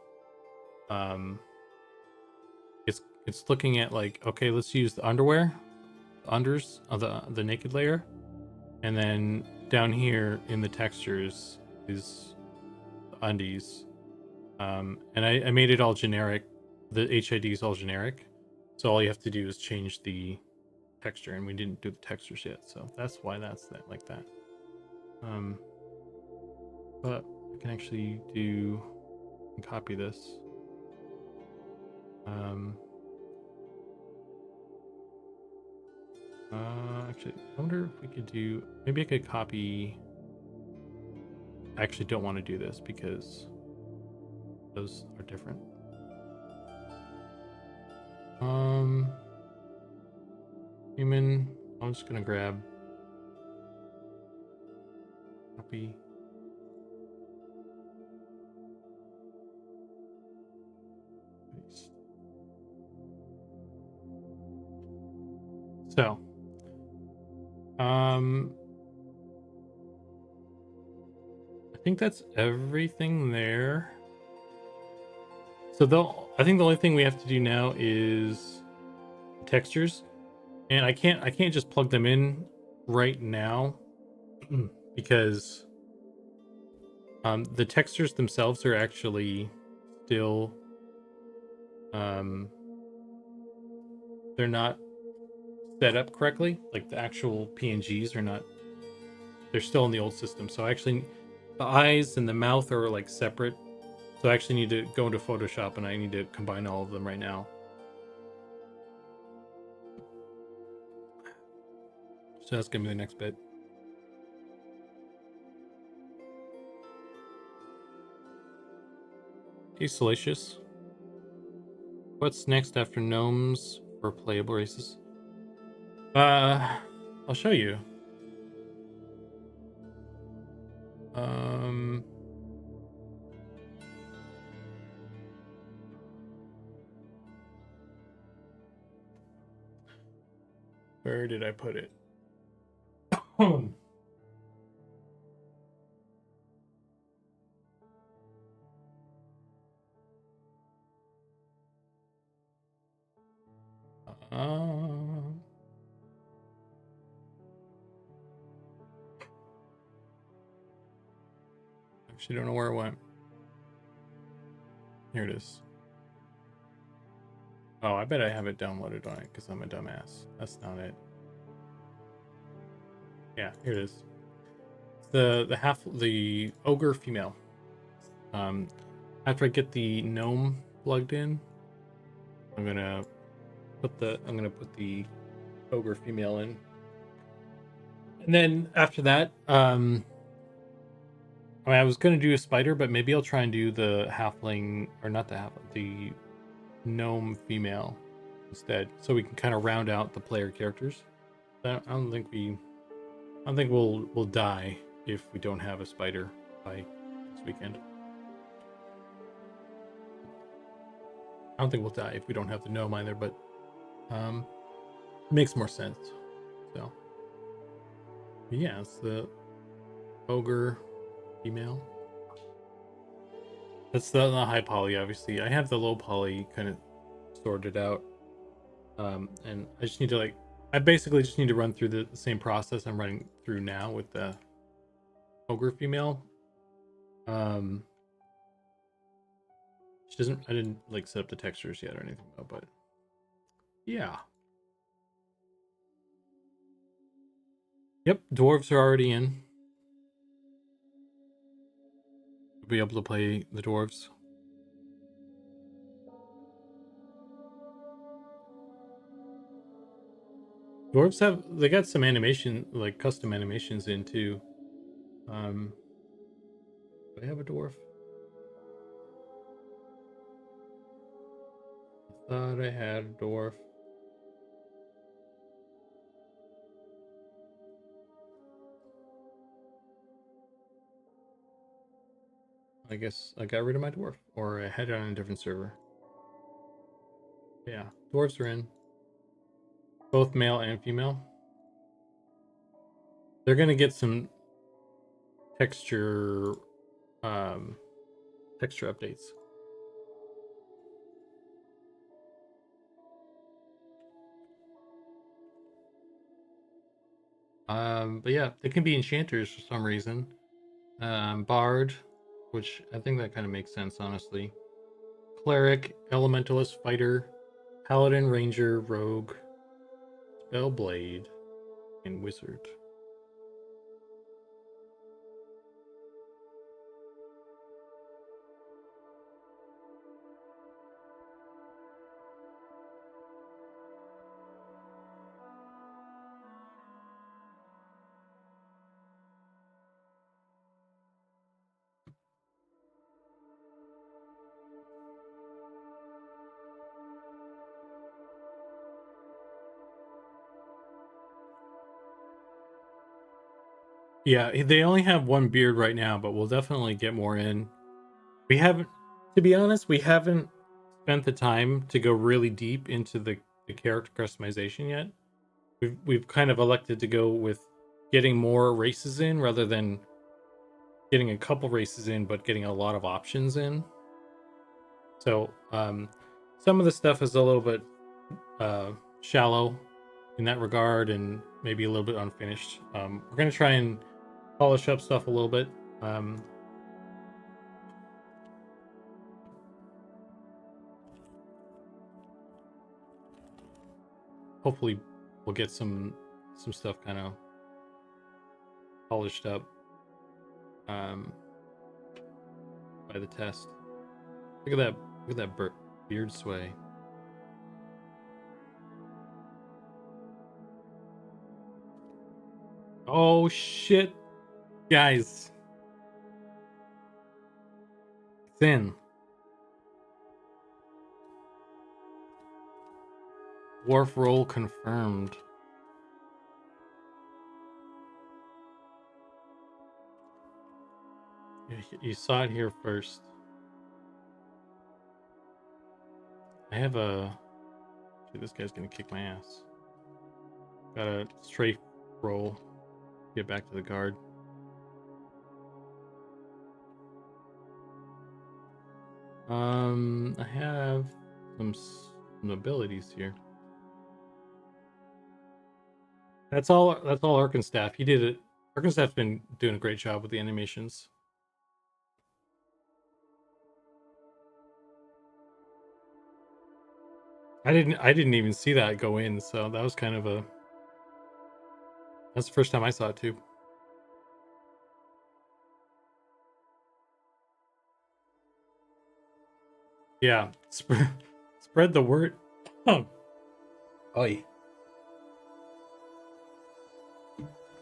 it's looking at like, okay, let's use the underwear, the unders of the naked layer, and then down here in the textures is the undies. And I made it all generic. The HID is all generic, so all you have to do is change the texture, and we didn't do the textures yet, so that's why that's that like that. But I can actually copy this. Actually, I wonder if we could do. Maybe I could copy. I actually don't want to do this because those are different. Human. I'm just gonna grab copy. Paste. So, I think that's everything there. So I think the only thing we have to do now is textures, and I can't just plug them in right now because the textures themselves are actually still they're not set up correctly. Like the actual PNGs are not. They're still in the old system. So actually, the eyes and the mouth are like separate So I actually need to go into Photoshop and I need to combine all of them right now. So that's gonna be the next bit. Hey, Salacious. What's next after Gnomes for playable races? I'll show you. Where did I put it? Actually, don't know where it went. Here it is. Oh, I bet I have it downloaded on it because I'm a dumbass. That's not it. Yeah, here it is. It's the Ogre female. After I get the Gnome plugged in, I'm gonna put the Ogre female in, and then after that, I mean, I was gonna do a spider, but maybe I'll try and do the halfling, or not the gnome female instead, so we can kind of round out the player characters. I don't think we'll die if we don't have a spider by this weekend. I don't think we'll die if we don't have the gnome either, but it makes more sense. So yeah, it's the ogre female. That's the high poly, obviously. I have the low poly kind of sorted out, and I just need to I basically just need to run through the same process I'm running through now with the ogre female. She doesn't. I didn't set up the textures yet or anything though, but yeah. Yep, dwarves are already in. We'll be able to play the dwarves. Dwarves they got some animation, like custom animations in too. Do I have a dwarf? I thought I had a dwarf. I guess I got rid of my dwarf, or I had it on a different server. Yeah, dwarves are in. Both male and female. They're gonna get some texture texture updates. But yeah, they can be enchanters for some reason. Bard, which I think that kind of makes sense, honestly. Cleric, elementalist, fighter, paladin, ranger, rogue, spellblade, and wizard. Yeah, they only have one beard right now, but we'll definitely get more in. We haven't, to be honest, we haven't spent the time to go really deep into the character customization yet. We've kind of elected to go with getting more races in rather than getting a couple races in, but getting a lot of options in. So some of the stuff is a little bit shallow in that regard, and maybe a little bit unfinished. We're gonna try and polish up stuff a little bit. Hopefully we'll get some stuff kind of polished up by the test. Look at that. Look at that beard sway. Oh shit, guys! It's in. Dwarf roll confirmed. You saw it here first. I have a. Dude, this guy's gonna kick my ass. Got a strafe roll. Get back to the guard. I have some abilities here. That's all. That's all Arkenstaff. He did it. Arkenstaff's been doing a great job with the animations. I didn't even see that go in, so that was kind of a. That's the first time I saw it too. Yeah, spread the word. Oh, oi.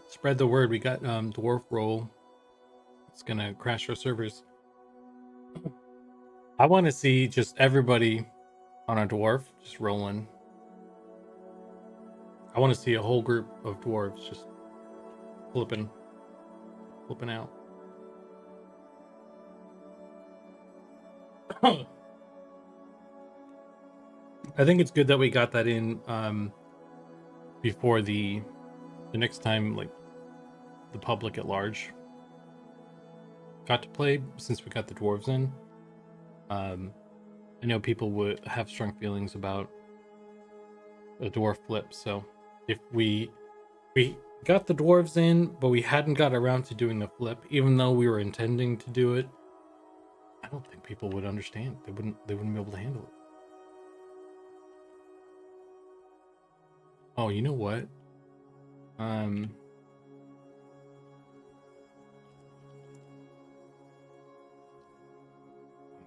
Spread the word. We got dwarf roll. It's gonna crash our servers. I want to see just everybody on a dwarf just rolling. I want to see a whole group of dwarves just flipping out. I think it's good that we got that in before the next time, like the public at large got to play, since we got the dwarves in. I know people would have strong feelings about a dwarf flip, so if we got the dwarves in, but we hadn't got around to doing the flip, even though we were intending to do it, I don't think people would understand. They wouldn't be able to handle it. Oh, you know what?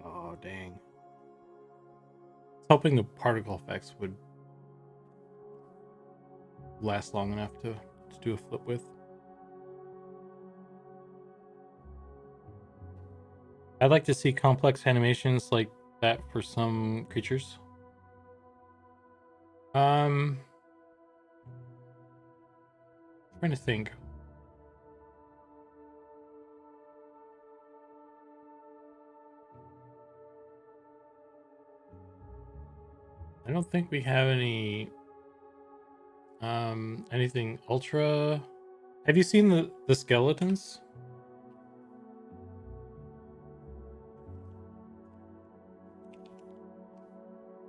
Oh dang. I was hoping the particle effects would last long enough to do a flip with. I'd like to see complex animations like that for some creatures. Trying to think. I don't think we have any anything ultra. Have you seen the skeletons?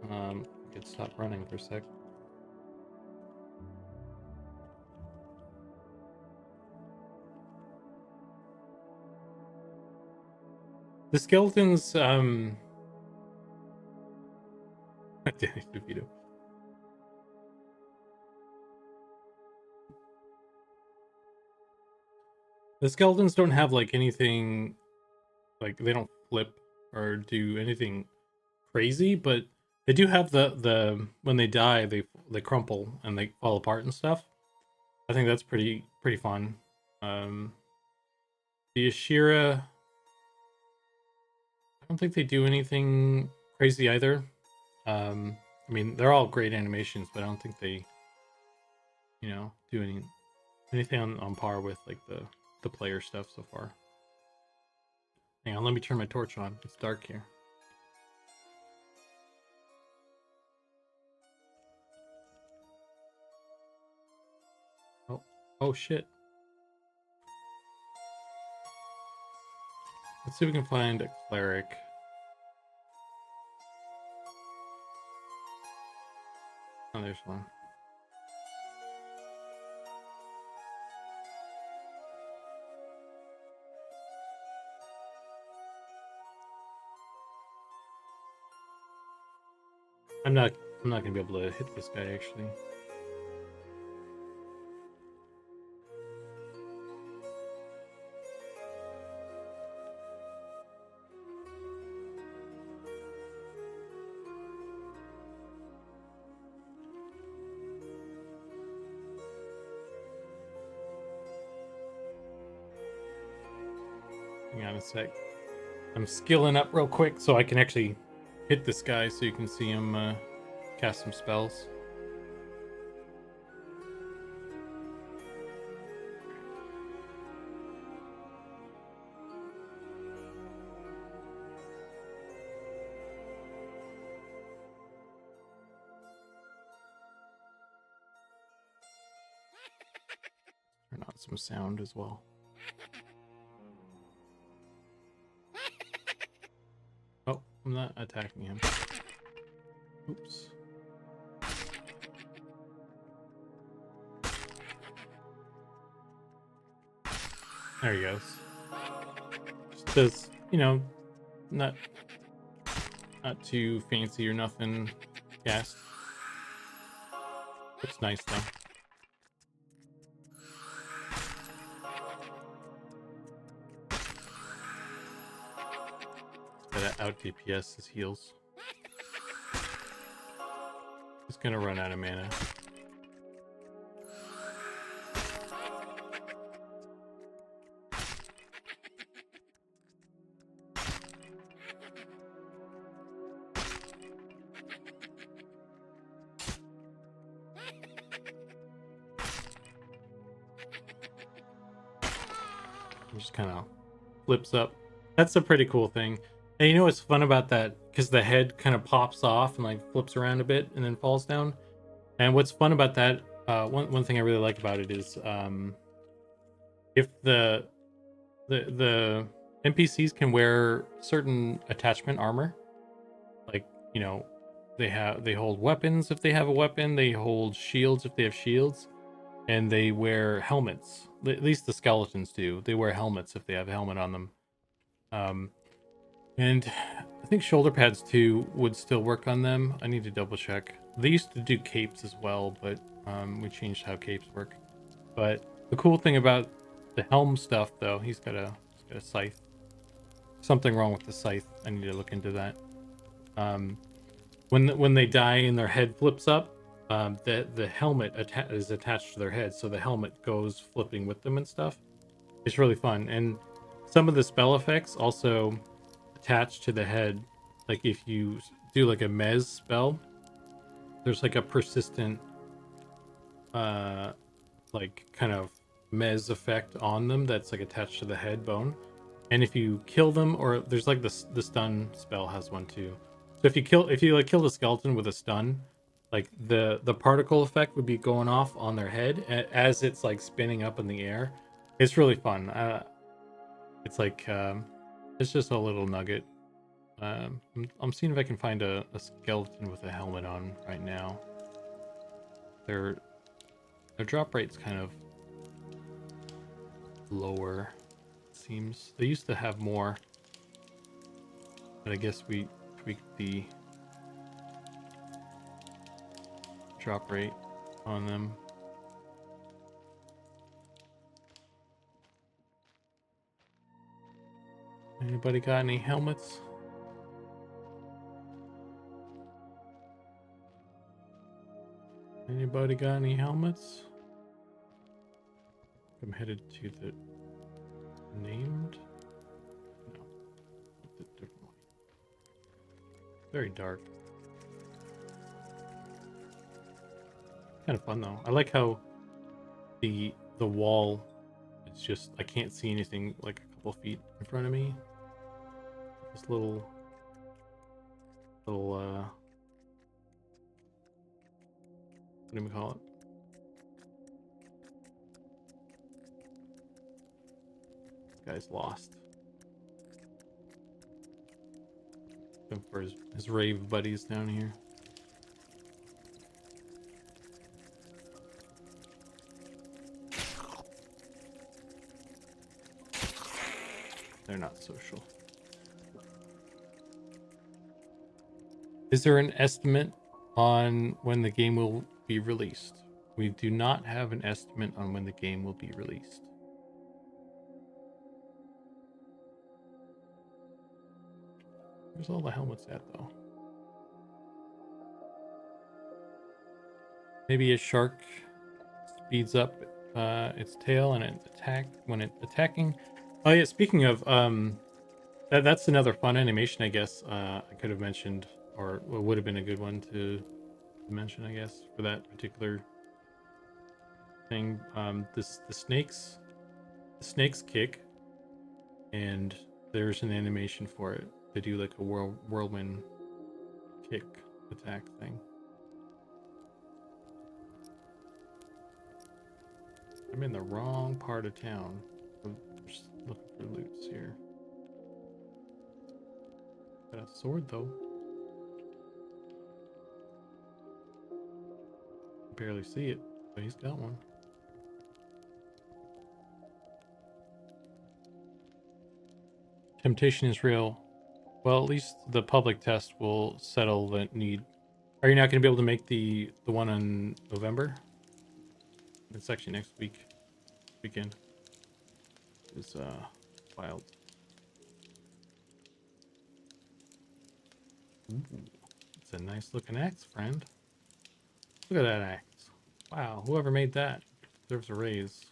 I could stop running for a sec. The skeletons, the skeletons don't have like anything, like they don't flip or do anything crazy, but they do have the when they die they crumple and they fall apart and stuff. I think that's pretty fun. The Ashira, I don't think they do anything crazy either. I mean, they're all great animations, but I don't think they, do anything on par with like the player stuff so far. Hang on, let me turn my torch on. It's dark here. Oh shit. Let's see if we can find a cleric. Oh, there's one. I'm not gonna be able to hit this guy actually. Hang on a sec. I'm skilling up real quick so I can actually hit this guy so you can see him cast some spells. Turn on some sound as well. Oh, I'm not attacking him. Oops. There he goes. Just does, you know, not too fancy or nothing. Cast. Looks nice though. Gotta out DPS his heals. He's gonna run out of mana. Just kind of flips up. That's a pretty cool thing. And you know what's fun about that? Because the head kind of pops off and like flips around a bit and then falls down. And what's fun about that, one thing I really like about it is if the NPCs can wear certain attachment armor, like, you know, they hold weapons if they have a weapon, they hold shields if they have shields, and they wear helmets. At least the skeletons do. They wear helmets if they have a helmet on them. And I think shoulder pads too would still work on them. I need to double check. They used to do capes as well, but we changed how capes work. But the cool thing about the helm stuff, though, he's got a scythe. Something wrong with the scythe. I need to look into that. When they die and their head flips up, the helmet is attached to their head, so the helmet goes flipping with them and stuff. It's really fun, and some of the spell effects also attach to the head. Like if you do like a mez spell, there's like a persistent like kind of mez effect on them that's like attached to the head bone. And if you kill them, or there's like the stun spell has one too. So if you kill the skeleton with a stun, like the particle effect would be going off on their head as it's like spinning up in the air. It's really fun. It's like it's just a little nugget. I'm seeing if I can find a skeleton with a helmet on right now. Their drop rate's kind of lower, it seems. They used to have more, but I guess we tweaked the drop rate on them. Anybody got any helmets? Anybody got any helmets? I'm headed to the named. No, different one. Very dark. Kind of fun though. I like how the wall. It's just I can't see anything like a couple feet in front of me. This little what do we call it? Guy's lost. Looking for his rave buddies down here. They're not social. Is there an estimate on when the game will be released? We do not have an estimate on when the game will be released. Where's all the helmets at, though? Maybe a shark speeds up its tail and when it's attacking, Oh yeah, speaking of that's another fun animation, I guess. I could have mentioned, or would have been a good one to mention, I guess, for that particular thing. The snakes kick, and there's an animation for it. They do like a whirlwind kick attack thing. I'm in the wrong part of town. I'm just looking for loots here. Got a sword though. Barely see it, but he's got one. Temptation is real. Well, at least the public test will settle the need. Are you not going to be able to make the one on November? It's actually next weekend. It's wild. Ooh, it's a nice looking axe, friend. Look at that axe. Wow, whoever made that deserves a raise.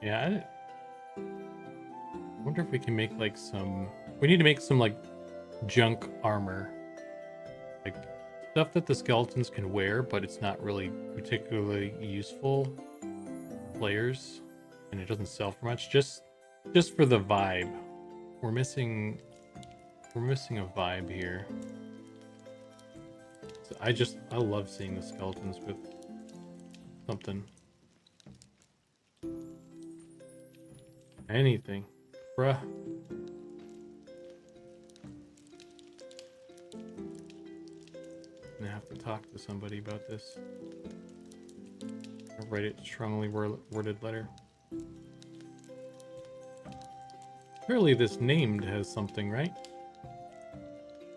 Yeah, I wonder if we can make like some. We need to make some like junk armor, like stuff that the skeletons can wear, but it's not really particularly useful for players, and it doesn't sell for much. Just for the vibe. We're missing a vibe here. So I love seeing the skeletons with something. Anything. Bruh. I have to talk to somebody about this. I'll write it strongly worded letter. Surely this named has something, right?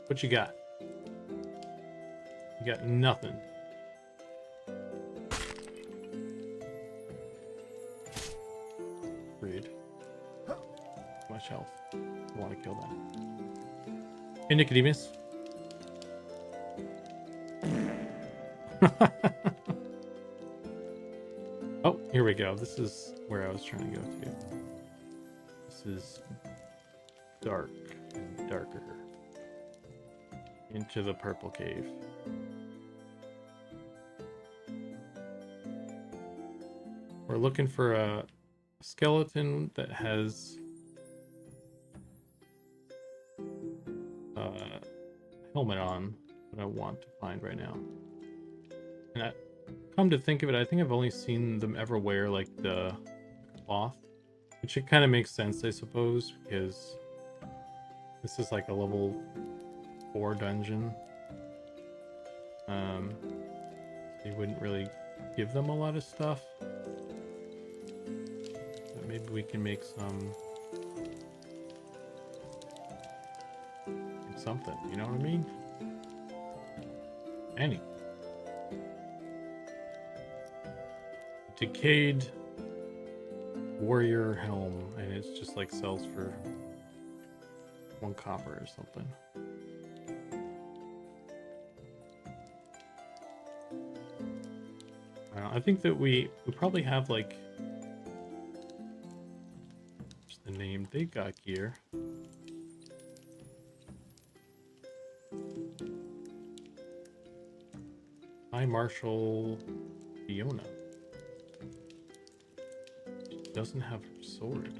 What you got? You got nothing. Rude. Too much health. I want to kill that. Hey, Nicodemus. Oh, here we go. This is where I was trying to go to. This is dark and darker. Into the purple cave. We're looking for a skeleton that has a helmet on that I want to find right now. And come to think of it, I think I've only seen them ever wear like the cloth, which it kind of makes sense, I suppose, because this is like a level 4 dungeon. They wouldn't really give them a lot of stuff. But maybe we can make something, you know what I mean? Any. Decayed warrior helm, and it's just like sells for 1 copper or something. I think that we probably have like just the name. They got gear. High Marshal Fiona doesn't have her sword.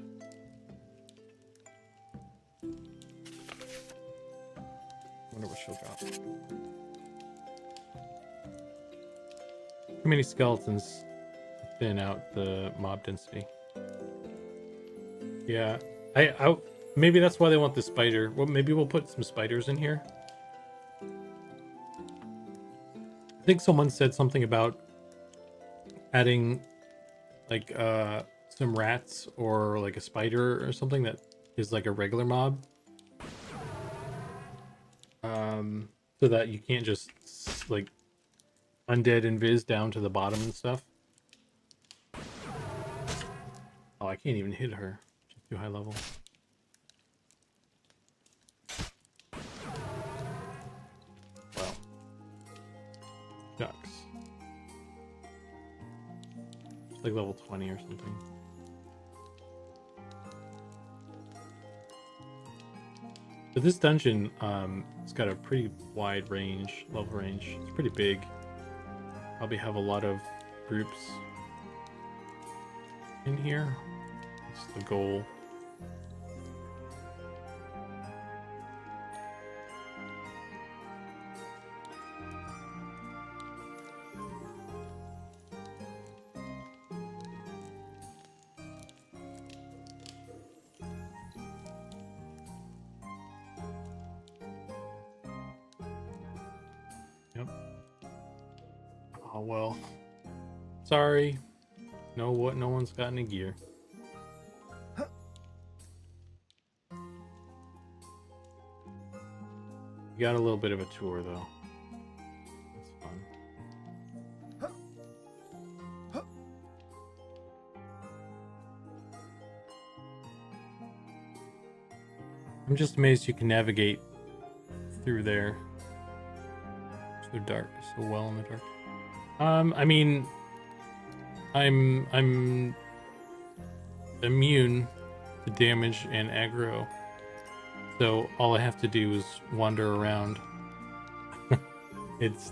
Wonder what she'll got. Too many skeletons thin out the mob density. Yeah, I maybe that's why they want the spider. Well, maybe we'll put some spiders in here. I think someone said something about adding like some rats or like a spider or something that is like a regular mob. So that you can't just like undead invis down to the bottom and stuff. Oh, I can't even hit her. She's Too high level. Well. Ducks. It's like level 20 or something. But this dungeon, it's got a pretty wide range, level range. It's pretty big. Probably have a lot of groups in here. That's the goal. Yep. Oh well. Sorry. No one's got any gear. You got a little bit of a tour though. That's fun. I'm just amazed you can navigate through there so dark, so well in the dark. I mean, I'm immune to damage and aggro, so all I have to do is wander around.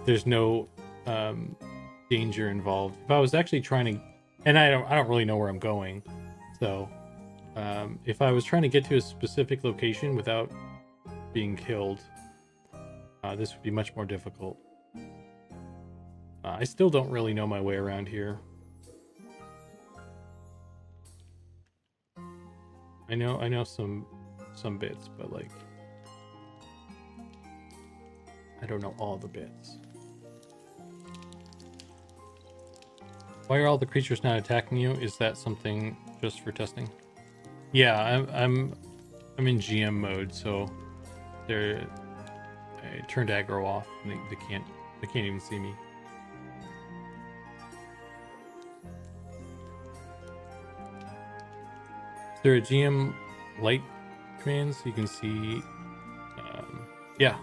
There's no danger involved. If I was actually trying to, and I don't really know where I'm going, so if I was trying to get to a specific location without being killed, this would be much more difficult. I still don't really know my way around here. I know some bits, but like I don't know all the bits. Why are all the creatures not attacking you? Is that something just for testing? Yeah, I'm in GM mode, so I turned aggro off. And they can't even see me. Is there a GM light command so you can see? Yeah.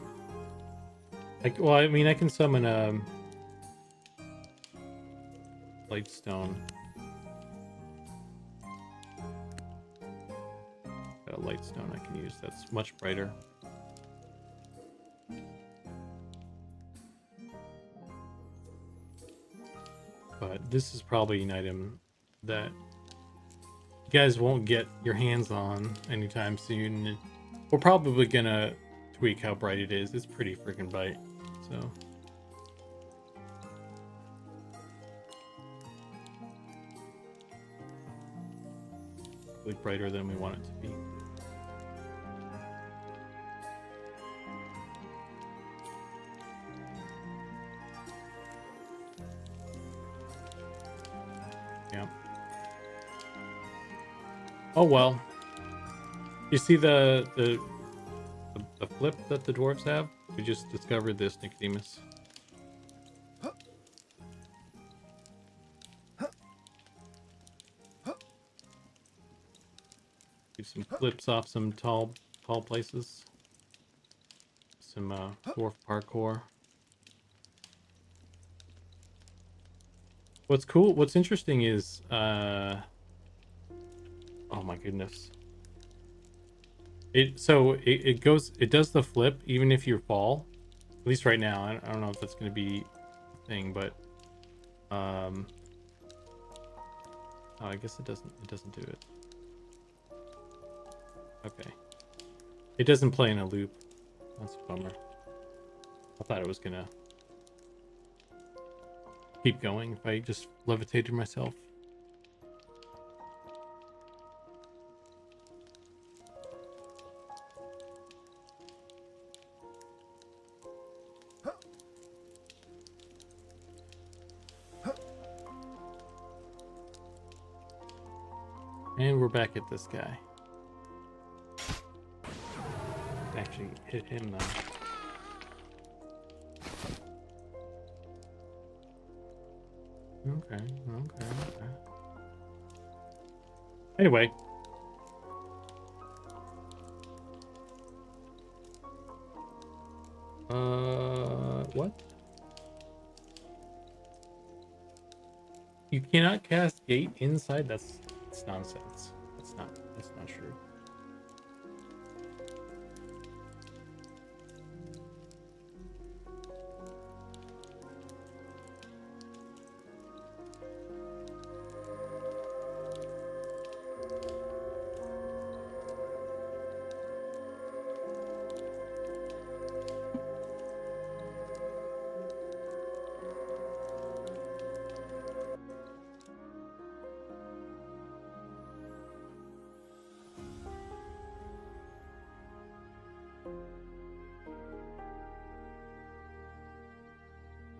Well, I mean, I can summon a light stone. Got a light stone I can use. That's much brighter. But this is probably an item that you guys won't get your hands on anytime soon. We're probably gonna tweak how bright it is. It's pretty freaking bright, so. Really brighter than we want it to be. Yeah. Oh well. You see the flip that the dwarves have? We just discovered this, Nicodemus. Do some flips off some tall places. Some dwarf parkour. What's cool? What's interesting is oh my goodness. It does the flip even if you fall. At least right now. I don't know if that's going to be a thing, but oh, I guess it doesn't do it. Okay. It doesn't play in a loop. That's a bummer. I thought it was gonna keep going if I just levitated myself. And we're back at this guy. Actually hit him though. Okay. Anyway, What? You cannot cast gate inside? That's nonsense. That's not true.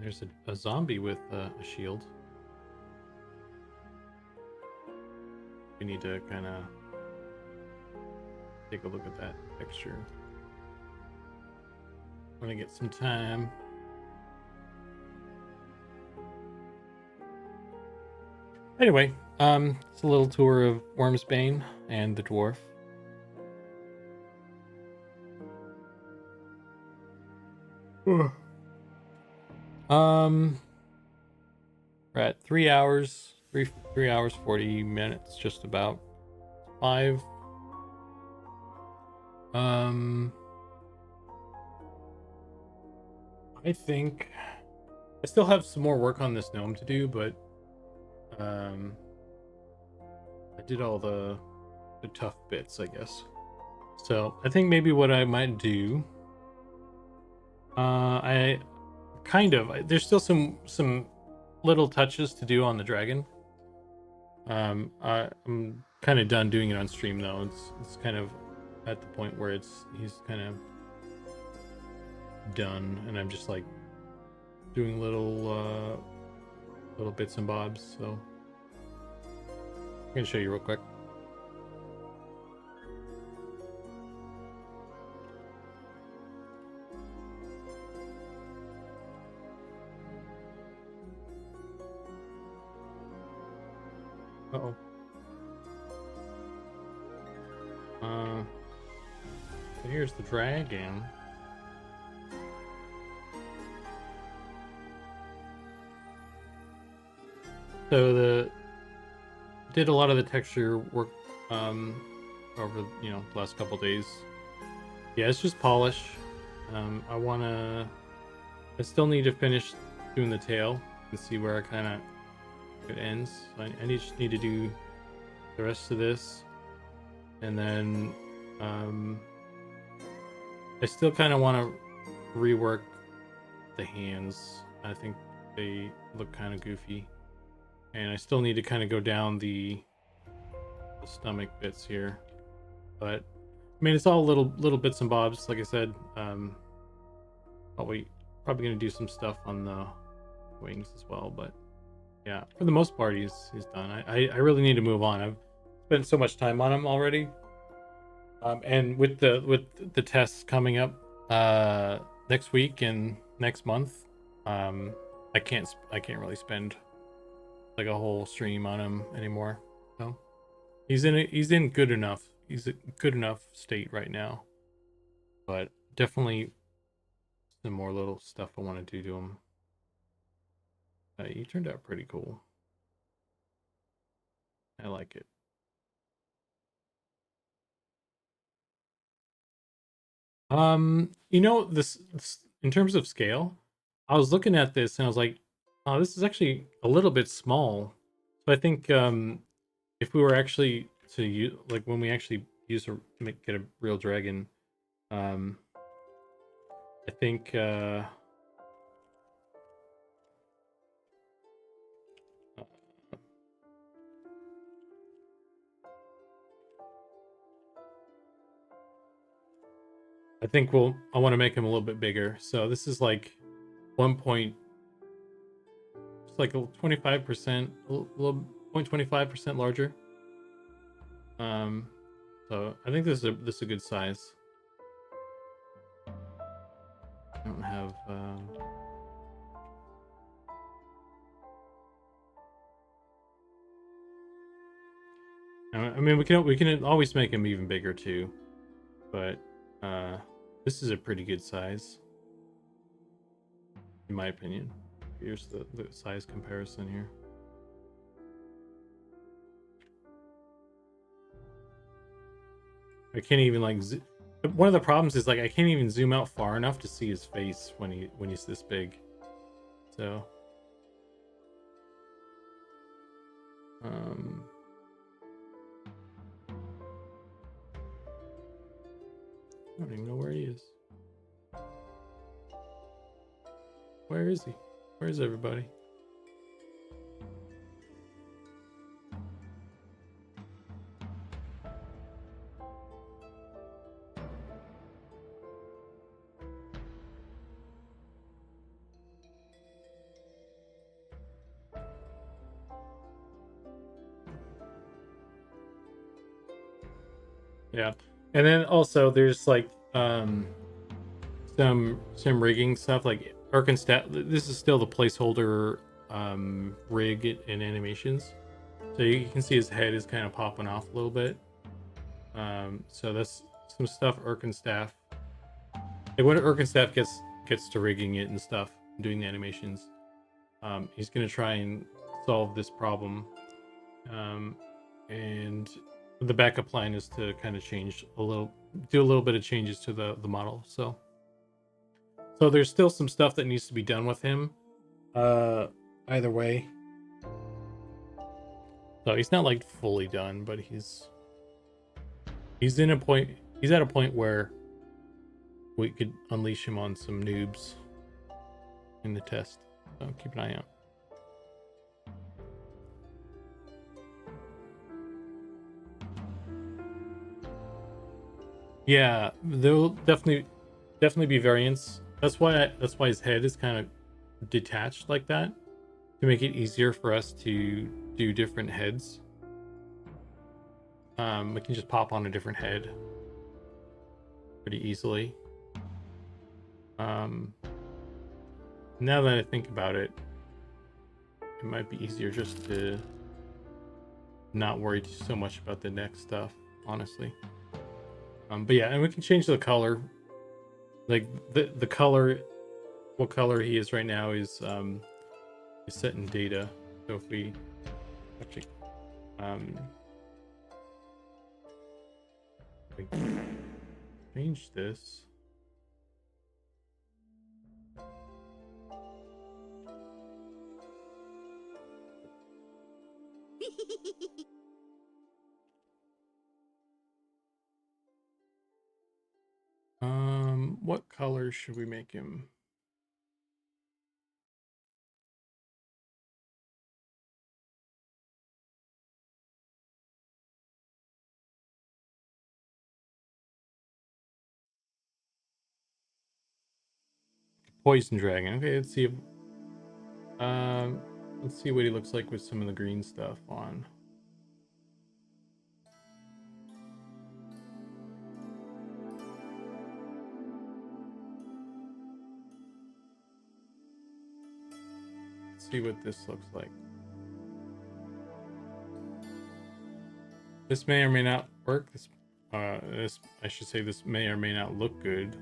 There's a zombie with a shield. We need to kind of take a look at that texture. I'm gonna get some time. Anyway, it's a little tour of Wormsbane and the dwarf. We're at 3 hours, 3 hours 40 minutes, just about 5. I think I still have some more work on this gnome to do, but I did all the tough bits, I guess. So I think maybe what I might do, there's still some little touches to do on the dragon. I'm kind of done doing it on stream though. It's kind of at the point where he's kind of done, and I'm just like doing little bits and bobs. So I'm gonna show you real quick. Uh-oh. So here's the dragon. So did a lot of the texture work over the last couple days. Yeah, it's just polish. I still need to finish doing the tail and see where it ends. So I just need to do the rest of this, and then I still kind of want to rework the hands. I think they look kind of goofy, and I still need to kind of go down the stomach bits here. But I mean, it's all little bits and bobs. Like I said, probably gonna do some stuff on the wings as well. But yeah, for the most part, he's done. I really need to move on. I've spent so much time on him already. And with the tests coming up next week and next month, I can't really spend like a whole stream on him anymore. So he's in good enough. He's a good enough state right now. But definitely some more little stuff I want to do to him. He turned out pretty cool. I like it. This in terms of scale, I was looking at this and I was like, oh, this is actually a little bit small. So I think if we were actually to use, like when we actually get a real dragon, I think I want to make him a little bit bigger. So this is like it's like a 25%, a little 0.25% larger. So I think this is a good size. I don't have I mean, we can always make him even bigger too, but this is a pretty good size. in my opinion. Here's the size comparison here. I can't even like one of the problems is like I can't even zoom out far enough to see his face when he's this big. So I don't even know where he is. Where is he? Where is everybody? Yeah. And then also there's like some rigging stuff like Erkenstadt. This is still the placeholder rig in animations. So you can see his head is kind of popping off a little bit. So that's some stuff Erkenstaff. Like when Erkenstaff gets to rigging it and stuff, doing the animations, he's gonna try and solve this problem. And the backup plan is to kind of do a little bit of changes to the model. So there's still some stuff that needs to be done with him. Either way. So he's not like fully done, but he's at a point where we could unleash him on some noobs in the test. So keep an eye out. Yeah, there'll definitely be variants. That's why his head is kind of detached like that, to make it easier for us to do different heads. We can just pop on a different head pretty easily. Now that I think about it, it might be easier just to not worry so much about the neck stuff, honestly. But yeah, and we can change the color. Like the color, what color he is right now is set in data. So if we actually change this. What color should we make him? Poison dragon. Okay, let's see if let's see what he looks like with some of the green stuff on. Let's see what this looks like. This may or may not work. This I should say this may or may not look good.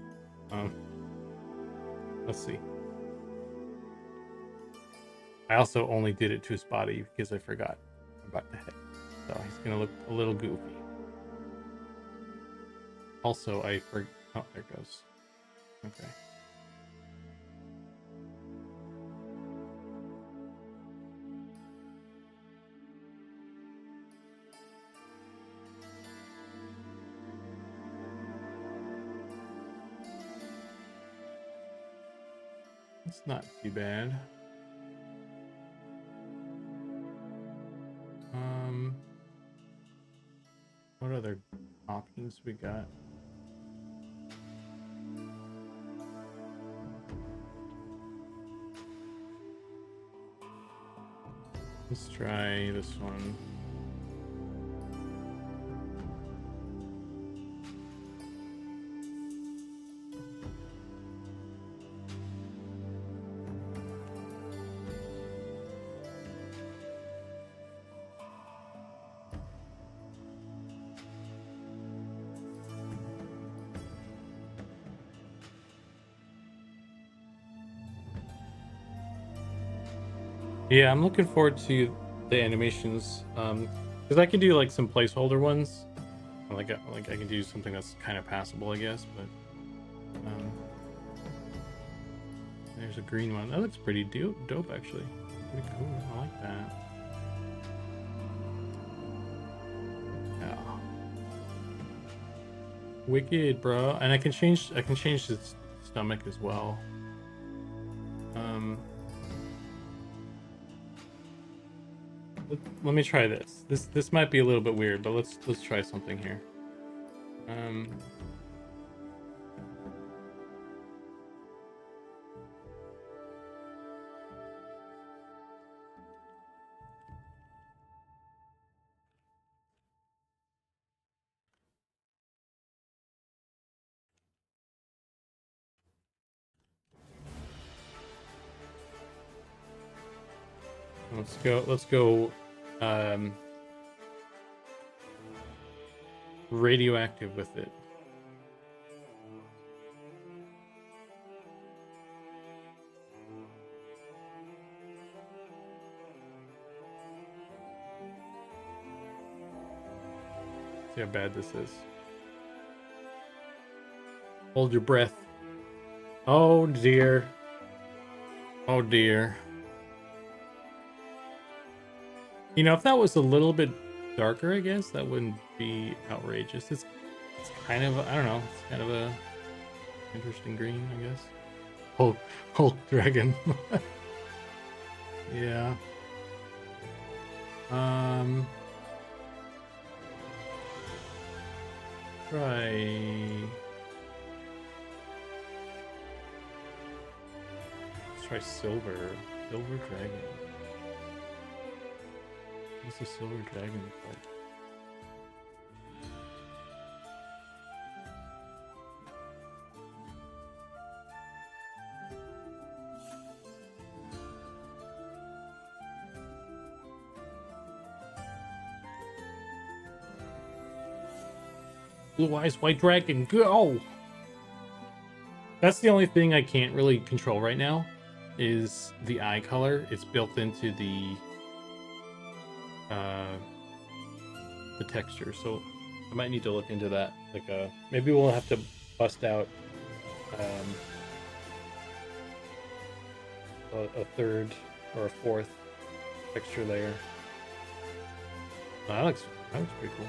Let's see. I also only did it to his body because I forgot about the head. So he's gonna look a little goofy. Also, I forgot. Oh, there it goes. Okay. It's not too bad. What other options we got? Let's try this one. Yeah, I'm looking forward to the animations. Because I could do like some placeholder ones. Like I can do something that's kind of passable, I guess. But there's a green one. That looks pretty dope actually. Pretty cool. I like that. Yeah. Wicked, bro. And I can change its stomach as well. Let me try this. This might be a little bit weird, but let's try something here. Let's go radioactive with it. See how bad this is. Hold your breath. Oh dear. Oh dear. You know, if that was a little bit darker, I guess that wouldn't be outrageous. It's kind of, I don't know, it's kind of a interesting green, I guess. Hulk dragon. Yeah. Let's try silver dragon. What's the silver dragon look like? Blue eyes, white dragon, go! That's the only thing I can't really control right now, is the eye color. It's built into the texture, so I might need to look into that. Like, maybe we'll have to bust out a third or a fourth texture layer. That looks pretty cool.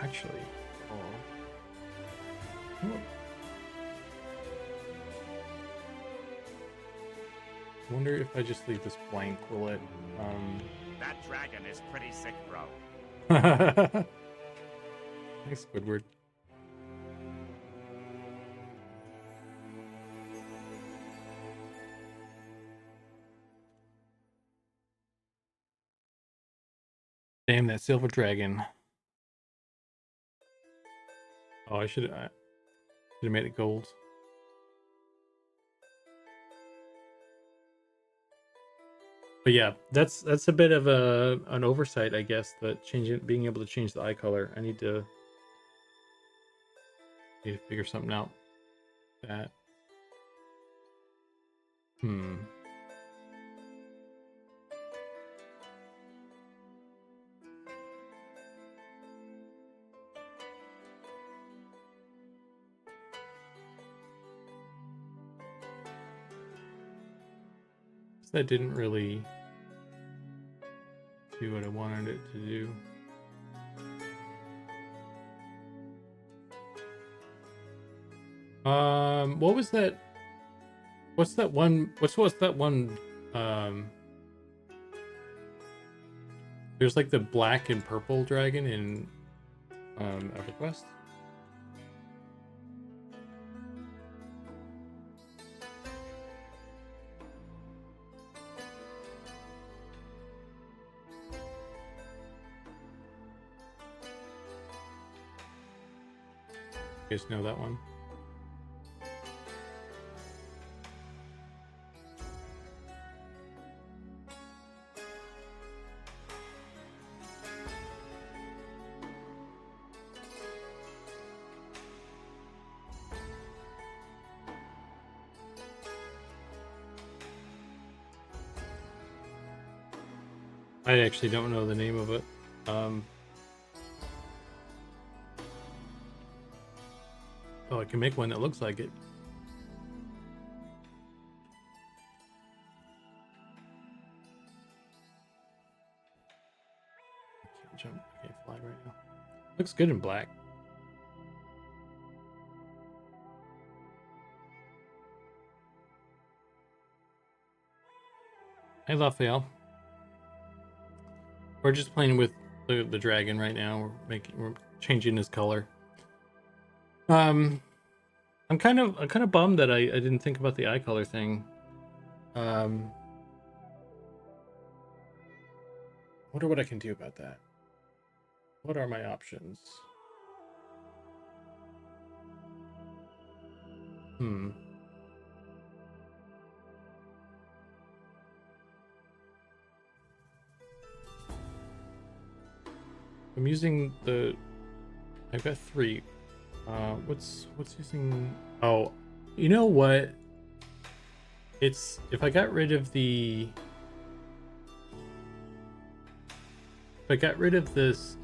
Actually, I wonder if I just leave this blank, will it? That dragon is pretty sick, bro. Thanks, Squidward. Damn, that silver dragon. Oh, I should have made it gold. But yeah, that's a bit of an oversight, I guess. That being able to change the eye color. I need to figure something out. That. That didn't really do what I wanted it to do. What was that? What's that one? What's that one? There's like the black and purple dragon in EverQuest. You guys know that one? I actually don't know the name of it. Oh, I can make one that looks like it. I can't jump. I can't fly right now. Looks good in black. Hey, Raphael. We're just playing with the dragon right now. We're changing his color. I'm kind of bummed that I didn't think about the eye color thing. Wonder what I can do about that. What are my options? I'm using I've got 3. What's using? Oh, you know what? It's if I got rid of this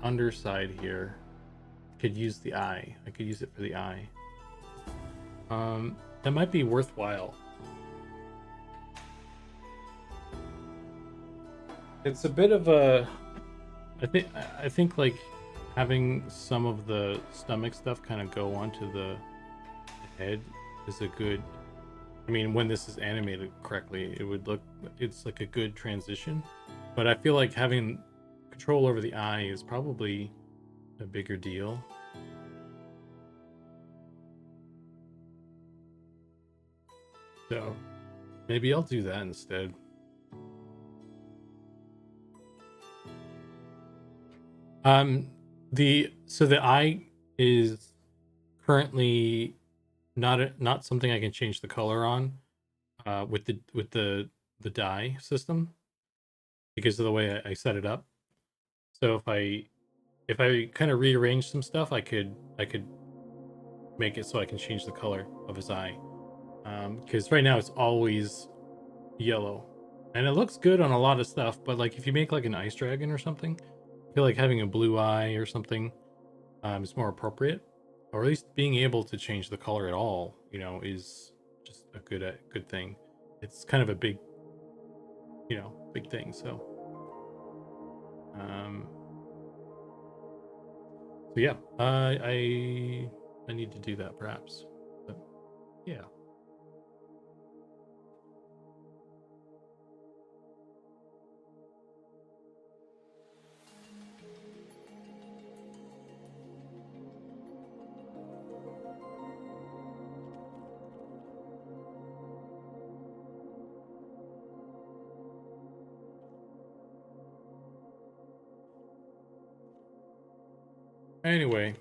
underside here, I could use the eye. I could use it for the eye. That might be worthwhile. It's a bit of a. I think like having some of the stomach stuff kind of go onto the head is a good. I mean, when this is animated correctly, it's like a good transition. But I feel like having control over the eye is probably a bigger deal. So maybe I'll do that instead. The eye is currently not something I can change the color on with the dye system because of the way I set it up. So if I kind of rearrange some stuff, I could make it so I can change the color of his eye. Because right now it's always yellow, and it looks good on a lot of stuff. But like if you make like an ice dragon or something, I feel like having a blue eye or something is more appropriate, or at least being able to change the color at all, is just a good thing. It's kind of a big thing. So yeah, I need to do that perhaps, but yeah. Anyway,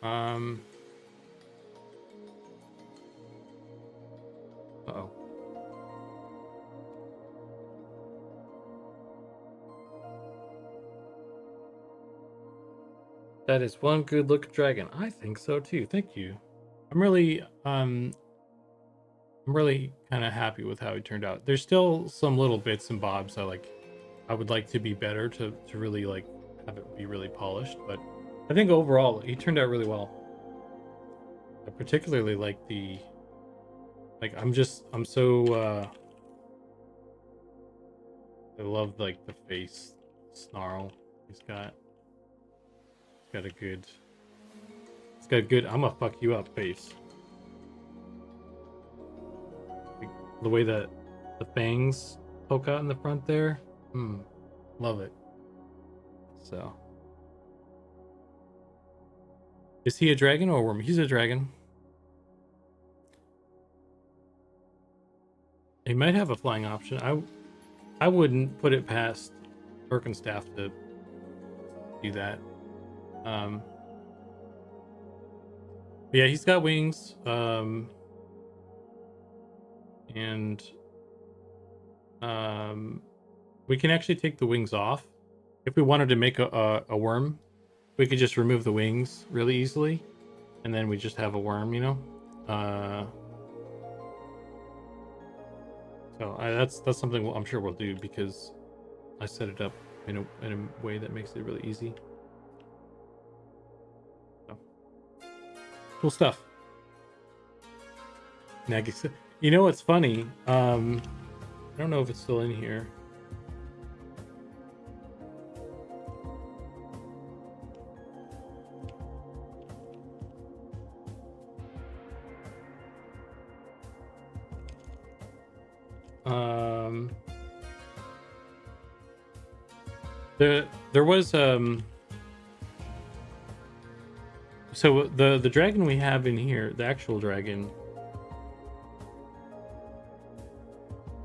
uh-oh. That is one good looking dragon. I think so too. Thank you. I'm really kind of happy with how it turned out. There's still some little bits and bobs I would like to be better to really like have it be really polished, but I think overall he turned out really well. I particularly like I'm so I love like the face snarl he's got. Got a good It's got a good I'm gonna fuck you up face. The way that the fangs poke out in the front there. Love it. So is he a dragon or a worm? He's a dragon. He might have a flying option. I wouldn't put it past Birkenstaff to do that. Yeah, he's got wings. And we can actually take the wings off. If we wanted to make a worm, we could just remove the wings really easily, and then we just have a worm, So that's something I'm sure we'll do because I set it up in a way that makes it really easy. So, cool stuff. Nagis. You know what's funny? I don't know if it's still in here. There was so the dragon we have in here, the actual dragon.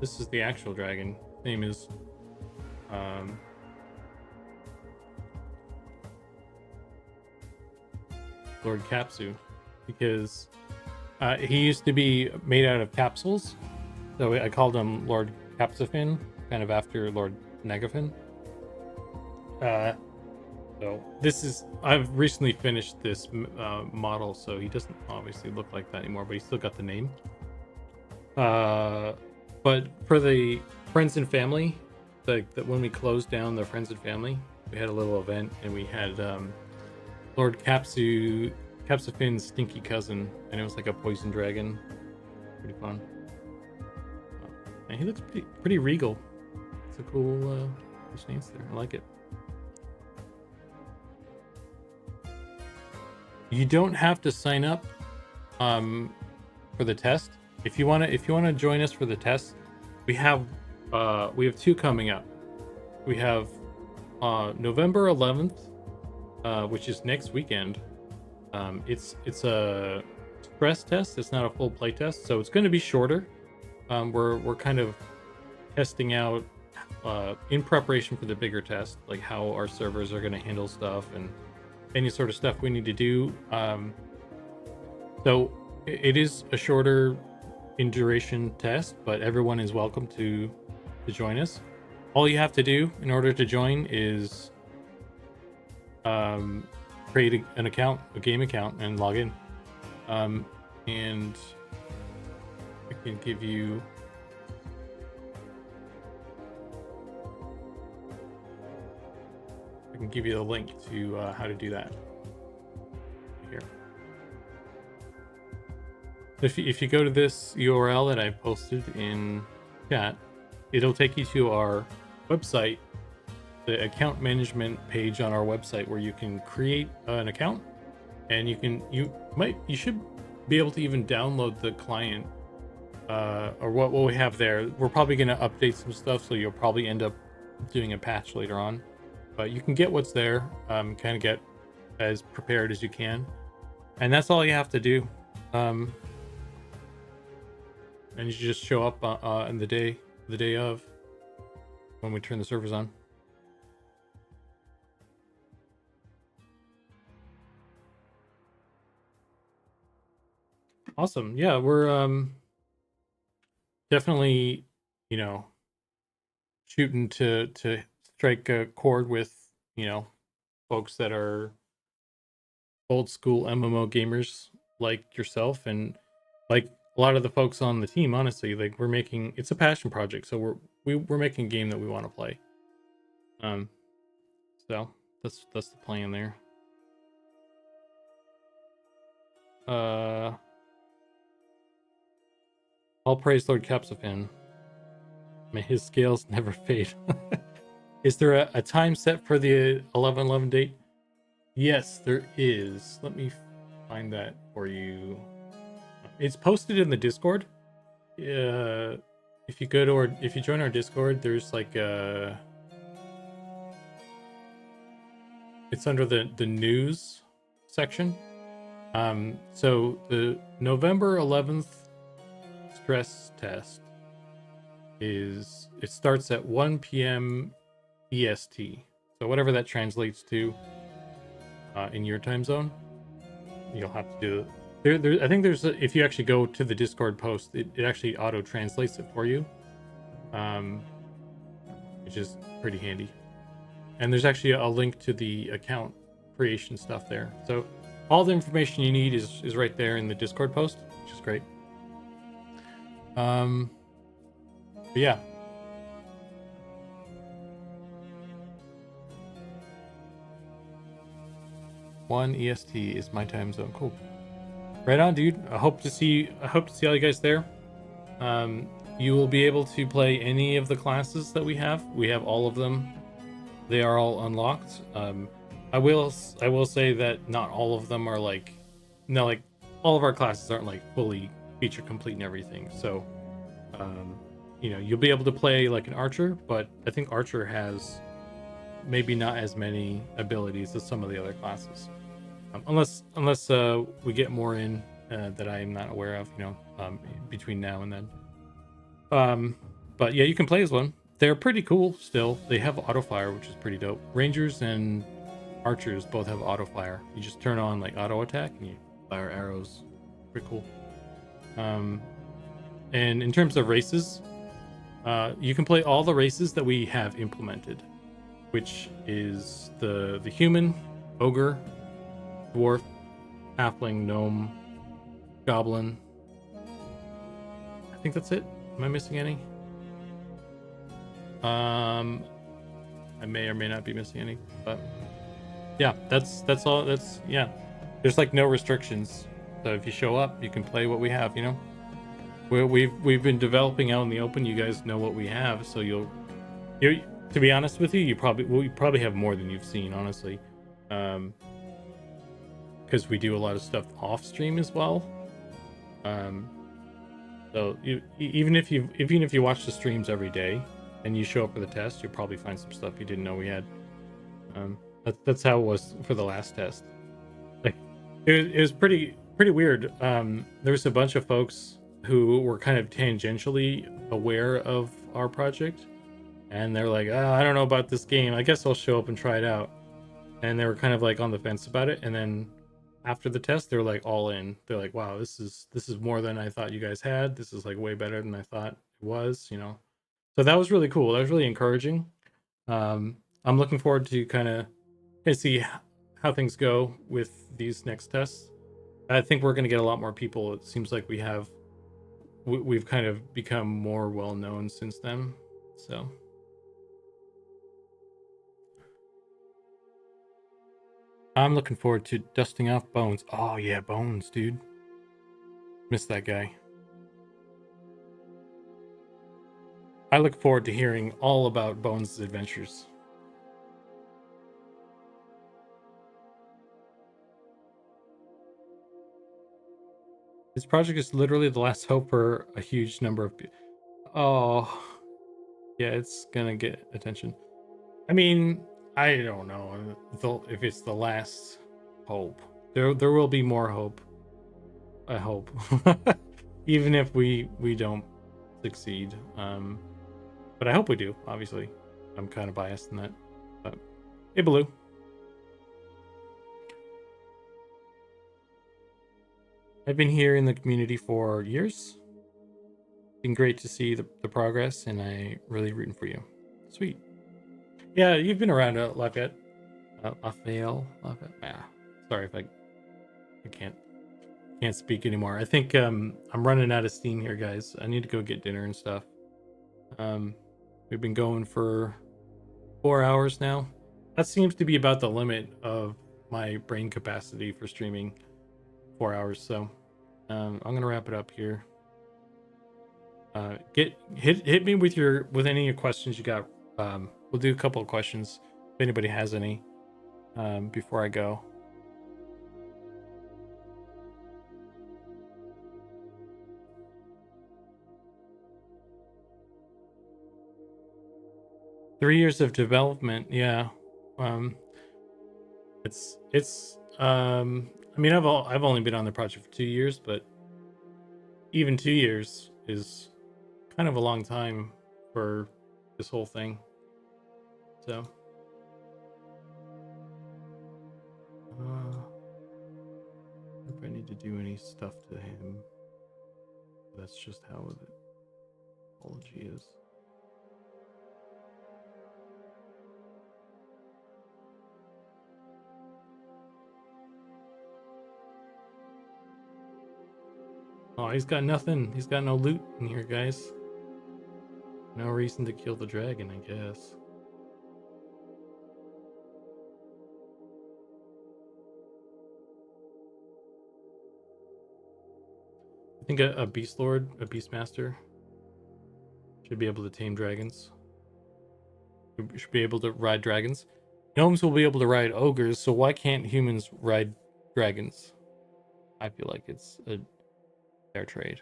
This is the actual dragon. Name is Lord Capsu, because he used to be made out of capsules, so I called him Lord Capsifin, kind of after Lord Negafin. So this is, I've recently finished this model, so he doesn't obviously look like that anymore, but he's still got the name. But for the friends and family, like when we closed down the friends and family, we had a little event and we had Lord Capsifin's stinky cousin, and it was like a poison dragon. Pretty fun. And he looks pretty regal. It's a cool stance there. I like it. You don't have to sign up for the test. If you wanna join us for the test, we have two coming up. We have November 11th, which is next weekend. It's a stress test. It's not a full play test, so it's going to be shorter. We're kind of testing out in preparation for the bigger test, like how our servers are going to handle stuff and any sort of stuff we need to do. So it is a shorter in duration test, but everyone is welcome to join us. All you have to do in order to join is create an account, a game account, and log in. And I can give you the link to how to do that here. If you go to this URL that I posted in chat, it'll take you to our website, the account management page on our website, where you can create an account, and you should be able to even download the client or what we have there. We're probably going to update some stuff, so you'll probably end up doing a patch later on, but you can get what's there, kind of get as prepared as you can, and that's all you have to do. And you just show up on the day of, when we turn the servers on. Awesome. Yeah, we're definitely, shooting to strike a chord with, folks that are old school MMO gamers like yourself, and like a lot of the folks on the team. Honestly, like it's a passion project, so we're making a game that we want to play. So that's the plan there. All praise Lord Capsifin. May his scales never fade. Is there a time set for the 11/11 date? Yes, there is. Let me find that for you. It's posted in the Discord. If you go to if you join our Discord, there's like it's under the news section. So the November 11th stress test it starts at 1 p.m. EST. So whatever that translates to in your time zone, you'll have to do it. I think if you actually go to the Discord post, it actually auto translates it for you, which is pretty handy. And there's actually a link to the account creation stuff there. So all the information you need is right there in the Discord post, which is great. But yeah. One EST is my time zone. Cool. Right on, dude. I hope to see all you guys there. You will be able to play any of the classes that we have. We have all of them. They are all unlocked. I will say that not all of them are like, no, like all of our classes aren't like fully feature complete and everything. So, you'll be able to play like an archer, but I think archer has maybe not as many abilities as some of the other classes, unless we get more in that I am not aware of. Between now and then. But yeah, you can play as one. They're pretty cool still. They have auto fire, which is pretty dope. Rangers and archers both have auto fire. You just turn on like auto attack and you fire arrows. Pretty cool. And in terms of races, you can play all the races that we have implemented, which is the human, ogre, dwarf, halfling, gnome, goblin. I think that's it. Am I missing any? I may or may not be missing any, but yeah, that's all. Yeah. There's like no restrictions. So if you show up, you can play what we have. We've been developing out in the open. You guys know what we have, so you to be honest with you, we probably have more than you've seen, honestly, because we do a lot of stuff off stream as well. So even if you watch the streams every day and you show up for the test, you'll probably find some stuff you didn't know we had. That's how it was for the last test. Like it was pretty weird. There was a bunch of folks who were kind of tangentially aware of our project, and they're like, I don't know about this game. I guess I'll show up and try it out. And they were kind of like on the fence about it, and then after the test, they're like all in. They're like, wow, this is more than I thought you guys had. This is like way better than I thought it was, So that was really cool. That was really encouraging. I'm looking forward to kind of see how things go with these next tests. I think we're going to get a lot more people. It seems like we've kind of become more well known since then. So I'm looking forward to dusting off Bones. Oh yeah, Bones, dude. Miss that guy. I look forward to hearing all about Bones' adventures. This project is literally the last hope for a huge number of people. Oh, yeah, it's gonna get attention. I mean, I don't know if it's the last hope. There will be more hope. I hope, even if we don't succeed. But I hope we do. Obviously, I'm kind of biased in that. But hey, Baloo. I've been here in the community for years. It's been great to see the progress, and I really rooting for you. Sweet. Yeah, you've been around Lafayette. Lafayette. Yeah. Sorry if I can't speak anymore. I think I'm running out of steam here, guys. I need to go get dinner and stuff. We've been going for 4 hours now. That seems to be about the limit of my brain capacity for streaming. 4 hours. So I'm gonna wrap it up here. Hit me with any of your questions you got. We'll do a couple of questions if anybody has any before I go. Three years of development, yeah. It's I mean, I've only been on the project for 2 years, but even 2 years is kind of a long time for this whole thing. So if I need to do any stuff to him, that's just how the apology is. Oh, he's got nothing. He's got no loot in here, guys. No reason to kill the dragon, I guess. I think a beast lord, a beast master, should be able to tame dragons. Should be able to ride dragons. Gnomes will be able to ride ogres, so why can't humans ride dragons? I feel like it's a fair trade.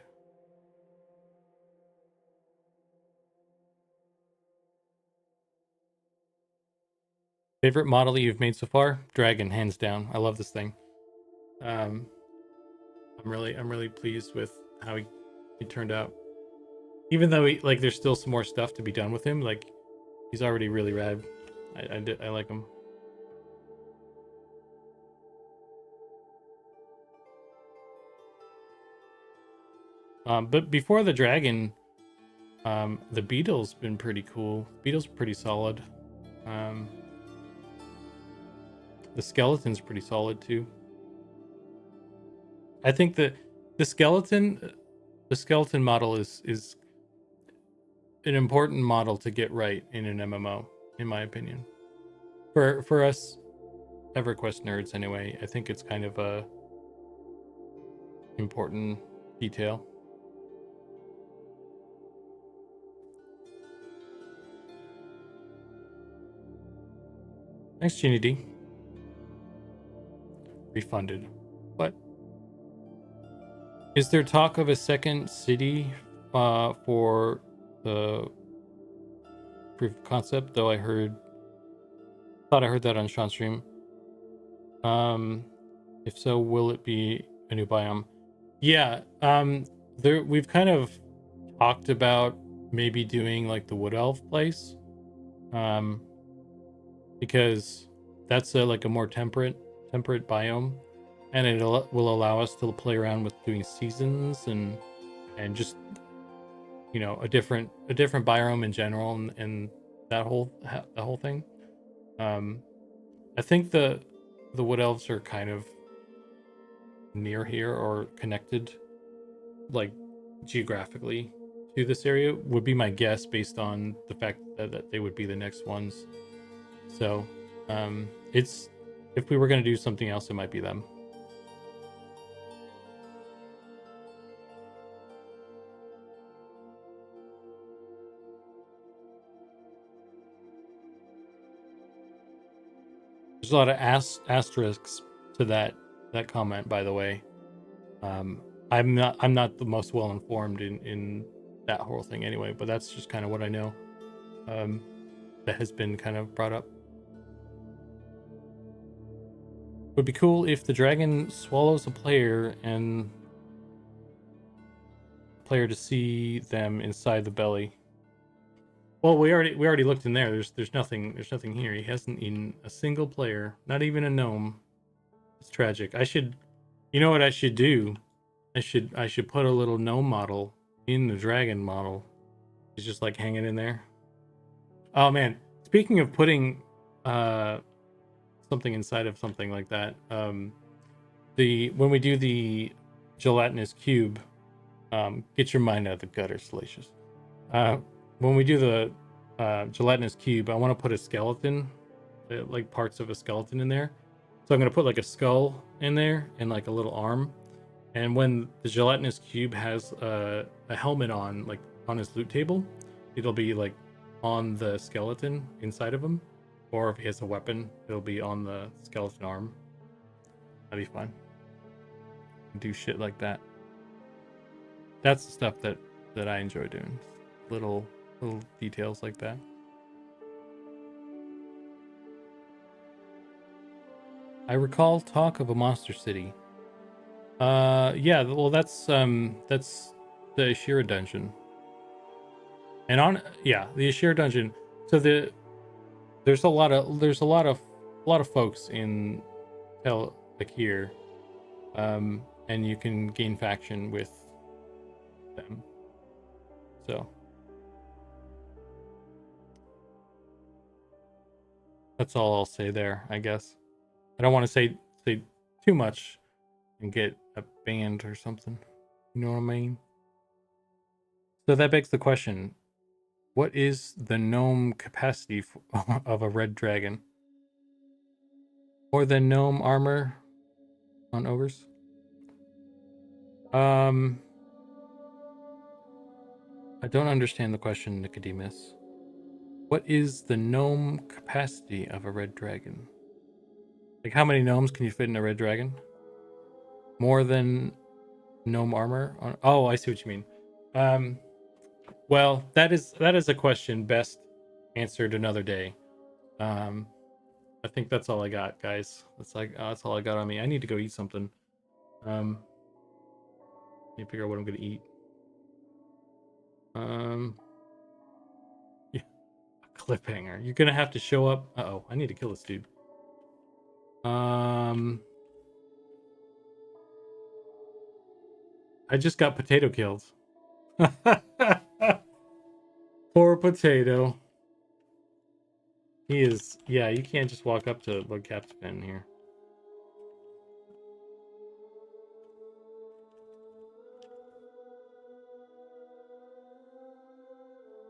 Favorite model that you've made so far? Dragon, hands down. I love this thing. I'm really pleased with how he turned out. Even though there's still some more stuff to be done with him. Like, he's already really rad. I like him. But before the dragon, the beetle's been pretty cool. Beetle's pretty solid. The skeleton's pretty solid too. I think that the skeleton model is an important model to get right in an MMO, in my opinion. For us EverQuest nerds anyway, I think it's kind of a important detail. Thanks, Genie D. Refunded. What? Is there talk of a second city for the proof of concept? Though I thought I heard that on Sean's stream. If so, will it be a new biome? Yeah. We've kind of talked about maybe doing like the Wood Elf place. Because that's like a more temperate biome, and it will allow us to play around with doing seasons and just a different biome in general, and that whole thing. I think the Wood Elves are kind of near here or connected, like geographically, to this area, would be my guess based on the fact that they would be the next ones. So, it's, if we were going to do something else, it might be them. There's a lot of asterisks to that comment, by the way. I'm not the most well informed in that whole thing anyway, but that's just kind of what I know. That has been kind of brought up. Would be cool if the dragon swallows a player and player to see them inside the belly. Well, we already looked in there. There's nothing here. He hasn't eaten a single player, not even a gnome. It's tragic. You know what I should do? I should put a little gnome model in the dragon model. He's just like hanging in there. Oh man, speaking of putting something inside of something like that, when we do the gelatinous cube, get your mind out of the gutter, Salacious. When we do the gelatinous cube, I want to put a skeleton, like parts of a skeleton in there. So I'm going to put like a skull in there and like a little arm. And when the gelatinous cube has a helmet on, like on his loot table, it'll be like on the skeleton inside of him. Or if he has a weapon, it'll be on the skeleton arm. That'd be fun. Do shit like that. That's the stuff that I enjoy doing. Little details like that. I recall talk of a monster city. Yeah, well that's the Ashira dungeon. And the Ashira dungeon. So there's a lot of folks in here. And you can gain faction with them. So that's all I'll say there, I guess. I don't want to say too much and get a banned or something. You know what I mean? So that begs the question, What is the gnome capacity of a red dragon? More than gnome armor on ogres? I don't understand the question, Nicodemus. What is the gnome capacity of a red dragon? Like, how many gnomes can you fit in a red dragon? More than gnome armor on... Oh, I see what you mean. Well, that is a question best answered another day. I think that's all I got, guys. That's all I got on me. I need to go eat something. Need to figure out what I'm gonna eat. Yeah, a cliffhanger. You're gonna have to show up. Uh-oh, I need to kill this dude. I just got potato killed. Poor potato. He is, yeah, you can't just walk up to Lord Capspan here.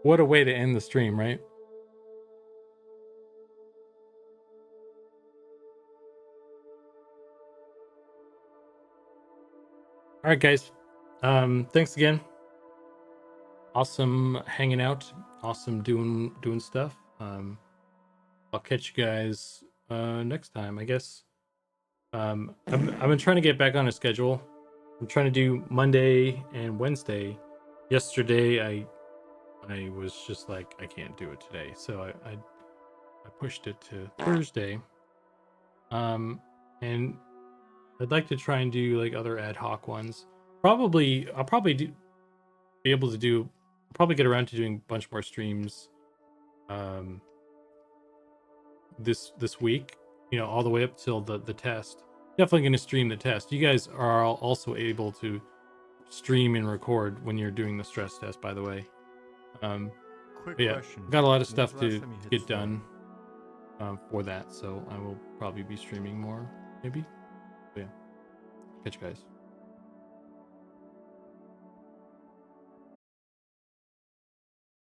What a way to end the stream, right? All right, guys. Thanks again. Awesome hanging out. Awesome doing stuff. I'll catch you guys next time, I guess. I've been trying to get back on a schedule. I'm trying to do Monday and Wednesday. Yesterday, I was just like, I can't do it today, so I pushed it to Thursday. And I'd like to try and do like other ad hoc ones. I'll probably be able to do. I'll probably get around to doing a bunch more streams. This week, all the way up till the test. Definitely going to stream the test. You guys are also able to stream and record when you're doing the stress test, by the way. Quick yeah, question. got a lot of When was stuff the last to time you hit get start? done for that, so I will probably be streaming more, maybe. But yeah, catch you guys.